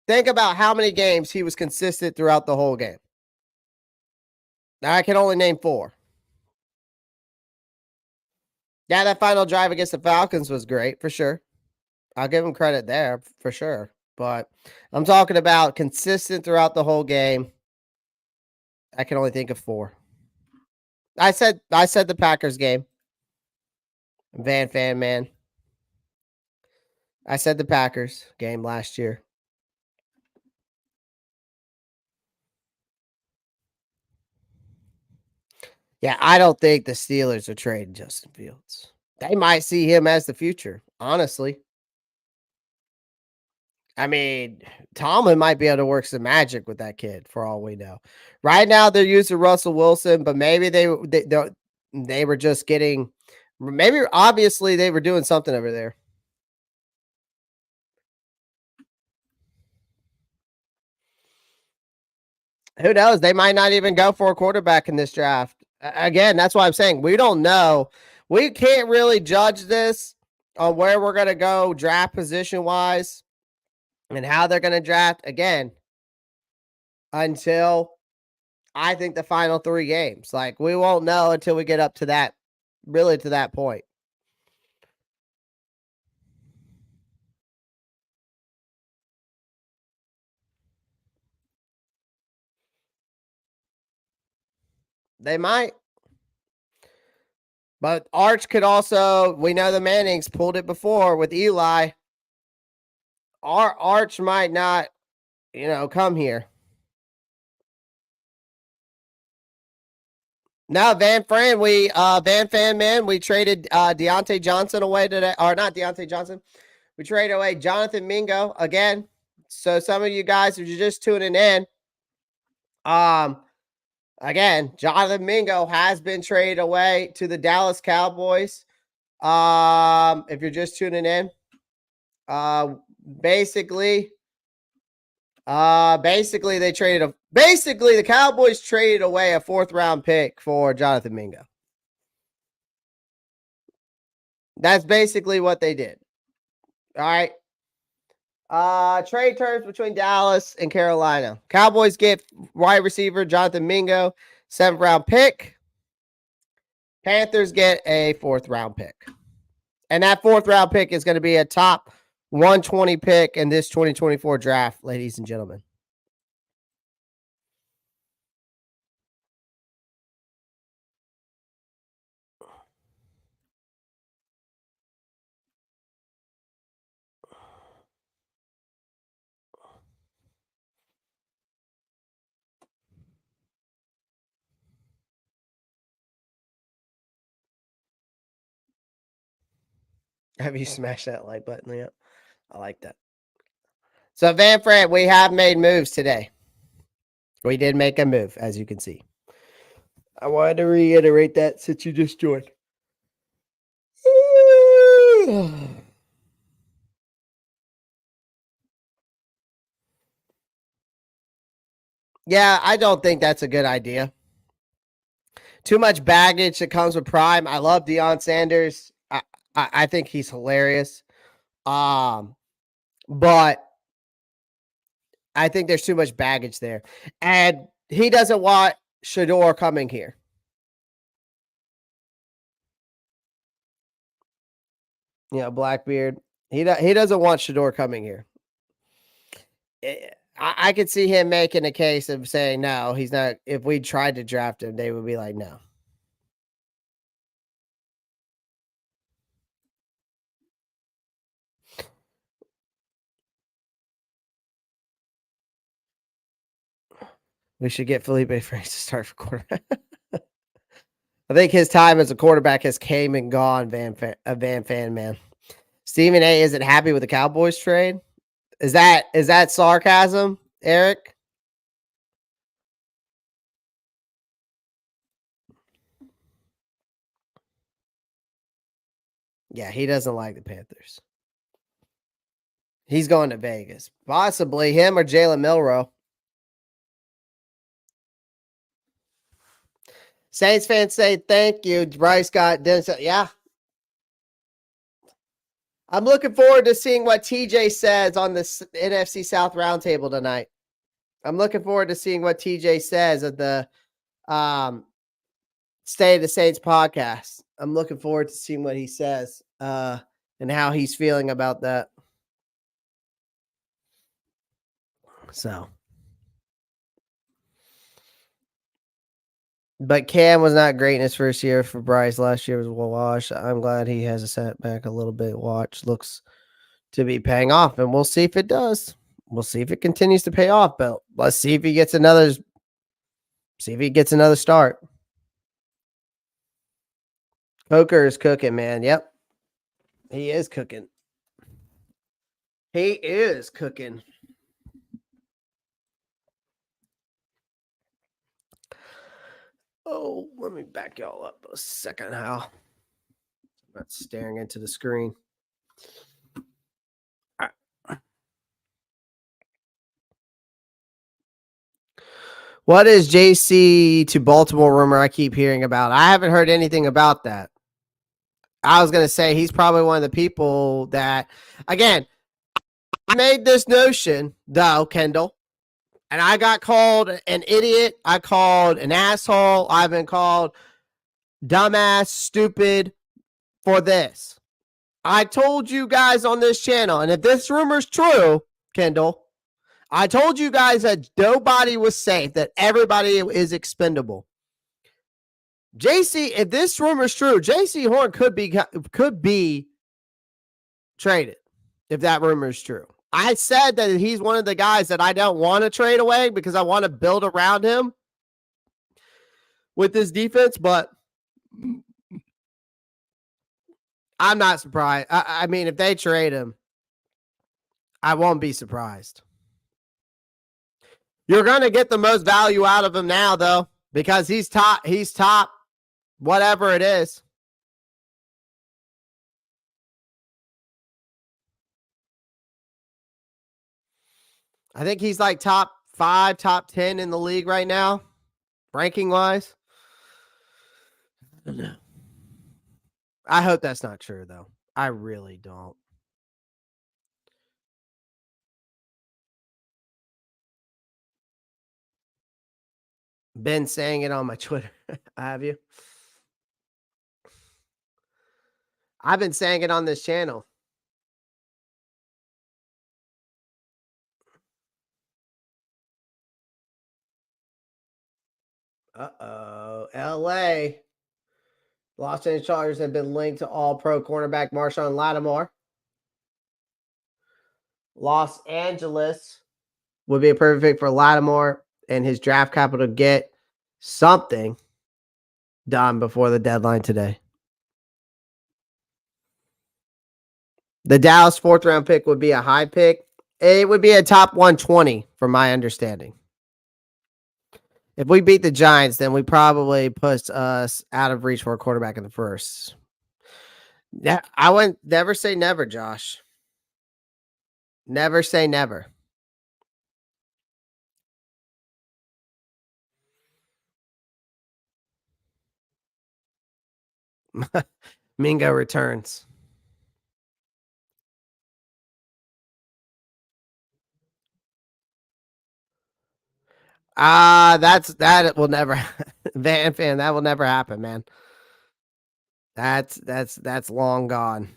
think about how many games he was consistent throughout the whole game. Now I can only name 4. Yeah, that final drive against the Falcons was great for sure. I'll give him credit there for sure. But I'm talking about consistent throughout the whole game. I can only think of 4. I said the Packers game. Van Fan Man. I said the Packers game last year. Yeah, I don't think the Steelers are trading Justin Fields. They might see him as the future, honestly. I mean, Tomlin might be able to work some magic with that kid for all we know. Right now, they're using Russell Wilson, but maybe they were just getting, maybe obviously they were doing something over there. Who knows? They might not even go for a quarterback in this draft. Again, that's why I'm saying we don't know. We can't really judge this on where we're going to go draft position wise and how they're going to draft again until I think the final 3 games. Like, we won't know until we get up to that, really to that point. They might. But Arch could also, we know the Mannings pulled it before with Eli. Arch might not, come here. No, Van Fan Man, we traded Deontay Johnson away today, or not Deontay Johnson. We traded away Jonathan Mingo again. So some of you guys, if you're just tuning in, again, Jonathan Mingo has been traded away to the Dallas Cowboys. If you're just tuning in, basically they traded the Cowboys traded away a 4th round pick for Jonathan Mingo. That's basically what they did. All right. Trade terms between Dallas and Carolina. Cowboys get wide receiver Jonathan Mingo, 7th round pick. Panthers get a 4th round pick. And that 4th round pick is going to be a top 120 pick in this 2024 draft, ladies and gentlemen. Have you smashed that like button yet? I like that. So, Van Fran, we have made moves today. We did make a move, as you can see. I wanted to reiterate that since you just joined. Yeah, I don't think that's a good idea. Too much baggage that comes with prime. I love Deion Sanders. I think he's hilarious. But I think there's too much baggage there. And he doesn't want Shador coming here. Blackbeard. He doesn't want Shador coming here. I could see him making a case of saying no, he's not. If we tried to draft him, they would be like, no. We should get Felipe Franks to start for quarterback. I think his time as a quarterback has came and gone, Van Fan man. Stephen A isn't happy with the Cowboys trade. Is that sarcasm, Eric? Yeah, he doesn't like the Panthers. He's going to Vegas. Possibly him or Jalen Milroe. Saints fans say thank you. Bryce got Dennis. Yeah. I'm looking forward to seeing what TJ says on this NFC South roundtable tonight. I'm looking forward to seeing what TJ says at the State of the Saints podcast. I'm looking forward to seeing what he says and how he's feeling about that. So, but Cam was not great in his first year for Bryce. Last year was a wash. I'm glad he has a setback a little bit. Watch looks to be paying off, and we'll see if it does. We'll see if it continues to pay off. But let's see if he gets another. See if he gets another start. Coker is cooking, man. Yep, he is cooking. He is cooking. Oh, let me back y'all up a second, Hal. I'm not staring into the screen. All right. What is JC to Baltimore rumor I keep hearing about? I haven't heard anything about that. I was going to say he's probably one of the people that, again, I made this notion, though, Kendall, and I got called an idiot. I called an asshole. I've been called dumbass, stupid for this. I told you guys on this channel, and if this rumor's true, Kendall, I told you guys that nobody was safe, that everybody is expendable. JC, if this rumor's true, JC Horn could be traded if that rumor is true. I said that he's one of the guys that I don't want to trade away because I want to build around him with this defense, but I'm not surprised. I mean, if they trade him, I won't be surprised. You're going to get the most value out of him now, though, because he's top, whatever it is. I think he's like top 5, top 10 in the league right now, ranking wise. I don't know. I hope that's not true, though. I really don't. Been saying it on my Twitter. Have you? I've been saying it on this channel. Uh-oh. LA. Los Angeles Chargers have been linked to all-pro cornerback Marshawn Lattimore. Los Angeles would be a perfect fit for Lattimore and his draft capital to get something done before the deadline today. The Dallas 4th-round pick would be a high pick. It would be a top 120 from my understanding. If we beat the Giants, then we probably push us out of reach for a quarterback in the first. Yeah, I wouldn't never say never, Josh. Never say never. Mingo returns. That will never Van Fan, that will never happen, man. That's long gone.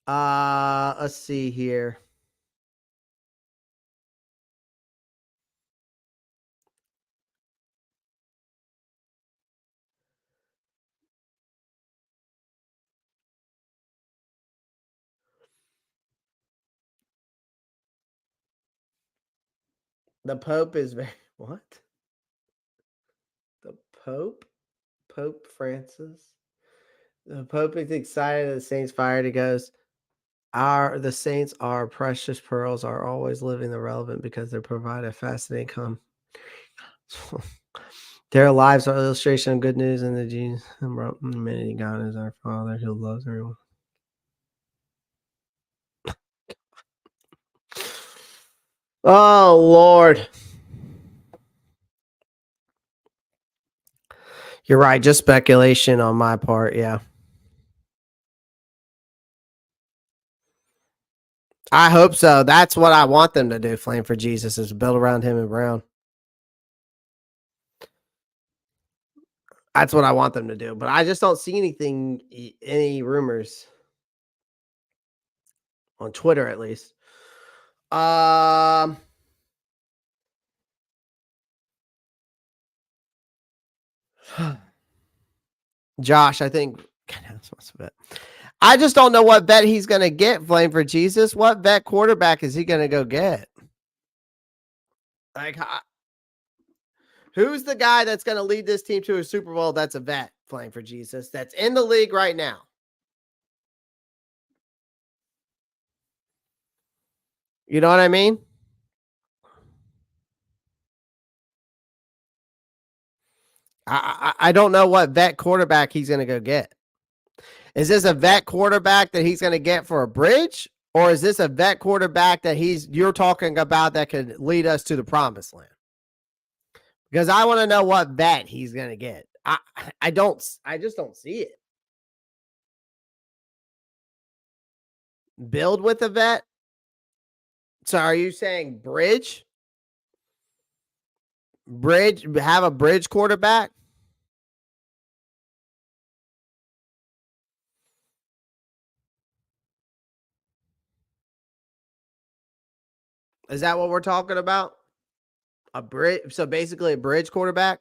Let's see here. The Pope is very What? The Pope? Pope Francis? The Pope is excited that the Saints fired. He goes, the Saints are precious pearls, are always living the relevant because they provide a fascinating income. Their lives are illustration of good news and the Jesus and humanity. God is our Father who loves everyone. Oh Lord. You're right, just speculation on my part, yeah. I hope so. That's what I want them to do, Flame for Jesus, is build around him and Brown. That's what I want them to do. But I just don't see anything, any rumors on Twitter at least. Josh, I think I just don't know what vet he's going to get, Flame for Jesus. What vet quarterback is he going to go get? Like, who's the guy that's going to lead this team to a Super Bowl that's a vet, Flame for Jesus, that's in the league right now? You know what I mean? I don't know what vet quarterback he's going to go get. Is this a vet quarterback that he's going to get for a bridge? Or is this a vet quarterback that you're talking about that could lead us to the promised land? Because I want to know what vet he's going to get. I just don't see it. Build with a vet? So are you saying bridge? Have a bridge quarterback? Is that what we're talking about? A bridge? So basically a bridge quarterback?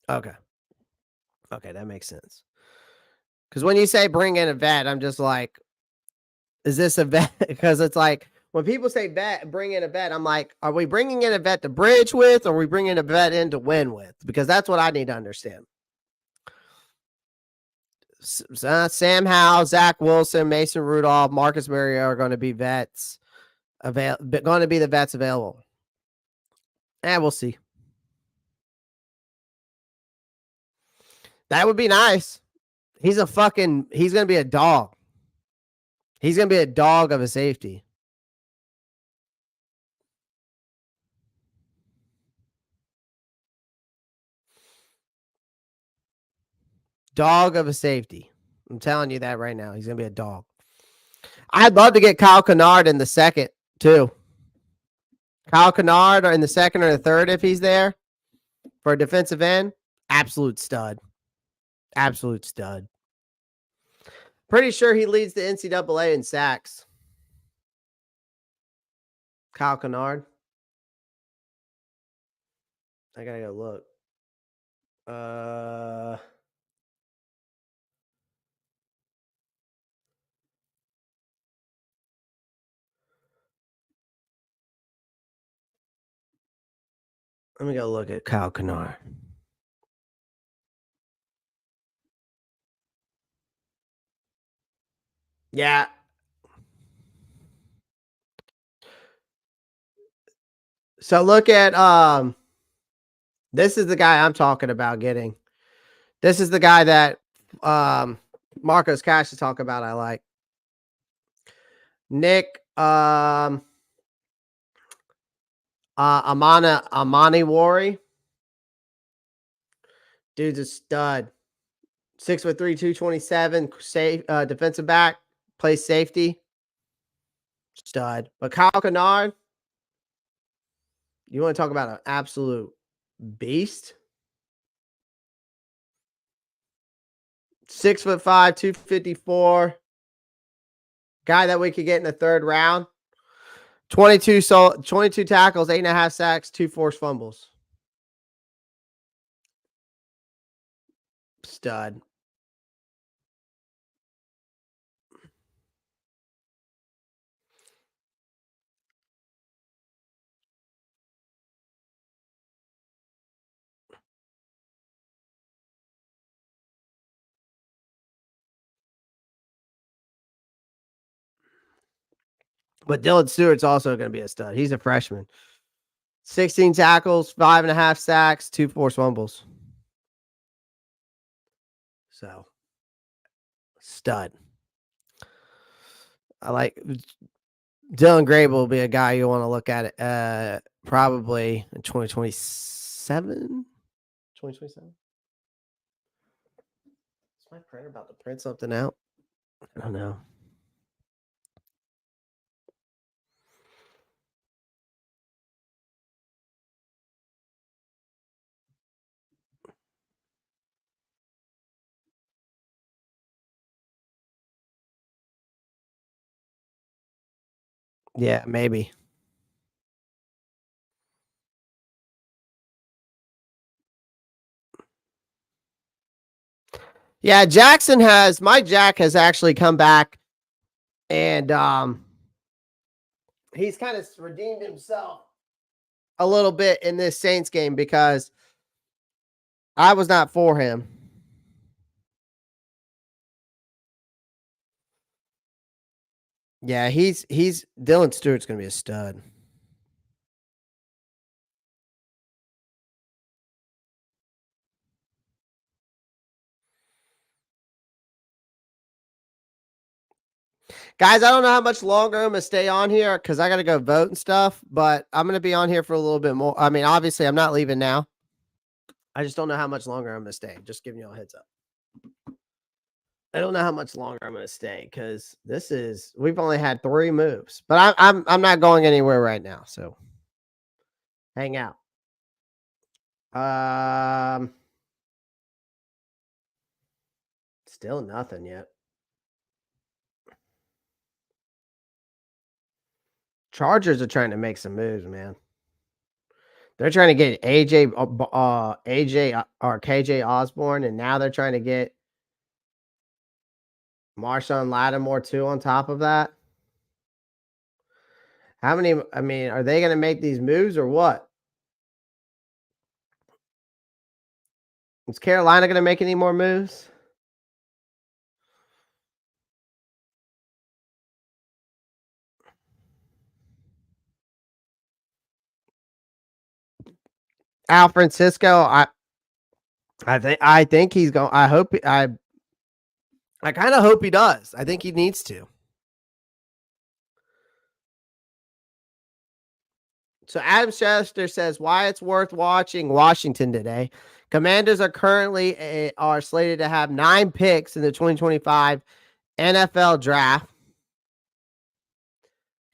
Okay. Okay, that makes sense. Because when you say bring in a vet, I'm just like, is this a vet? Because it's like, when people say vet, bring in a vet, I'm like, are we bringing in a vet to bridge with, or are we bringing a vet in to win with? Because that's what I need to understand. Sam Howell, Zach Wilson, Mason Rudolph, Marcus Mariota are going to be vets. Going to be the vets available. We'll see. That would be nice. He's going to be a dog. He's going to be a dog of a safety. Dog of a safety. I'm telling you that right now. He's going to be a dog. I'd love to get Kyle Kennard in the second, too. Kyle Kennard in the second or the third if he's there for a defensive end. Absolute stud. Absolute stud. Pretty sure he leads the NCAA in sacks. Kyle Kennard. I gotta go look. Let me go look at Kyle Kennard. Yeah. So look at this is the guy I'm talking about getting. This is the guy that Marcos Cash is talking about. I like Nick Amani Wari. Dude's a stud. 6'3", 227, safe defensive back, plays safety. Stud. But Kyle Kennard, you want to talk about an absolute beast? 6'5", 254. Guy that we could get in the third round. 22 tackles, 8.5 sacks, 2 forced fumbles. Stud. But Dylan Stewart's also going to be a stud. He's a freshman. 16 tackles, 5.5 sacks, 2 forced fumbles. So, stud. I like Dylan Grable will be a guy you want to look at it probably in 2027. 2027? Is my printer about to print something out? I don't know. Yeah, maybe. Yeah, my Jack has actually come back and he's kind of redeemed himself a little bit in this Saints game because I was not for him. Yeah, he's Dylan Stewart's going to be a stud. Guys, I don't know how much longer I'm going to stay on here because I got to go vote and stuff, but I'm going to be on here for a little bit more. I mean, obviously, I'm not leaving now. I just don't know how much longer I'm going to stay. Just giving you a heads up. I don't know how much longer I'm going to stay because we've only had 3 moves, but I'm not going anywhere right now. So hang out. Still nothing yet. Chargers are trying to make some moves, man. They're trying to get AJ or KJ Osborne, and now they're trying to get Marshawn Lattimore too on top of that. How many? I mean, are they going to make these moves or what? Is Carolina going to make any more moves? Al Francisco, I think he's going. I kind of hope he does. I think he needs to. So Adam Chester says why it's worth watching Washington today. Commanders are currently are slated to have 9 picks in the 2025 NFL draft.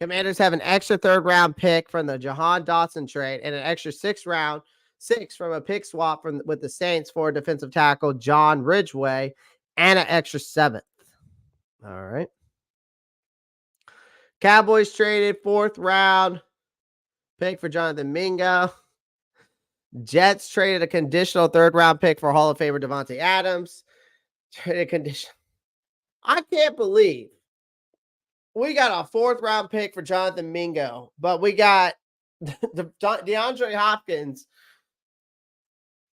Commanders have an extra 3rd-round pick from the Jahan Dotson trade and an extra 6 from a pick swap with the Saints for defensive tackle John Ridgeway and an extra 7th. All right. Cowboys traded 4th-round pick for Jonathan Mingo. Jets traded a conditional 3rd-round pick for Hall of Famer Devontae Adams. Traded condition. I can't believe we got a 4th-round pick for Jonathan Mingo, but we got DeAndre Hopkins.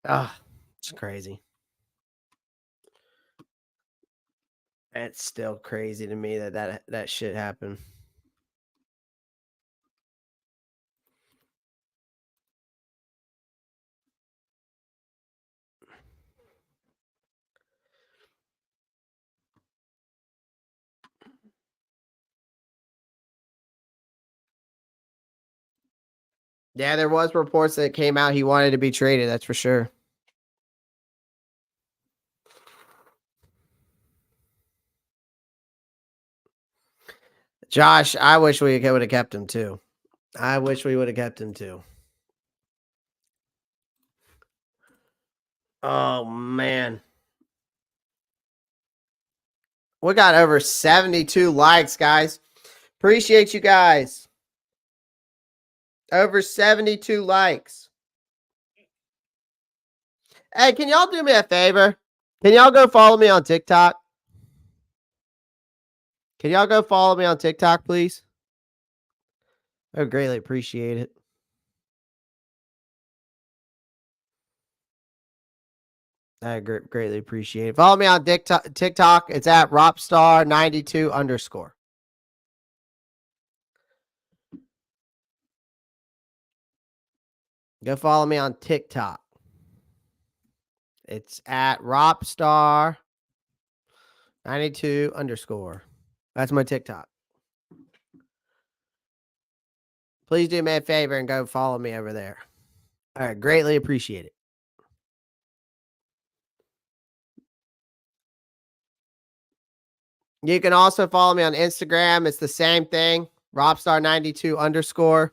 It's crazy. It's still crazy to me that shit happened. Yeah, there was reports that came out he wanted to be traded. That's for sure. Josh, I wish we would have kept him too. Oh, man. We got over 72 likes, guys. Appreciate you guys. Over 72 likes. Hey, can y'all do me a favor? Can y'all go follow me on TikTok? Can y'all go follow me on TikTok, please? I would greatly appreciate it. I greatly appreciate it. Follow me on TikTok. It's at Roppstar92_. Go follow me on TikTok. It's at Roppstar92_. That's my TikTok. Please do me a favor and go follow me over there. All right, greatly appreciate it. You can also follow me on Instagram. It's the same thing, Roppstar92_.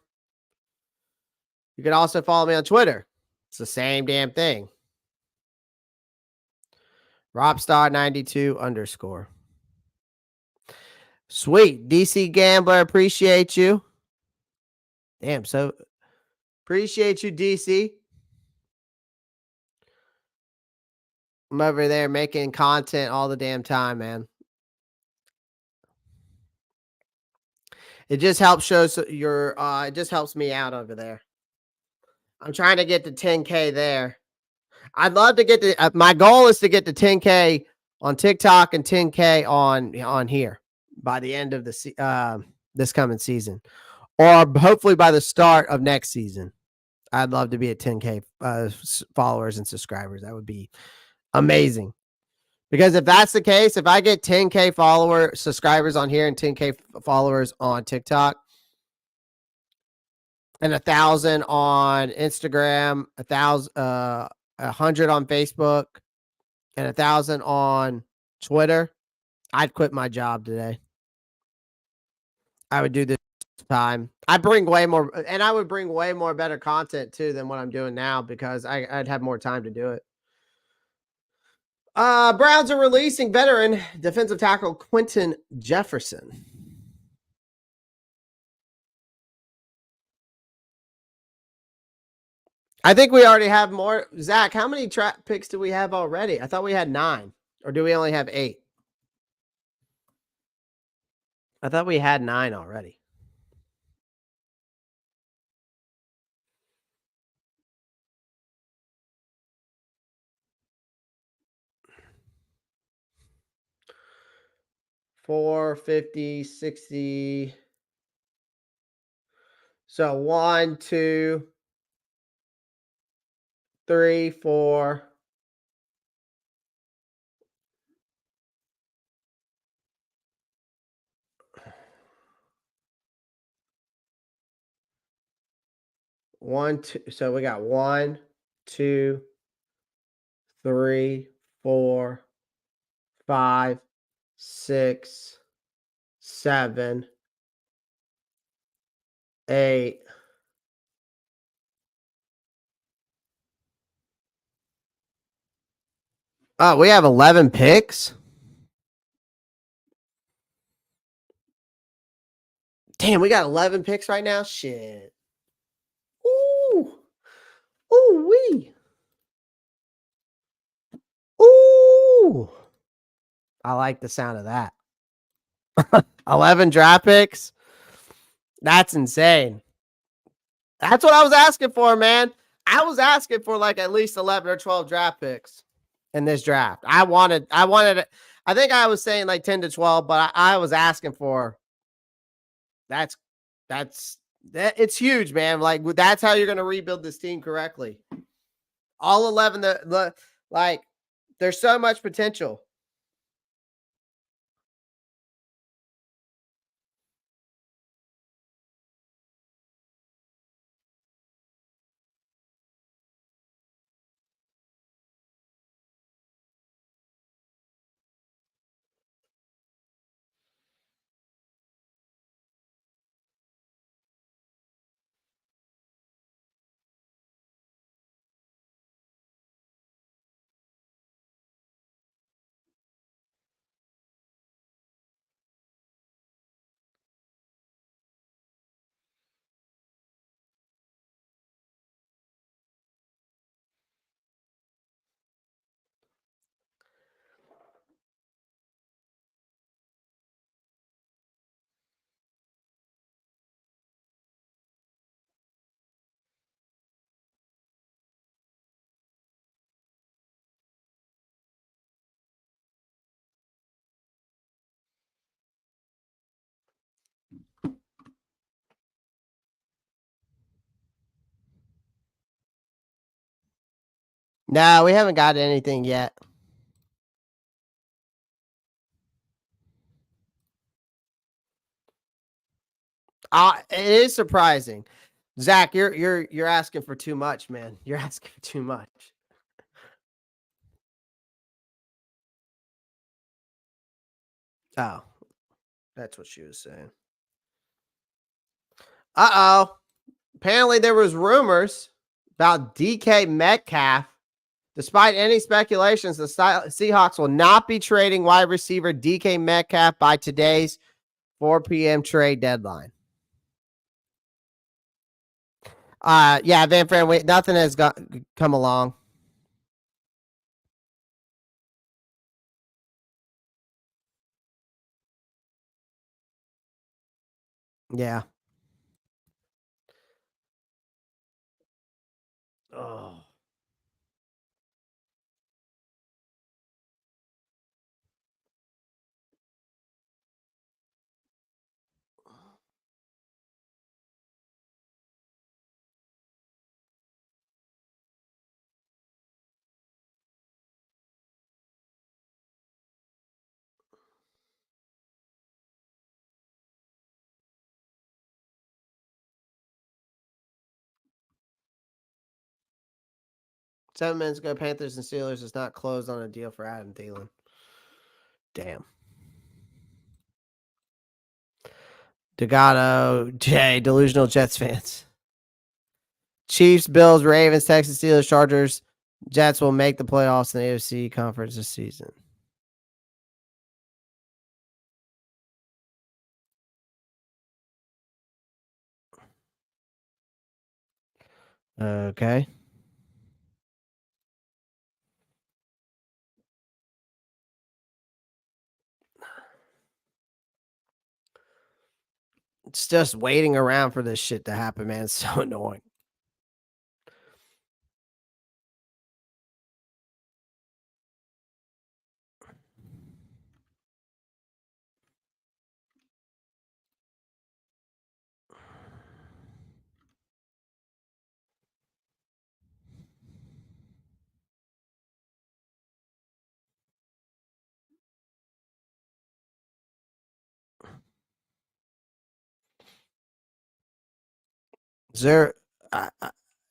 You can also follow me on Twitter. It's the same damn thing. Roppstar92_. Sweet. DC Gambler, appreciate you. Damn, so appreciate you, DC. I'm over there making content all the damn time, man. It just helps shows your it just helps me out over there. I'm trying to get to 10K there. I'd love to get to my goal is to get to 10K on TikTok and 10K on here by the end of the this coming season, or hopefully by the start of next season. I'd love to be at 10K followers and subscribers. That would be amazing. Because if that's the case, if I get 10K subscribers on here and 10K followers on TikTok, and 1,000 on Instagram, 100 on Facebook, and 1,000 on Twitter, I'd quit my job today. I would do this time. I'd bring way more, and I would bring way more better content too than what I'm doing now because I'd have more time to do it. Browns are releasing veteran defensive tackle Quentin Jefferson. I think we already have more. Zach, how many picks do we have already? I thought we had 9. Or do we only have 8? I thought we had 9 already. Four, 50, 60. So 1, 2, 3, 4. One, two. So we got 1, 2, 3, 4, 5, 6, 7, 8. Oh, we have 11 picks. Damn, we got 11 picks right now. Shit. Ooh. Ooh wee. Ooh. I like the sound of that. 11 draft picks. That's insane. That's what I was asking for, man. I was asking for like at least 11 or 12 draft picks in this draft. I wanted, I think I was saying like 10 to 12, but I was asking for it's huge, man. Like that's how you're going to rebuild this team correctly. All 11, like there's so much potential. No, we haven't got anything yet. It is surprising. Zach, you're asking for too much, man. You're asking for too much. Oh, that's what she was saying. Uh-oh. Apparently there was rumors about DK Metcalf. Despite any speculations, the Seahawks will not be trading wide receiver DK Metcalf by today's 4 p.m. trade deadline. Yeah, Van Fran, nothing has come along. Yeah. Oh. Seven minutes ago, Panthers and Steelers is not closed on a deal for Adam Thielen. Damn. Degato, Jay, delusional Jets fans. Chiefs, Bills, Ravens, Texas, Steelers, Chargers. Jets will make the playoffs in the AFC conference this season. Okay. It's just waiting around for this shit to happen, man. It's so annoying. Is there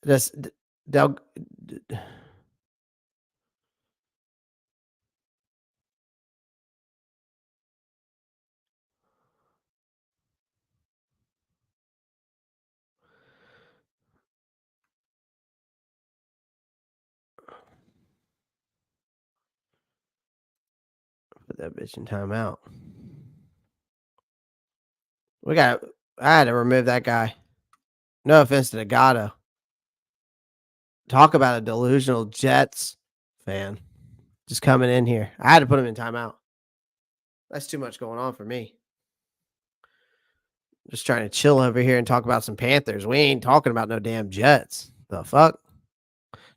this they'll put that bitch in timeout. I had to remove that guy. No offense to the Gatto. Talk about a delusional Jets fan just coming in here. I had to put him in timeout. That's too much going on for me. Just trying to chill over here and talk about some Panthers. We ain't talking about no damn Jets. The fuck?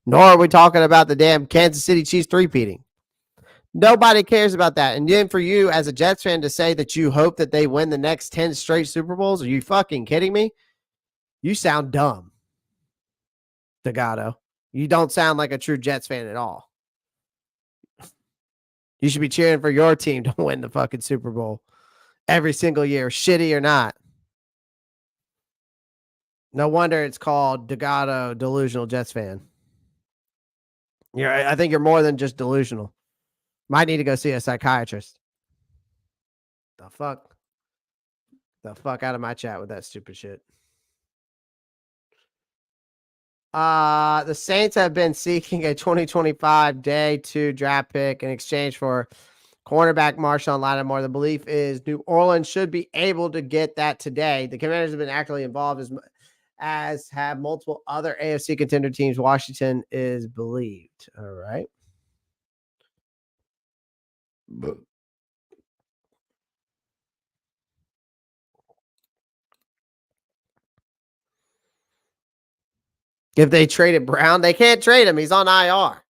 Nor are we talking about the damn Kansas City Chiefs three-peating. Nobody cares about that. And then for you as a Jets fan to say that you hope that they win the next 10 straight Super Bowls, are you fucking kidding me? You sound dumb, Degato. You don't sound like a true Jets fan at all. You should be cheering for your team to win the fucking Super Bowl every single year, shitty or not. No wonder it's called Degato Delusional Jets fan. I think you're more than just delusional. Might need to go see a psychiatrist. The fuck? The fuck out of my chat with that stupid shit. The Saints have been seeking a 2025 day 2 draft pick in exchange for cornerback Marshawn Lattimore. The belief is New Orleans should be able to get that today. The Commanders have been actively involved as have multiple other AFC contender teams. Washington is believed. All right. If they traded Brown, they can't trade him. He's on IR.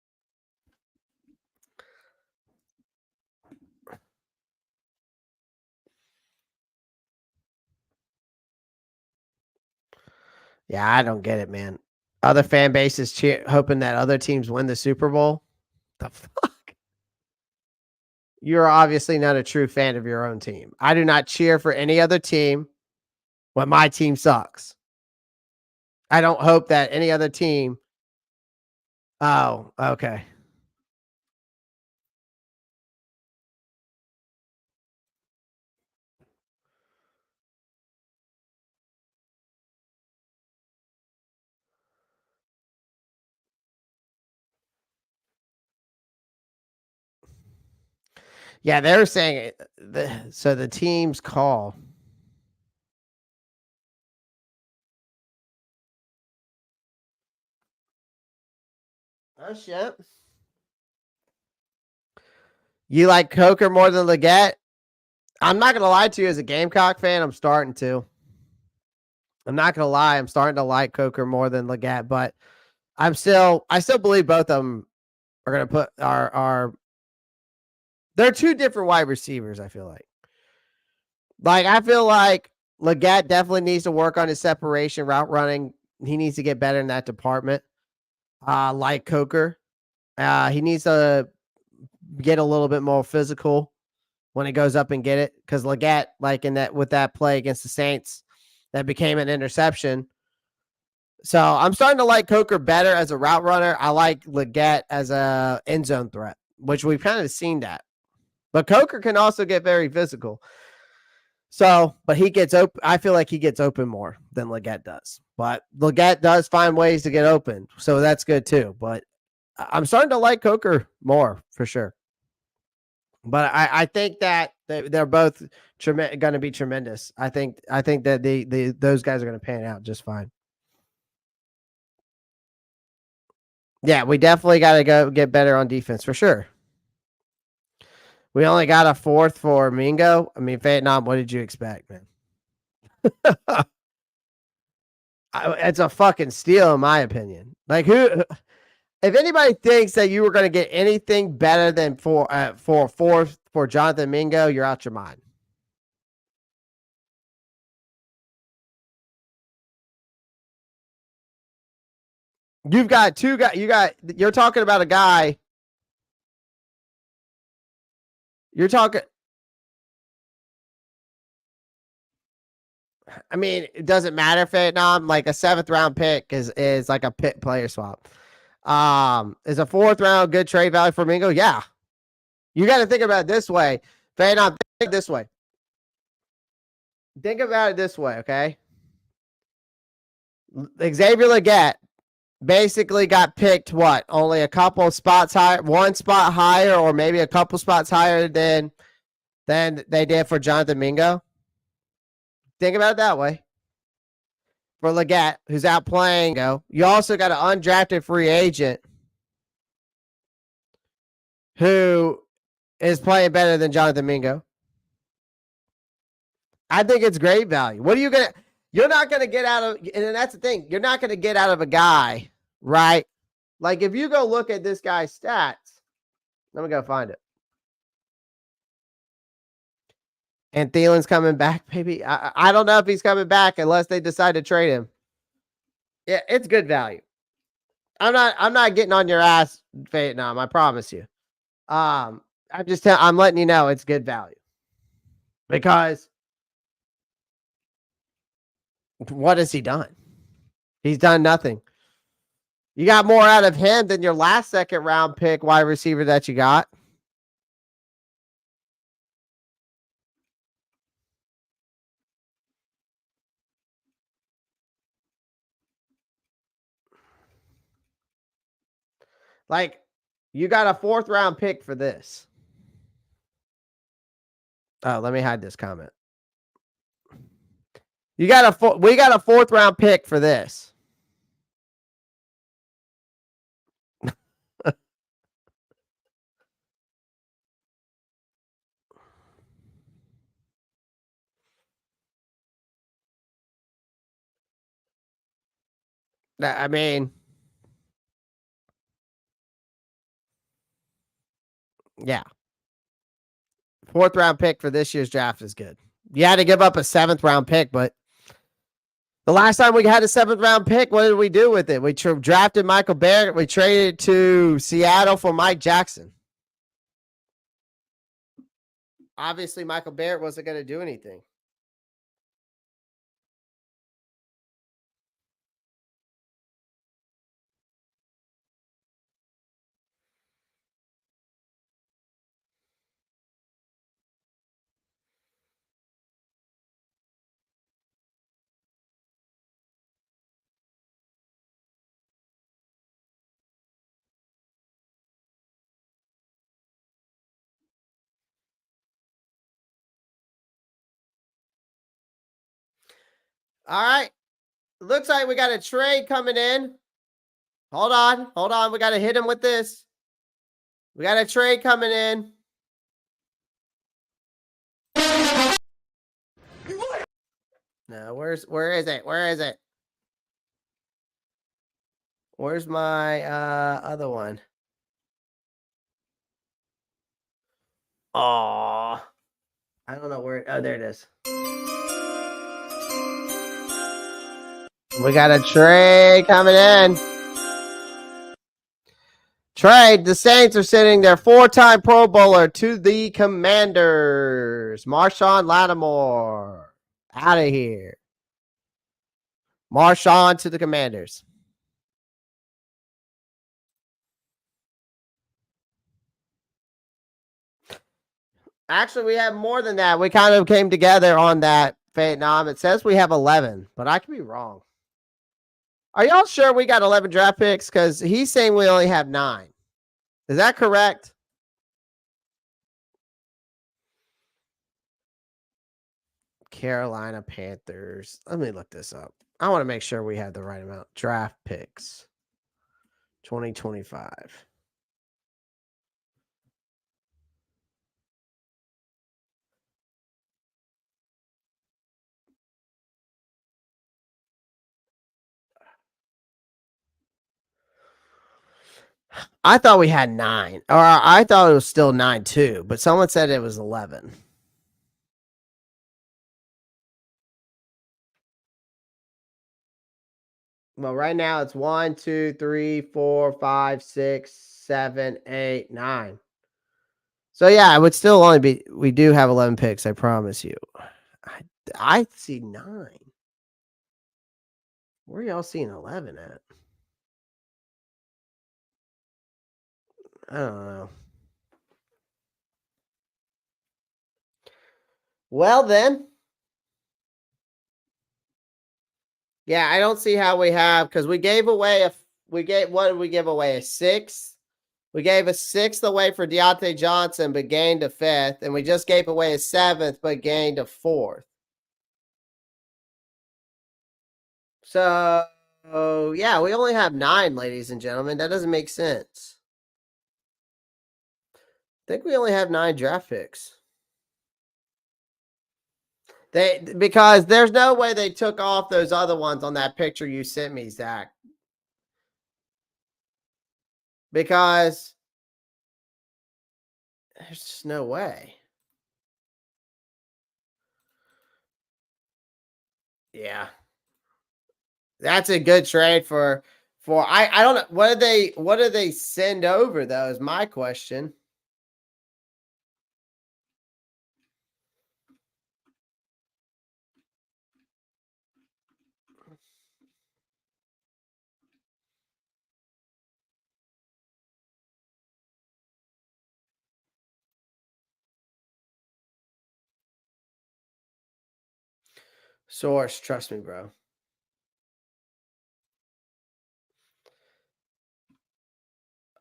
Yeah, I don't get it, man. other fan bases hoping that other teams win the Super Bowl. The fuck? You're obviously not a true fan of your own team. I do not cheer for any other team when my team sucks. I don't hope that any other team. Oh, okay. Yeah, they're saying it. So the teams call. Oh shit! You like Coker more than Leggett? I'm not gonna lie to you. As a Gamecock fan, I'm starting to. I'm not gonna lie. I'm starting to like Coker more than Leggett, but I still believe both of them are gonna put are. They're two different wide receivers. I feel like Leggett definitely needs to work on his separation, route running. He needs to get better in that department. Like Coker, he needs to get a little bit more physical when he goes up and get it. Because Leggett, like with that play against the Saints, that became an interception. So I'm starting to like Coker better as a route runner. I like Leggett as a end zone threat, which we've kind of seen that. But Coker can also get very physical. So, but he gets open. I feel like he gets open more than Leggett does. But Leggett does find ways to get open. So that's good too. But I'm starting to like Coker more for sure. But I think that they're both going to be tremendous. I think that those guys are going to pan out just fine. Yeah, we definitely got to go get better on defense for sure. We only got a fourth for Mingo. I mean, Vietnam, what did you expect, man? It's a fucking steal, in my opinion. Like, who? If anybody thinks that you were going to get anything better than for fourth for Jonathan Mingo, you're out your mind. You've got two guys. You're talking about a guy. You're talking. I mean, it doesn't matter, Vietnam. Like a 7th round pick is like a pit player swap. Is a 4th round good trade value for Mingo? Yeah. You got to think about it this way. Vietnam, think this way. Think about it this way, okay? Xavier Leggett basically got picked only a couple of spots higher, one spot higher, or maybe a couple spots higher than they did for Jonathan Mingo. Think about it that way. For Leggett, who's out playing, you also got an undrafted free agent who is playing better than Jonathan Mingo. I think it's great value. What are you gonna? You're not gonna get out of, and that's the thing. You're not gonna get out of a guy, right? Like if you go look at this guy's stats, let me go find it. And Thielen's coming back, maybe. I don't know if he's coming back unless they decide to trade him. Yeah, it's good value. I'm not getting on your ass, Vietnam. I promise you. I'm letting you know it's good value. Because what has he done? He's done nothing. You got more out of him than your last 2nd round pick wide receiver that you got. Like, you got a 4th round pick for this. Oh, let me hide this comment. We got a 4th round pick for this. I mean, yeah. 4th round pick for this year's draft is good. You had to give up a 7th round pick, but The last time we had a 7th-round pick, what did we do with it? We drafted Michael Barrett. We traded to Seattle for Mike Jackson. Obviously, Michael Barrett wasn't going to do anything. All right. Looks like we got a trade coming in. Hold on. We got to hit him with this. We got a trade coming in. No, where is it? Where's my other one? Oh, I don't know where. Oh, there it is. We got a trade coming in. Trade. The Saints are sending their 4-time Pro Bowler to the Commanders. Marshawn Lattimore. Out of here. Marshawn to the Commanders. Actually, we have more than that. We kind of came together on that, Vietnam. It says we have 11, but I could be wrong. Are y'all sure we got 11 draft picks? Because he's saying we only have 9. Is that correct? Carolina Panthers. Let me look this up. I want to make sure we have the right amount. Draft picks 2025. I thought we had 9, or I thought it was still 9 too, but someone said it was 11. Well, right now it's 1, 2, 3, 4, 5, 6, 7, 8, 9. So yeah, it would still only be. We do have 11 picks. I promise you. I see 9. Where are y'all seeing 11 at? I don't know. Well then. Yeah, I don't see how we have, because we gave away what did we give away? A 6th? We gave a 6th away for Deontay Johnson, but gained a 5th, and we just gave away a 7th, but gained a 4th. So yeah, we only have 9, ladies and gentlemen. That doesn't make sense. I think we only have 9 draft picks. Because there's no way they took off those other ones on that picture you sent me, Zach. Because there's just no way. Yeah. That's a good trade for I don't know. What did they send over though is my question. Source, trust me, bro.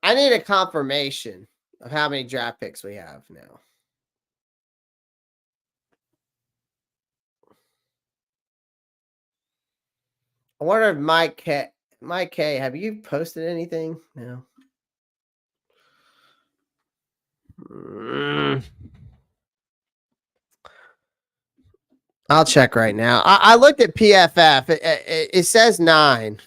I need a confirmation of how many draft picks we have now. I wonder if Mike K, have you posted anything? No. I'll check right now. I looked at PFF. It says 9.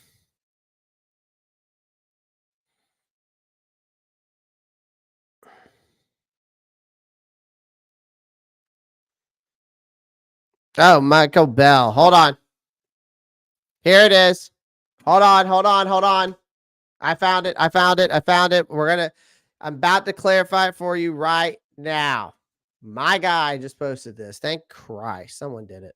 Oh, Michael Bell. Hold on. Here it is. Hold on. I found it. I'm about to clarify it for you right now. My guy just posted this. Thank Christ. Someone did it.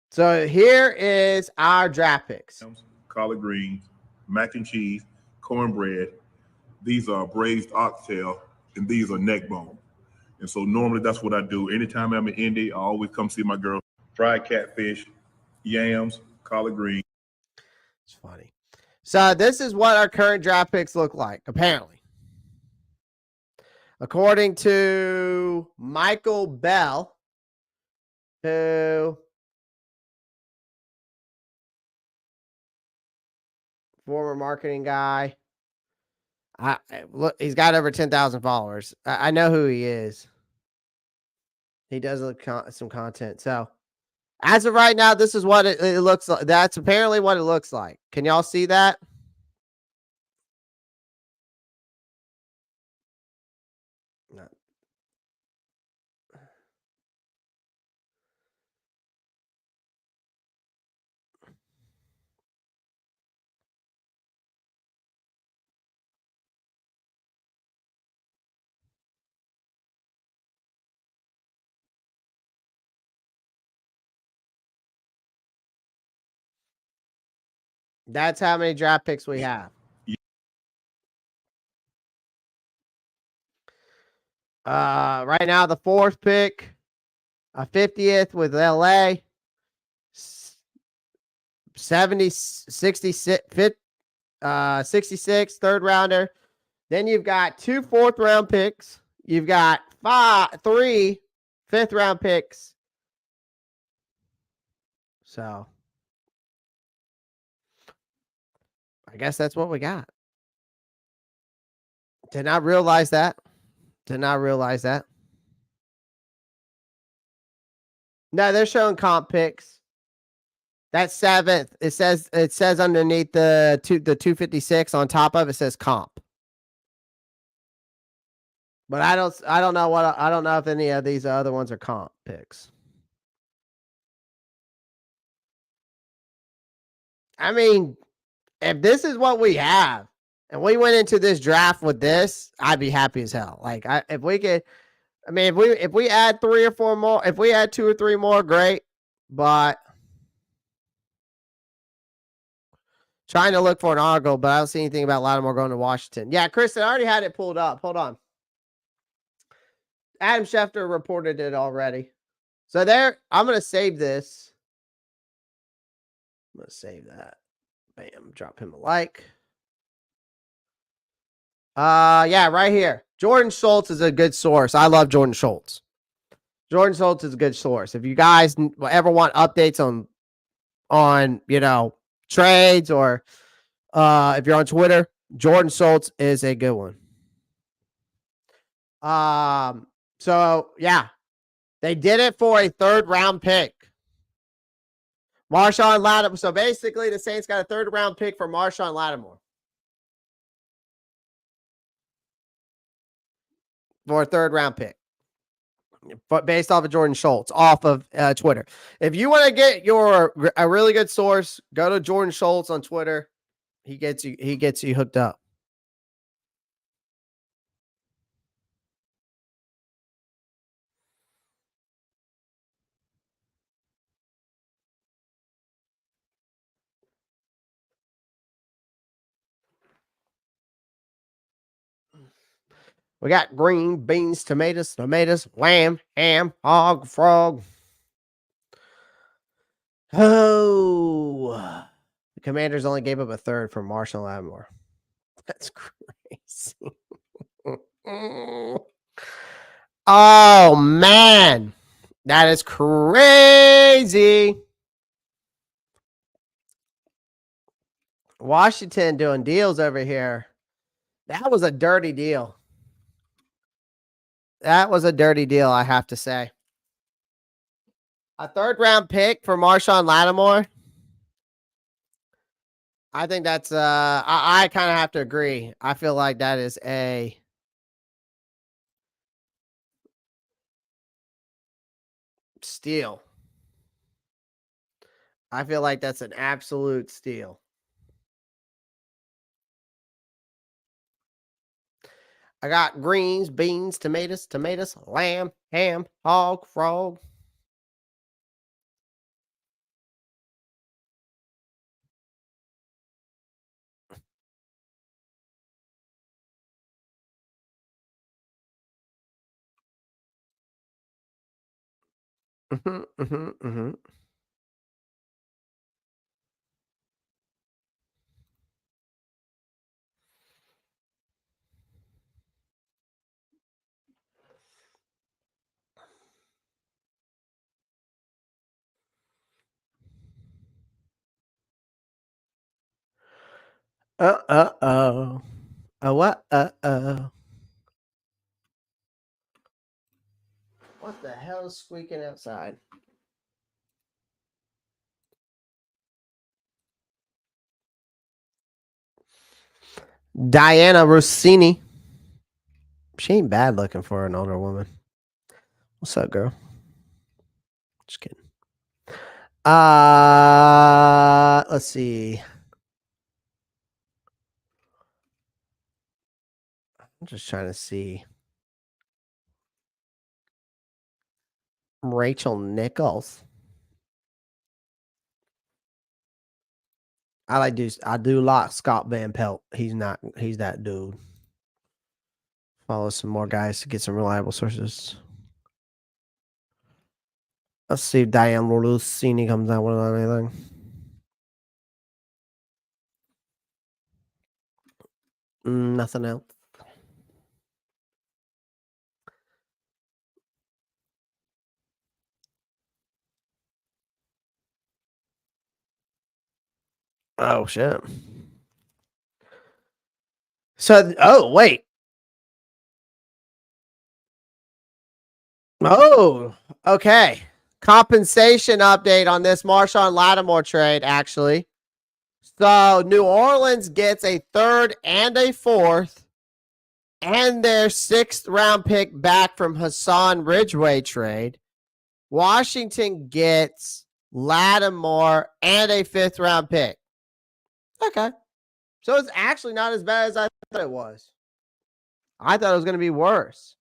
So here is our draft picks.
Collard greens, mac and cheese, cornbread. These are braised oxtail, and these are neck bone. And so normally that's what I do. Anytime I'm in Indy, I always come see my girl. Fried catfish, yams, collard greens.
It's funny. So this is what our current draft picks look like, apparently. According to Michael Bell, who former marketing guy. Look, he's got over 10,000 followers. I know who he is. He does some content. So as of right now, this is what it looks like. That's apparently what it looks like. Can y'all see that? No. That's how many draft picks we have. Right now, the 4th pick, a 50th with LA, 70, 66, 66, 3rd rounder. Then you've got 2 4th round picks. You've got 3 5th round picks. So I guess that's what we got. Did not realize that. No, they're showing comp picks. That's 7th. It says underneath the 256 on top of it says comp. But I don't know if any of these other ones are comp picks. I mean, if this is what we have and we went into this draft with this, I'd be happy as hell. Like if we add 3 or 4 more, if we add 2 or 3 more, great. But trying to look for an article, but I don't see anything about Lattimore going to Washington. Yeah, Kristen, I already had it pulled up. Hold on. Adam Schefter reported it already. So there, I'm going to save this. I'm going to save that. Bam, drop him a like. Yeah, right here. Jordan Schultz is a good source. I love Jordan Schultz. Jordan Schultz is a good source. If you guys ever want updates on trades, or if you're on Twitter, Jordan Schultz is a good one. So yeah, they did it for a 3rd round pick. Marshawn Lattimore. So basically, the Saints got a 3rd round pick for Marshawn Lattimore. For a 3rd round pick. But based off of Jordan Schultz, off of Twitter. If you want to get a really good source, go to Jordan Schultz on Twitter. He gets you hooked up. We got green beans, tomatoes, lamb, ham, hog, frog. Oh, the Commanders only gave up a 3rd for Marshawn Lattimore. That's crazy. Oh, man. That is crazy. Washington doing deals over here. That was a dirty deal. I have to say. A 3rd round pick for Marshawn Lattimore. I think that's I kind of have to agree. I feel like that is a steal. I feel like that's an absolute steal. I got greens, beans, tomatoes, lamb, ham, hog, frog. Mm-hmm, mm-hmm, mm-hmm. Oh. Oh, what? What the hell is squeaking outside? Diana Rossini. She ain't bad looking for an older woman. What's up, girl? Just kidding. Let's see. I'm just trying to see. Rachel Nichols. I do like Scott Van Pelt. He's that dude. Follow some more guys to get some reliable sources. Let's see if Diane Rossini comes out with anything. Nothing else. Oh shit. So wait. Oh, okay. Compensation update on this Marshawn Lattimore trade, actually. So New Orleans gets a third and a fourth, and their 6th round pick back from Hassan Ridgeway trade. Washington gets Lattimore and a 5th round pick. Okay. So it's actually not as bad as I thought it was. I thought it was going to be worse.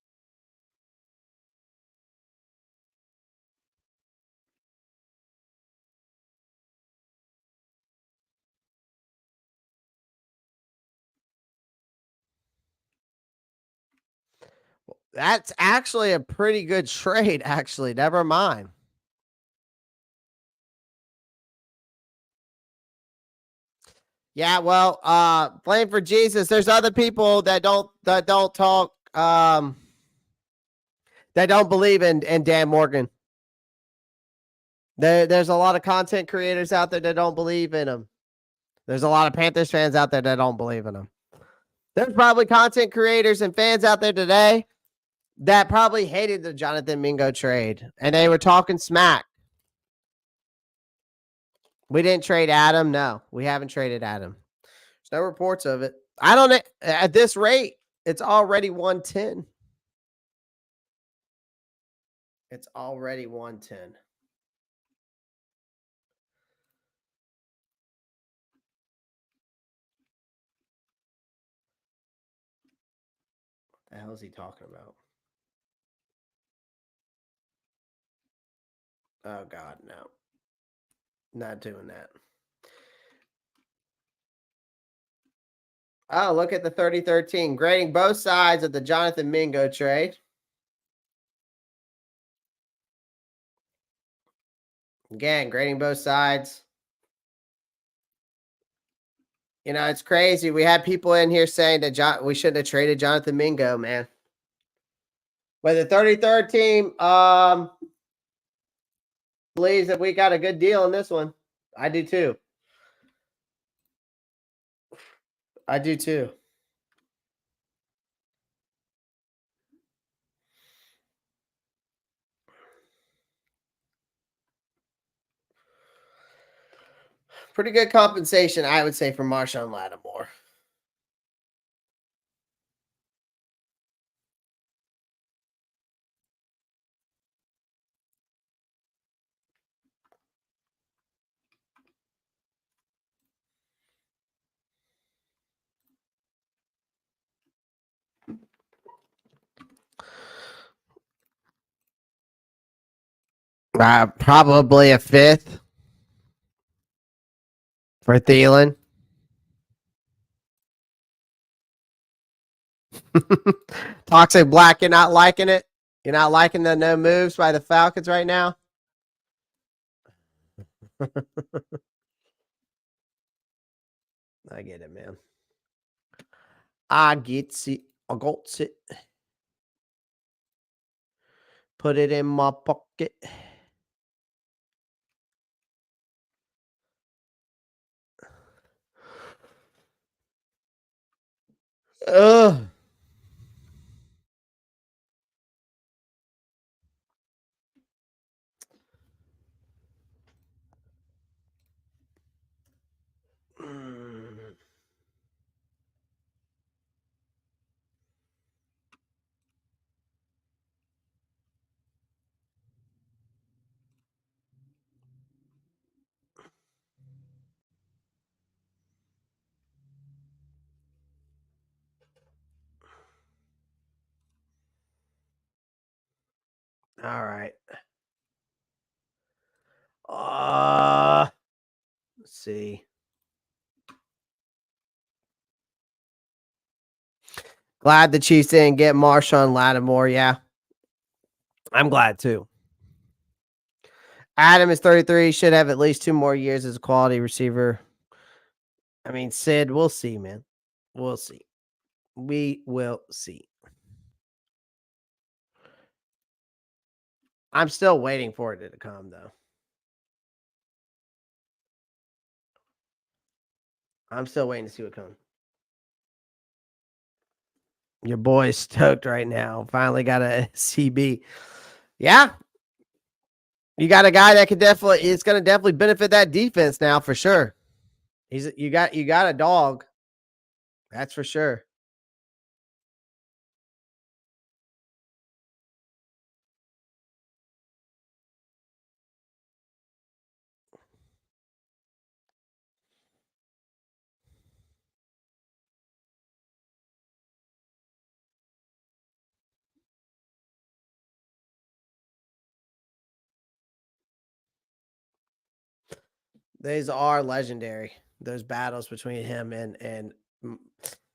That's actually a pretty good trade, actually. Never mind. Yeah, well, blame for Jesus. There's other people that don't talk that don't believe in Dan Morgan. There's a lot of content creators out there that don't believe in him. There's a lot of Panthers fans out there that don't believe in him. There's probably content creators and fans out there today that probably hated the Jonathan Mingo trade, and they were talking smack. We didn't trade Adam. No, we haven't traded Adam. There's no reports of it. I don't know. At this rate, it's already 110. It's already 110. What the hell is he talking about? Oh, God, no. Not doing that. Oh, look at the 3013. Grading both sides of the Jonathan Mingo trade. Again, grading both sides. You know, it's crazy. We had people in here saying that we shouldn't have traded Jonathan Mingo, man. But the 33rd team believes that we got a good deal in this one. I do too. I do too. Pretty good compensation, I would say, for Marshawn Lattimore. Probably a 5th for Thielen. Toxic Black, you're not liking it? You're not liking the no moves by the Falcons right now? I get it, man. I get it. I got it. Put it in my pocket. Ugh. All right. Let's see. Glad the Chiefs didn't get Marshawn Lattimore. Yeah. I'm glad too. Adam is 33. Should have at least 2 more years as a quality receiver. I mean, Sid, we'll see, man. We'll see. We will see. I'm still waiting for it to come, though. I'm still waiting to see what comes. Your boy's stoked right now. Finally got a CB. Yeah. You got a guy that could definitely, it's going to definitely benefit that defense now for sure. You got a dog. That's for sure. These are legendary. Those battles between him and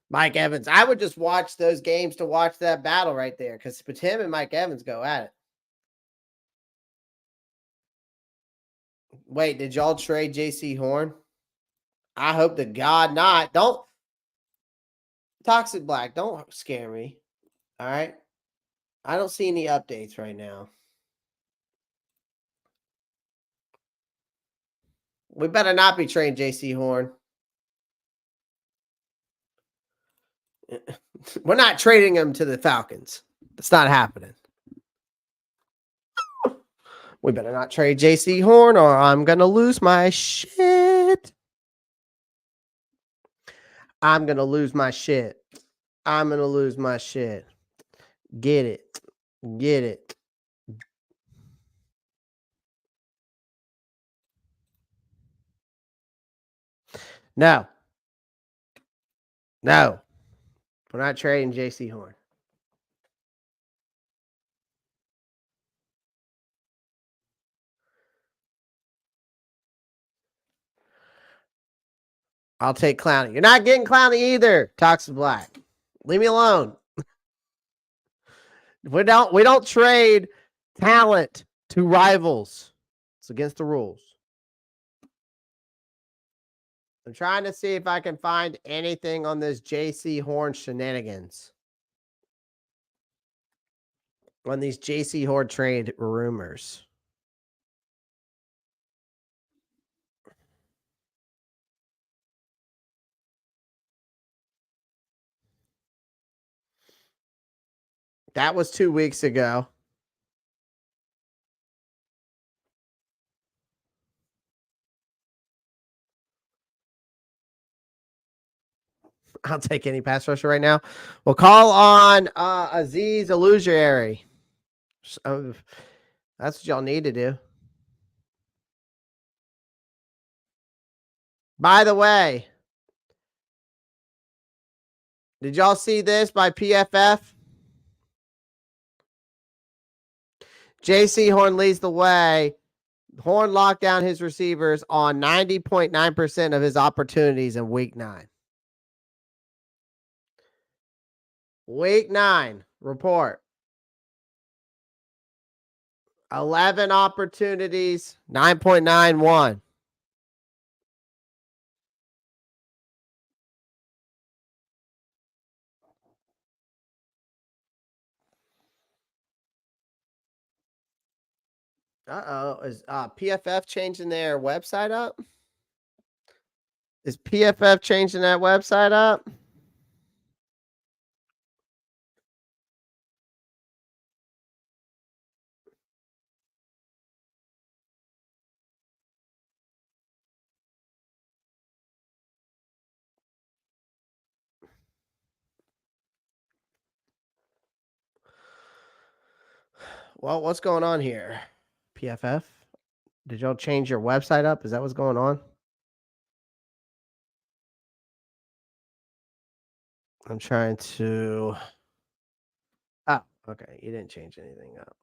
Mike Evans. I would just watch those games to watch that battle right there because him and Mike Evans go at it. Wait, did y'all trade JC Horn? I hope to God not. Don't Toxic Black, don't scare me. All right. I don't see any updates right now. We better not be trading JC Horn. We're not trading him to the Falcons. It's not happening. We better not trade JC Horn or I'm going to lose my shit. I'm going to lose my shit. I'm going to lose my shit. Get it. Get it. No. No. We're not trading JC Horn. I'll take Clowney. You're not getting Clowney either, Toxic Black. Leave me alone. We don't trade talent to rivals. It's against the rules. I'm trying to see if I can find anything on this JC Horn shenanigans. On these JC Horn trade rumors. That was 2 weeks ago. I'll take any pass rusher right now. We'll call on Aziz Illusionary. So that's what y'all need to do. By the way, did y'all see this by PFF? J.C. Horn leads the way. Horn locked down his receivers on 90.9% of his opportunities in week 9. Week 9 report. 11 opportunities, 9.91. Uh-oh. Is PFF changing their website up? Is PFF changing that website up? Well, what's going on here? PFF? Did y'all change your website up? Is that what's going on? I'm trying to. Oh, okay. You didn't change anything up.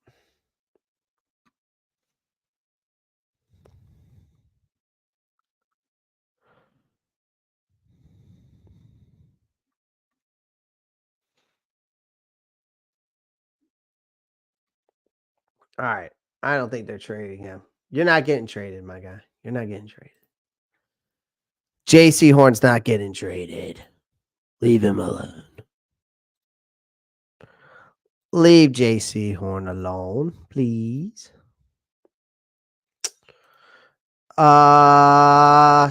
All right. I don't think they're trading him. You're not getting traded, my guy. You're not getting traded. JC Horn's not getting traded. Leave him alone. Leave JC Horn alone, please.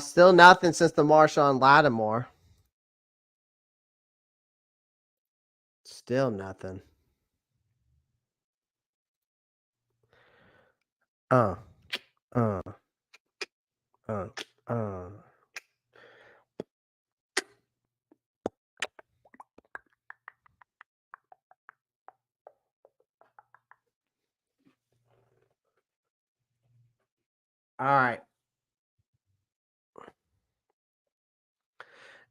Still nothing since the Marshawn Lattimore. Still nothing. Uh. All right.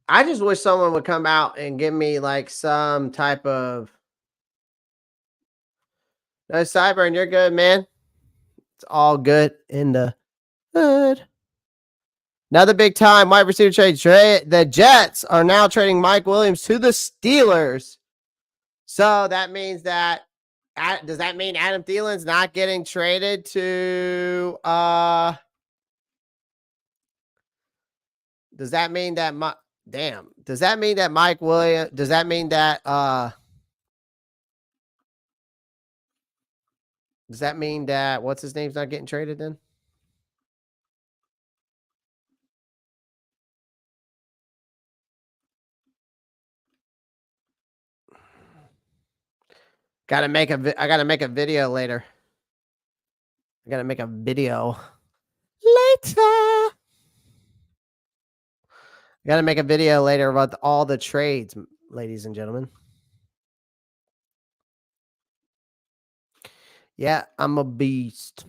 I just wish someone would come out and give me like some type of. No, Cyburn, you're good, man. It's all good in the hood. Another big time wide receiver trade. The Jets are now trading Mike Williams to the Steelers. So that means that. Does that mean Adam Thielen's not getting traded to? Does that mean that damn? Does that mean that Mike Williams? Does that mean that Does that mean that what's his name's not getting traded then? I gotta make a video later. I gotta make a video later. I gotta make a video later about all the trades, ladies and gentlemen. Yeah, I'm a beast.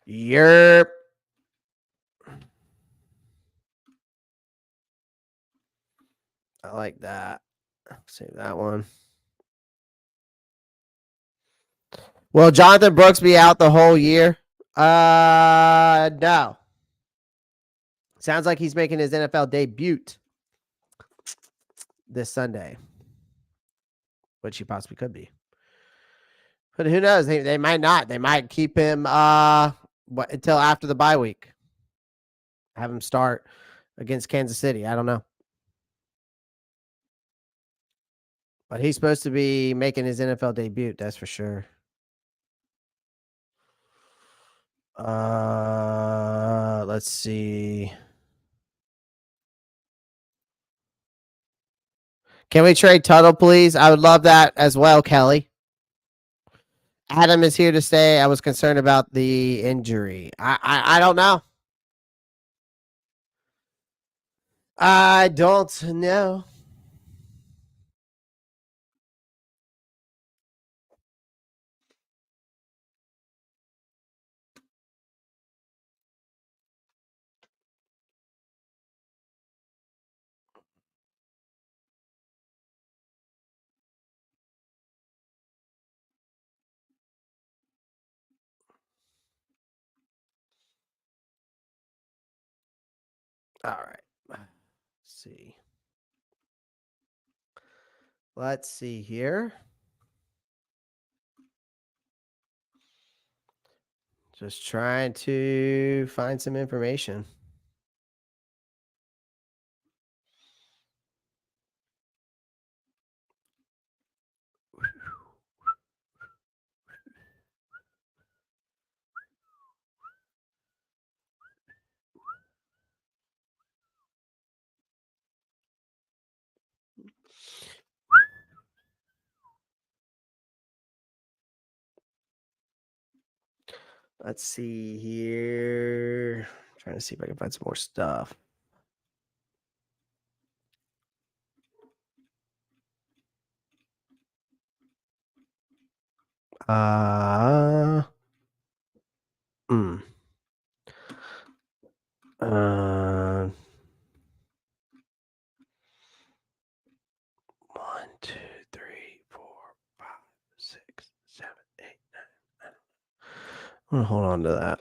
Yerp. I like that. Save that one. Will Jonathan Brooks be out the whole year? No. Sounds like he's making his NFL debut this Sunday, which he possibly could be. But who knows? They might not. They might keep him until after the bye week. Have him start against Kansas City. I don't know. But he's supposed to be making his NFL debut, that's for sure. Let's see. Can we trade Tuttle, please? I would love that as well, Kelly. Adam is here to stay. I was concerned about the injury. I don't know. I don't know. All right. See. Let's see here. Just trying to find some information. Let's see here. Trying to see if I can find some more stuff. Hmm. 1, 2, 3, 4, 5, 6, 7, 8, 9. I'm gonna hold on to that.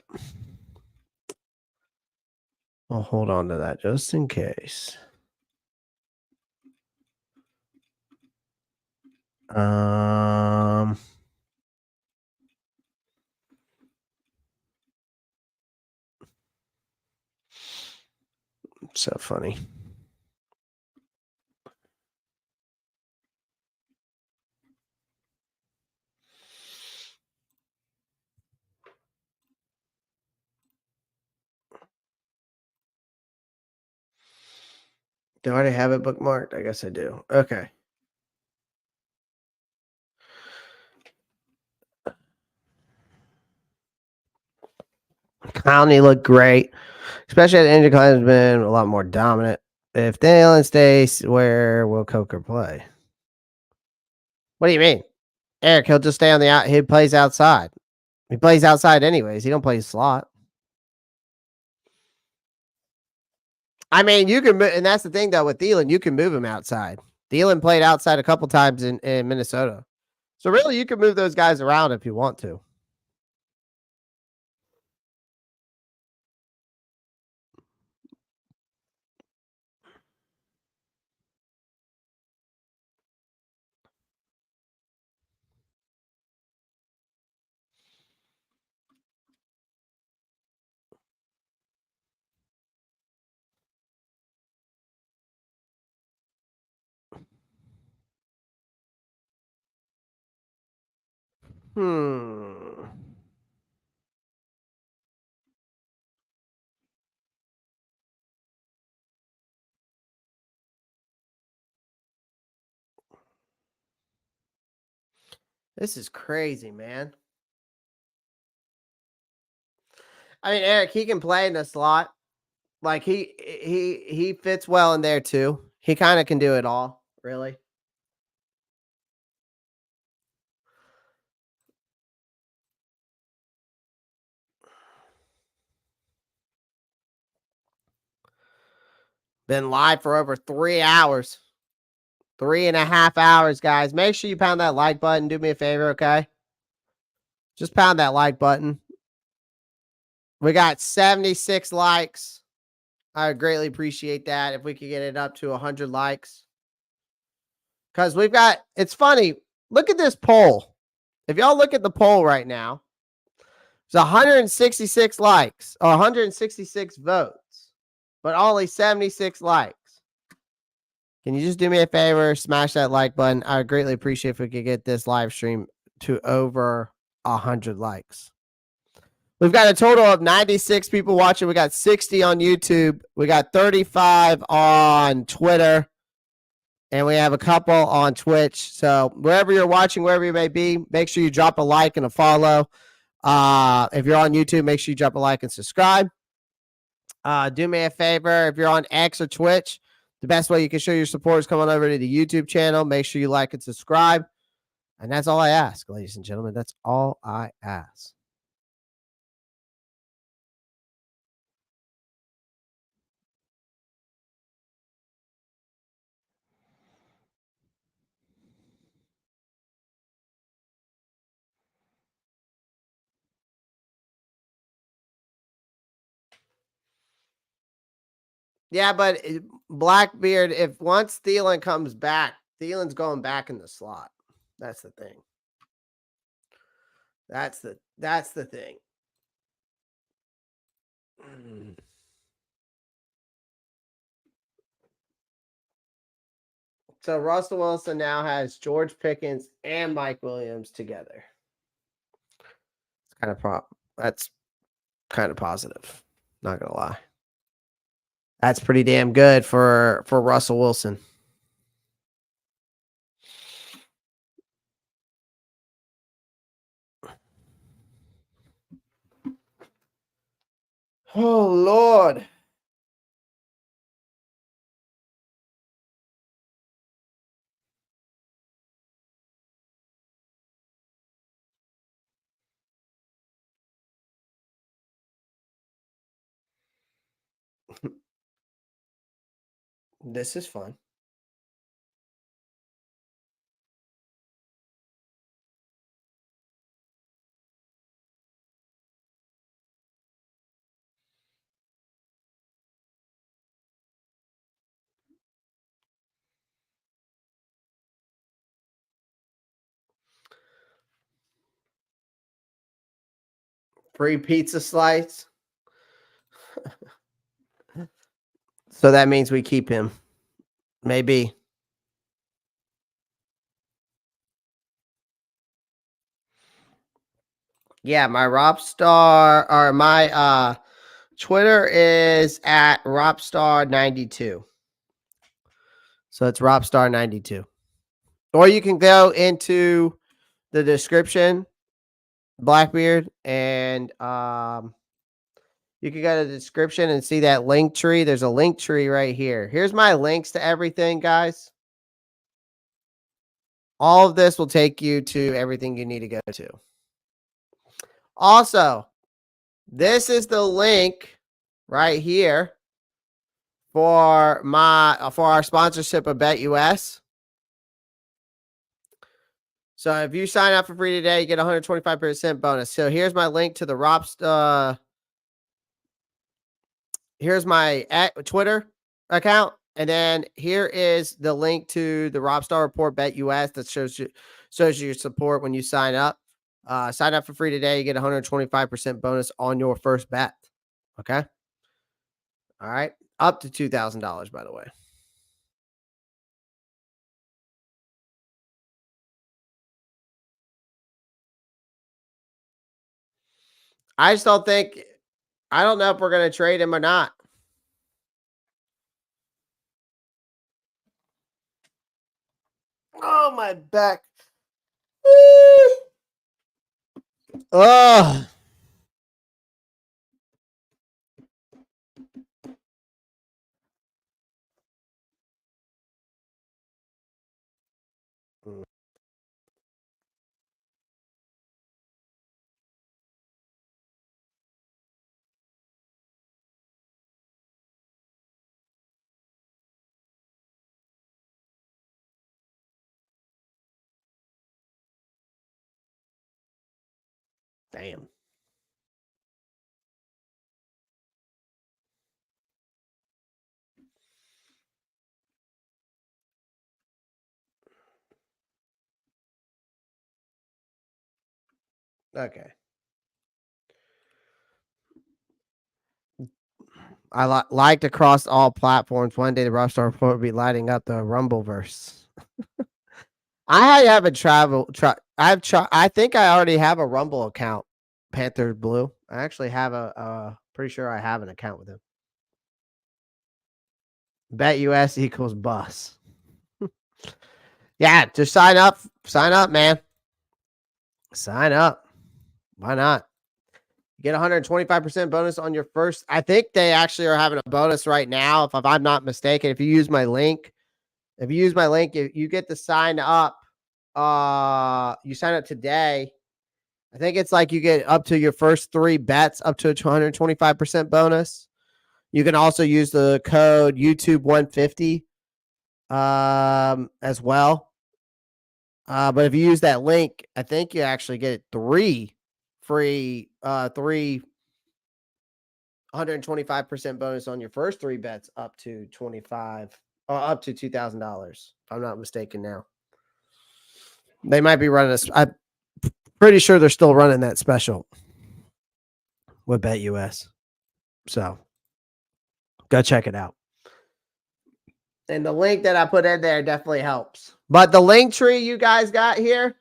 I'll hold on to that just in case. So funny. Do I already have it bookmarked? I guess I do. Okay. Conley looked great, especially at the end of class, has been a lot more dominant. If Dalen stays, where will Coker play? What do you mean? Eric, he'll just stay on the out. He plays outside. He plays outside anyways. He don't play slot. I mean, you can, and that's the thing though with Thielen, you can move him outside. Thielen played outside a couple times in Minnesota, so really you can move those guys around if you want to. Hmm. This is crazy, man. I mean, Eric, he can play in the slot. Like he fits well in there too. He kind of can do it all, really. Been live for over 3 hours. 3.5 hours, guys. Make sure you pound that like button. Do me a favor, okay? Just pound that like button. We got 76 likes. I would greatly appreciate that if we could get it up to 100 likes. Because we've got, it's funny. Look at this poll. If y'all look at the poll right now, there's 166 likes or 166 votes, but only 76 likes. Can you just do me a favor? Smash that like button. I would greatly appreciate if we could get this live stream to over 100 likes. We've got a total of 96 people watching. We got 60 on YouTube. We got 35 on Twitter. And we have a couple on Twitch. So wherever you're watching, wherever you may be, make sure you drop a like and a follow. If you're on YouTube, make sure you drop a like and subscribe. Do me a favor. If you're on X or Twitch, the best way you can show your support is come on over to the YouTube channel. Make sure you like and subscribe. And that's all I ask, ladies and gentlemen. That's all I ask. Yeah, but Blackbeard, if once Thielen comes back, Thielen's going back in the slot. That's the thing. That's the thing. So Russell Wilson now has George Pickens and Mike Williams together. That's kind of positive. Not gonna lie. That's pretty damn good for Russell Wilson. Oh Lord. This is fun. Free pizza slice. So that means we keep him. Maybe. Yeah, my Roppstar or my Twitter is at Roppstar92. So it's Roppstar92. Or you can go into the description, Blackbeard, and you can go to the description and see that link tree. There's a link tree right here. Here's my links to everything, guys. All of this will take you to everything you need to go to. Also, this is the link right here for our sponsorship of BetUS. So if you sign up for free today, you get 125% bonus. So here's my link to the Ropp. Here's my Twitter account, and then here is the link to the Roppstar Report BetUS that shows you your support when you sign up. Sign up for free today, you get 125% bonus on your first bet. Okay. All right. Up to $2,000, by the way. I just don't think, I don't know if we're going to trade him or not. Oh, my back. Oh. Damn. Okay. I liked across all platforms. One day the Rockstar Report will be lighting up the Rumbleverse. I haven't I think I already have a Rumble account, Panther Blue. I actually have pretty sure I have an account with him. BetUS equals bus. Yeah, just sign up, man. Sign up. Why not? You get 125% bonus on your first. I think they actually are having a bonus right now, if I'm not mistaken. If you use my link, you get to sign up. You sign up today. I think it's like you get up to your first 3 bets up to a 225% bonus. You can also use the code YouTube150 as well. But if you use that link, I think you actually get 3 free 125% bonus on your first 3 bets up to up to $2,000. If I'm not mistaken now. They might be running I'm pretty sure they're still running that special with BetUS. So go check it out. And the link that I put in there definitely helps. But the link tree you guys got here,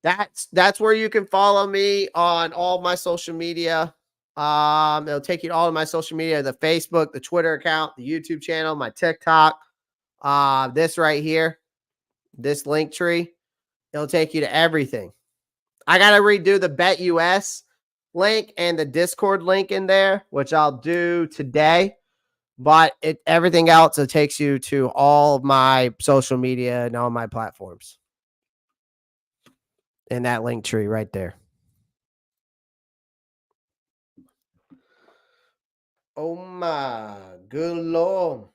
that's where you can follow me on all my social media. It'll take you to all of my social media, the Facebook, the Twitter account, the YouTube channel, my TikTok. This right here, this link tree, it'll take you to everything. I got to redo the BetUS link and the Discord link in there, which I'll do today. But everything else, it takes you to all of my social media and all my platforms. In that link tree right there. Oh my good Lord.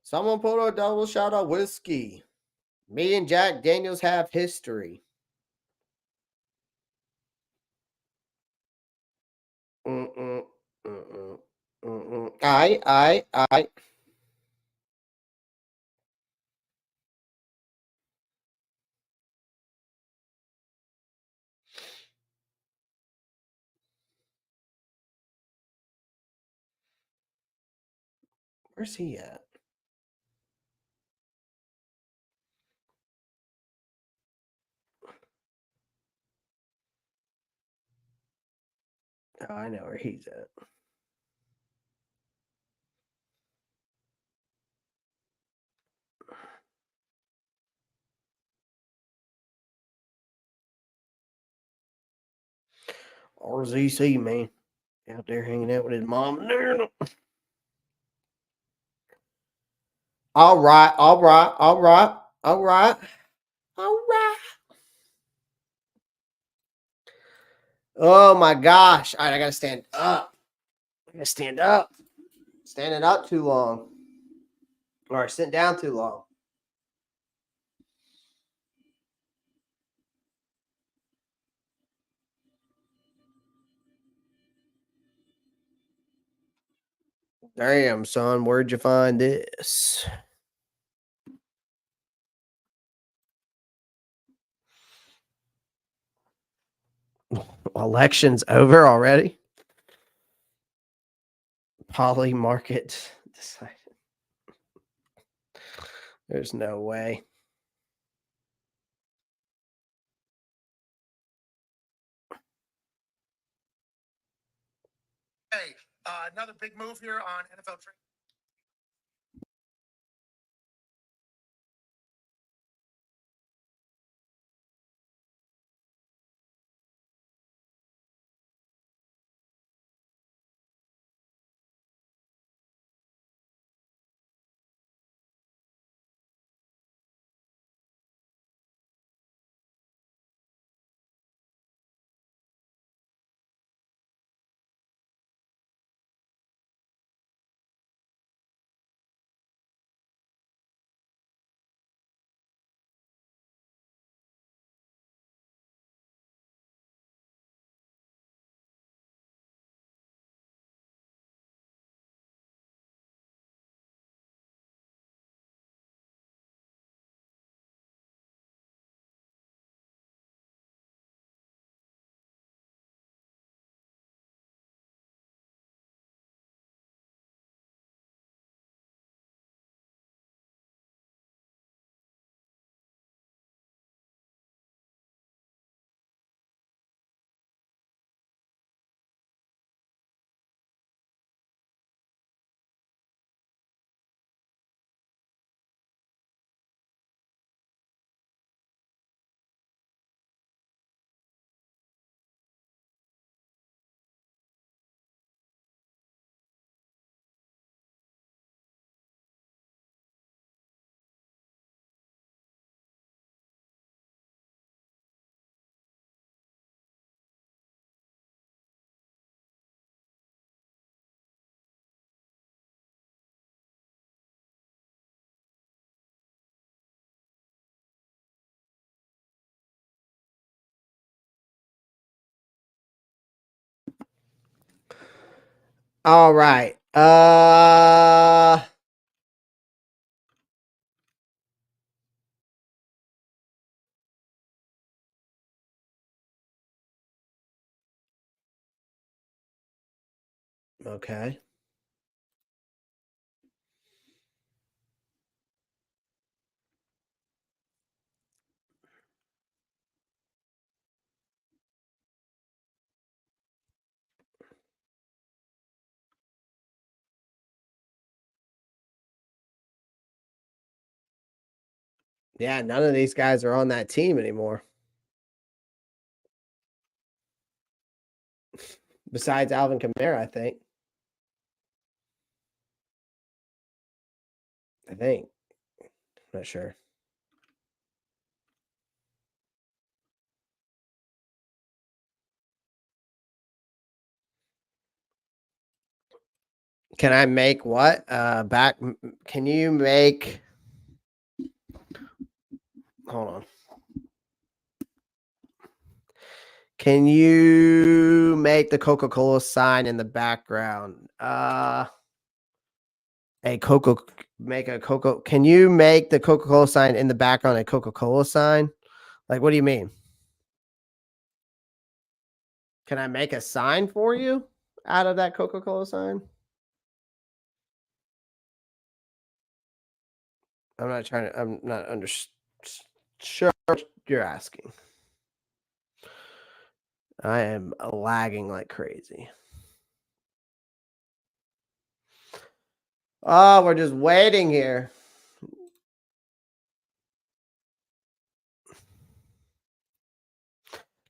Someone put a double shot of whiskey. Me and Jack Daniels have history. I. Where's he at? Oh, I know where he's at. RZC, man. Out there hanging out with his mom. All right. Oh my gosh. All right, I gotta stand up. Standing up too long. Or sitting down too long. Damn, son, where'd you find this? Election's over already? Poly market decided. There's no way.
Hey, another big move here on NFL trade.
All right. Okay. Yeah, none of these guys are on that team anymore. Besides Alvin Kamara, I think. I'm not sure. Can I make what? Can you make? Hold on. Can you make the Coca-Cola sign in the background? Can you make the Coca-Cola sign in the background a Coca-Cola sign? Like, what do you mean? Can I make a sign for you out of that Coca-Cola sign? I'm not sure what you're asking. I am lagging like crazy. Oh, we're just waiting here.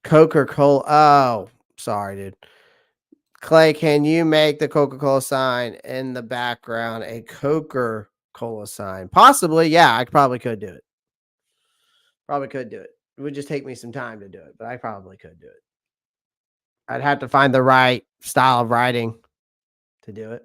Coca-Cola. Oh, sorry, dude. Clay, can you make the Coca-Cola sign in the background a Coca-Cola sign? Possibly, yeah, I probably could do it. Probably could do it. It would just take me some time to do it, but I probably could do it. I'd have to find the right style of writing to do it.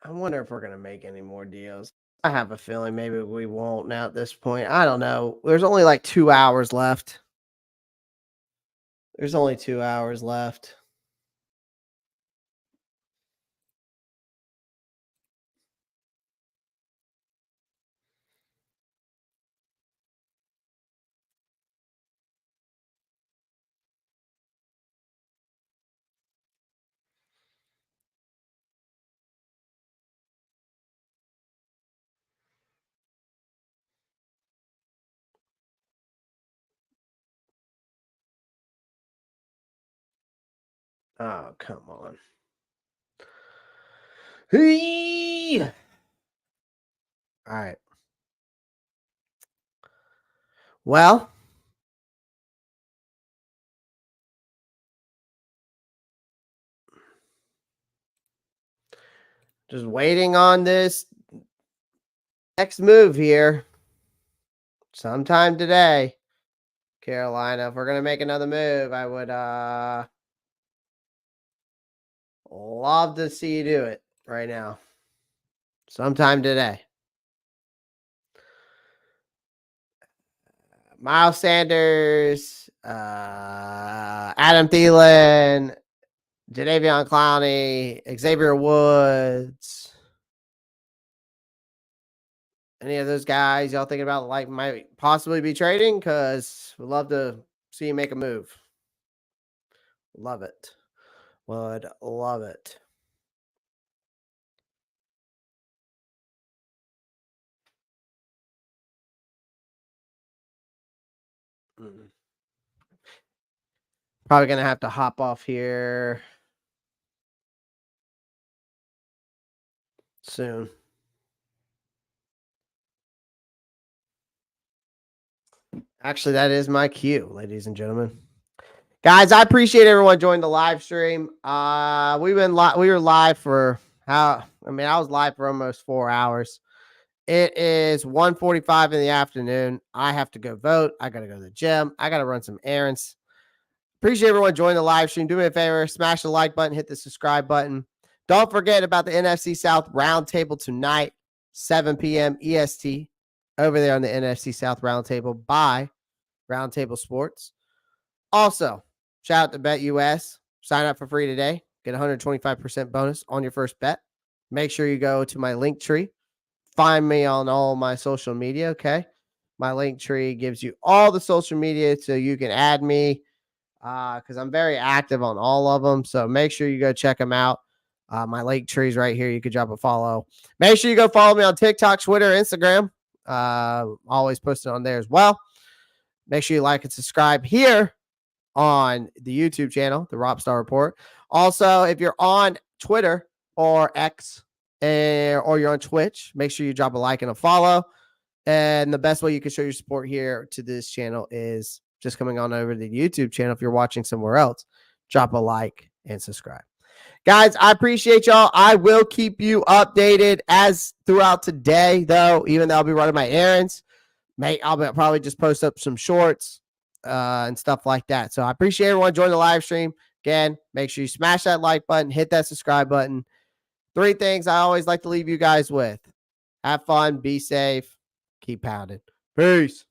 I wonder if we're going to make any more deals. I have a feeling maybe we won't now at this point. I don't know. There's only like 2 hours left. There's only 2 hours left. Oh, come on. Hey! All right. Well, just waiting on this next move here. Sometime today, Carolina. If we're going to make another move, I would love to see you do it right now. Sometime today. Miles Sanders, Adam Thielen, Jadeveon Clowney, Xavier Woods. Any of those guys y'all thinking about like might possibly be trading? Because we'd love to see you make a move. Love it. Would love it. Probably gonna have to hop off here soon. Actually, that is my cue, ladies and gentlemen. Guys, I appreciate everyone joining the live stream. We were live for I was live for almost 4 hours. It is 1:45 in the afternoon. I have to go vote. I got to go to the gym. I got to run some errands. Appreciate everyone joining the live stream. Do me a favor, smash the like button, hit the subscribe button. Don't forget about the NFC South Roundtable tonight, 7 p.m. EST, over there on the NFC South Roundtable by Roundtable Sports. Also, shout out to BetUS. Sign up for free today. Get 125% bonus on your first bet. Make sure you go to my link tree. Find me on all my social media, okay? My link tree gives you all the social media so you can add me because I'm very active on all of them. So make sure you go check them out. My link tree's right here. You can drop a follow. Make sure you go follow me on TikTok, Twitter, Instagram. Always posting on there as well. Make sure you like and subscribe here on the YouTube channel, the Ropp Star Report. Also, if you're on Twitter or X or you're on Twitch, make sure you drop a like and a follow. And the best way you can show your support here to this channel is just coming on over to the YouTube channel. If you're watching somewhere else, drop a like and subscribe. Guys, I appreciate y'all. I will keep you updated as throughout today, though, even though I'll be running my errands. I'll probably just post up some shorts and stuff like that. So I appreciate everyone joining the live stream. Again, make sure you smash that like button, hit that subscribe button. 3 things I always like to leave you guys with. Have fun, be safe, keep pounding. Peace.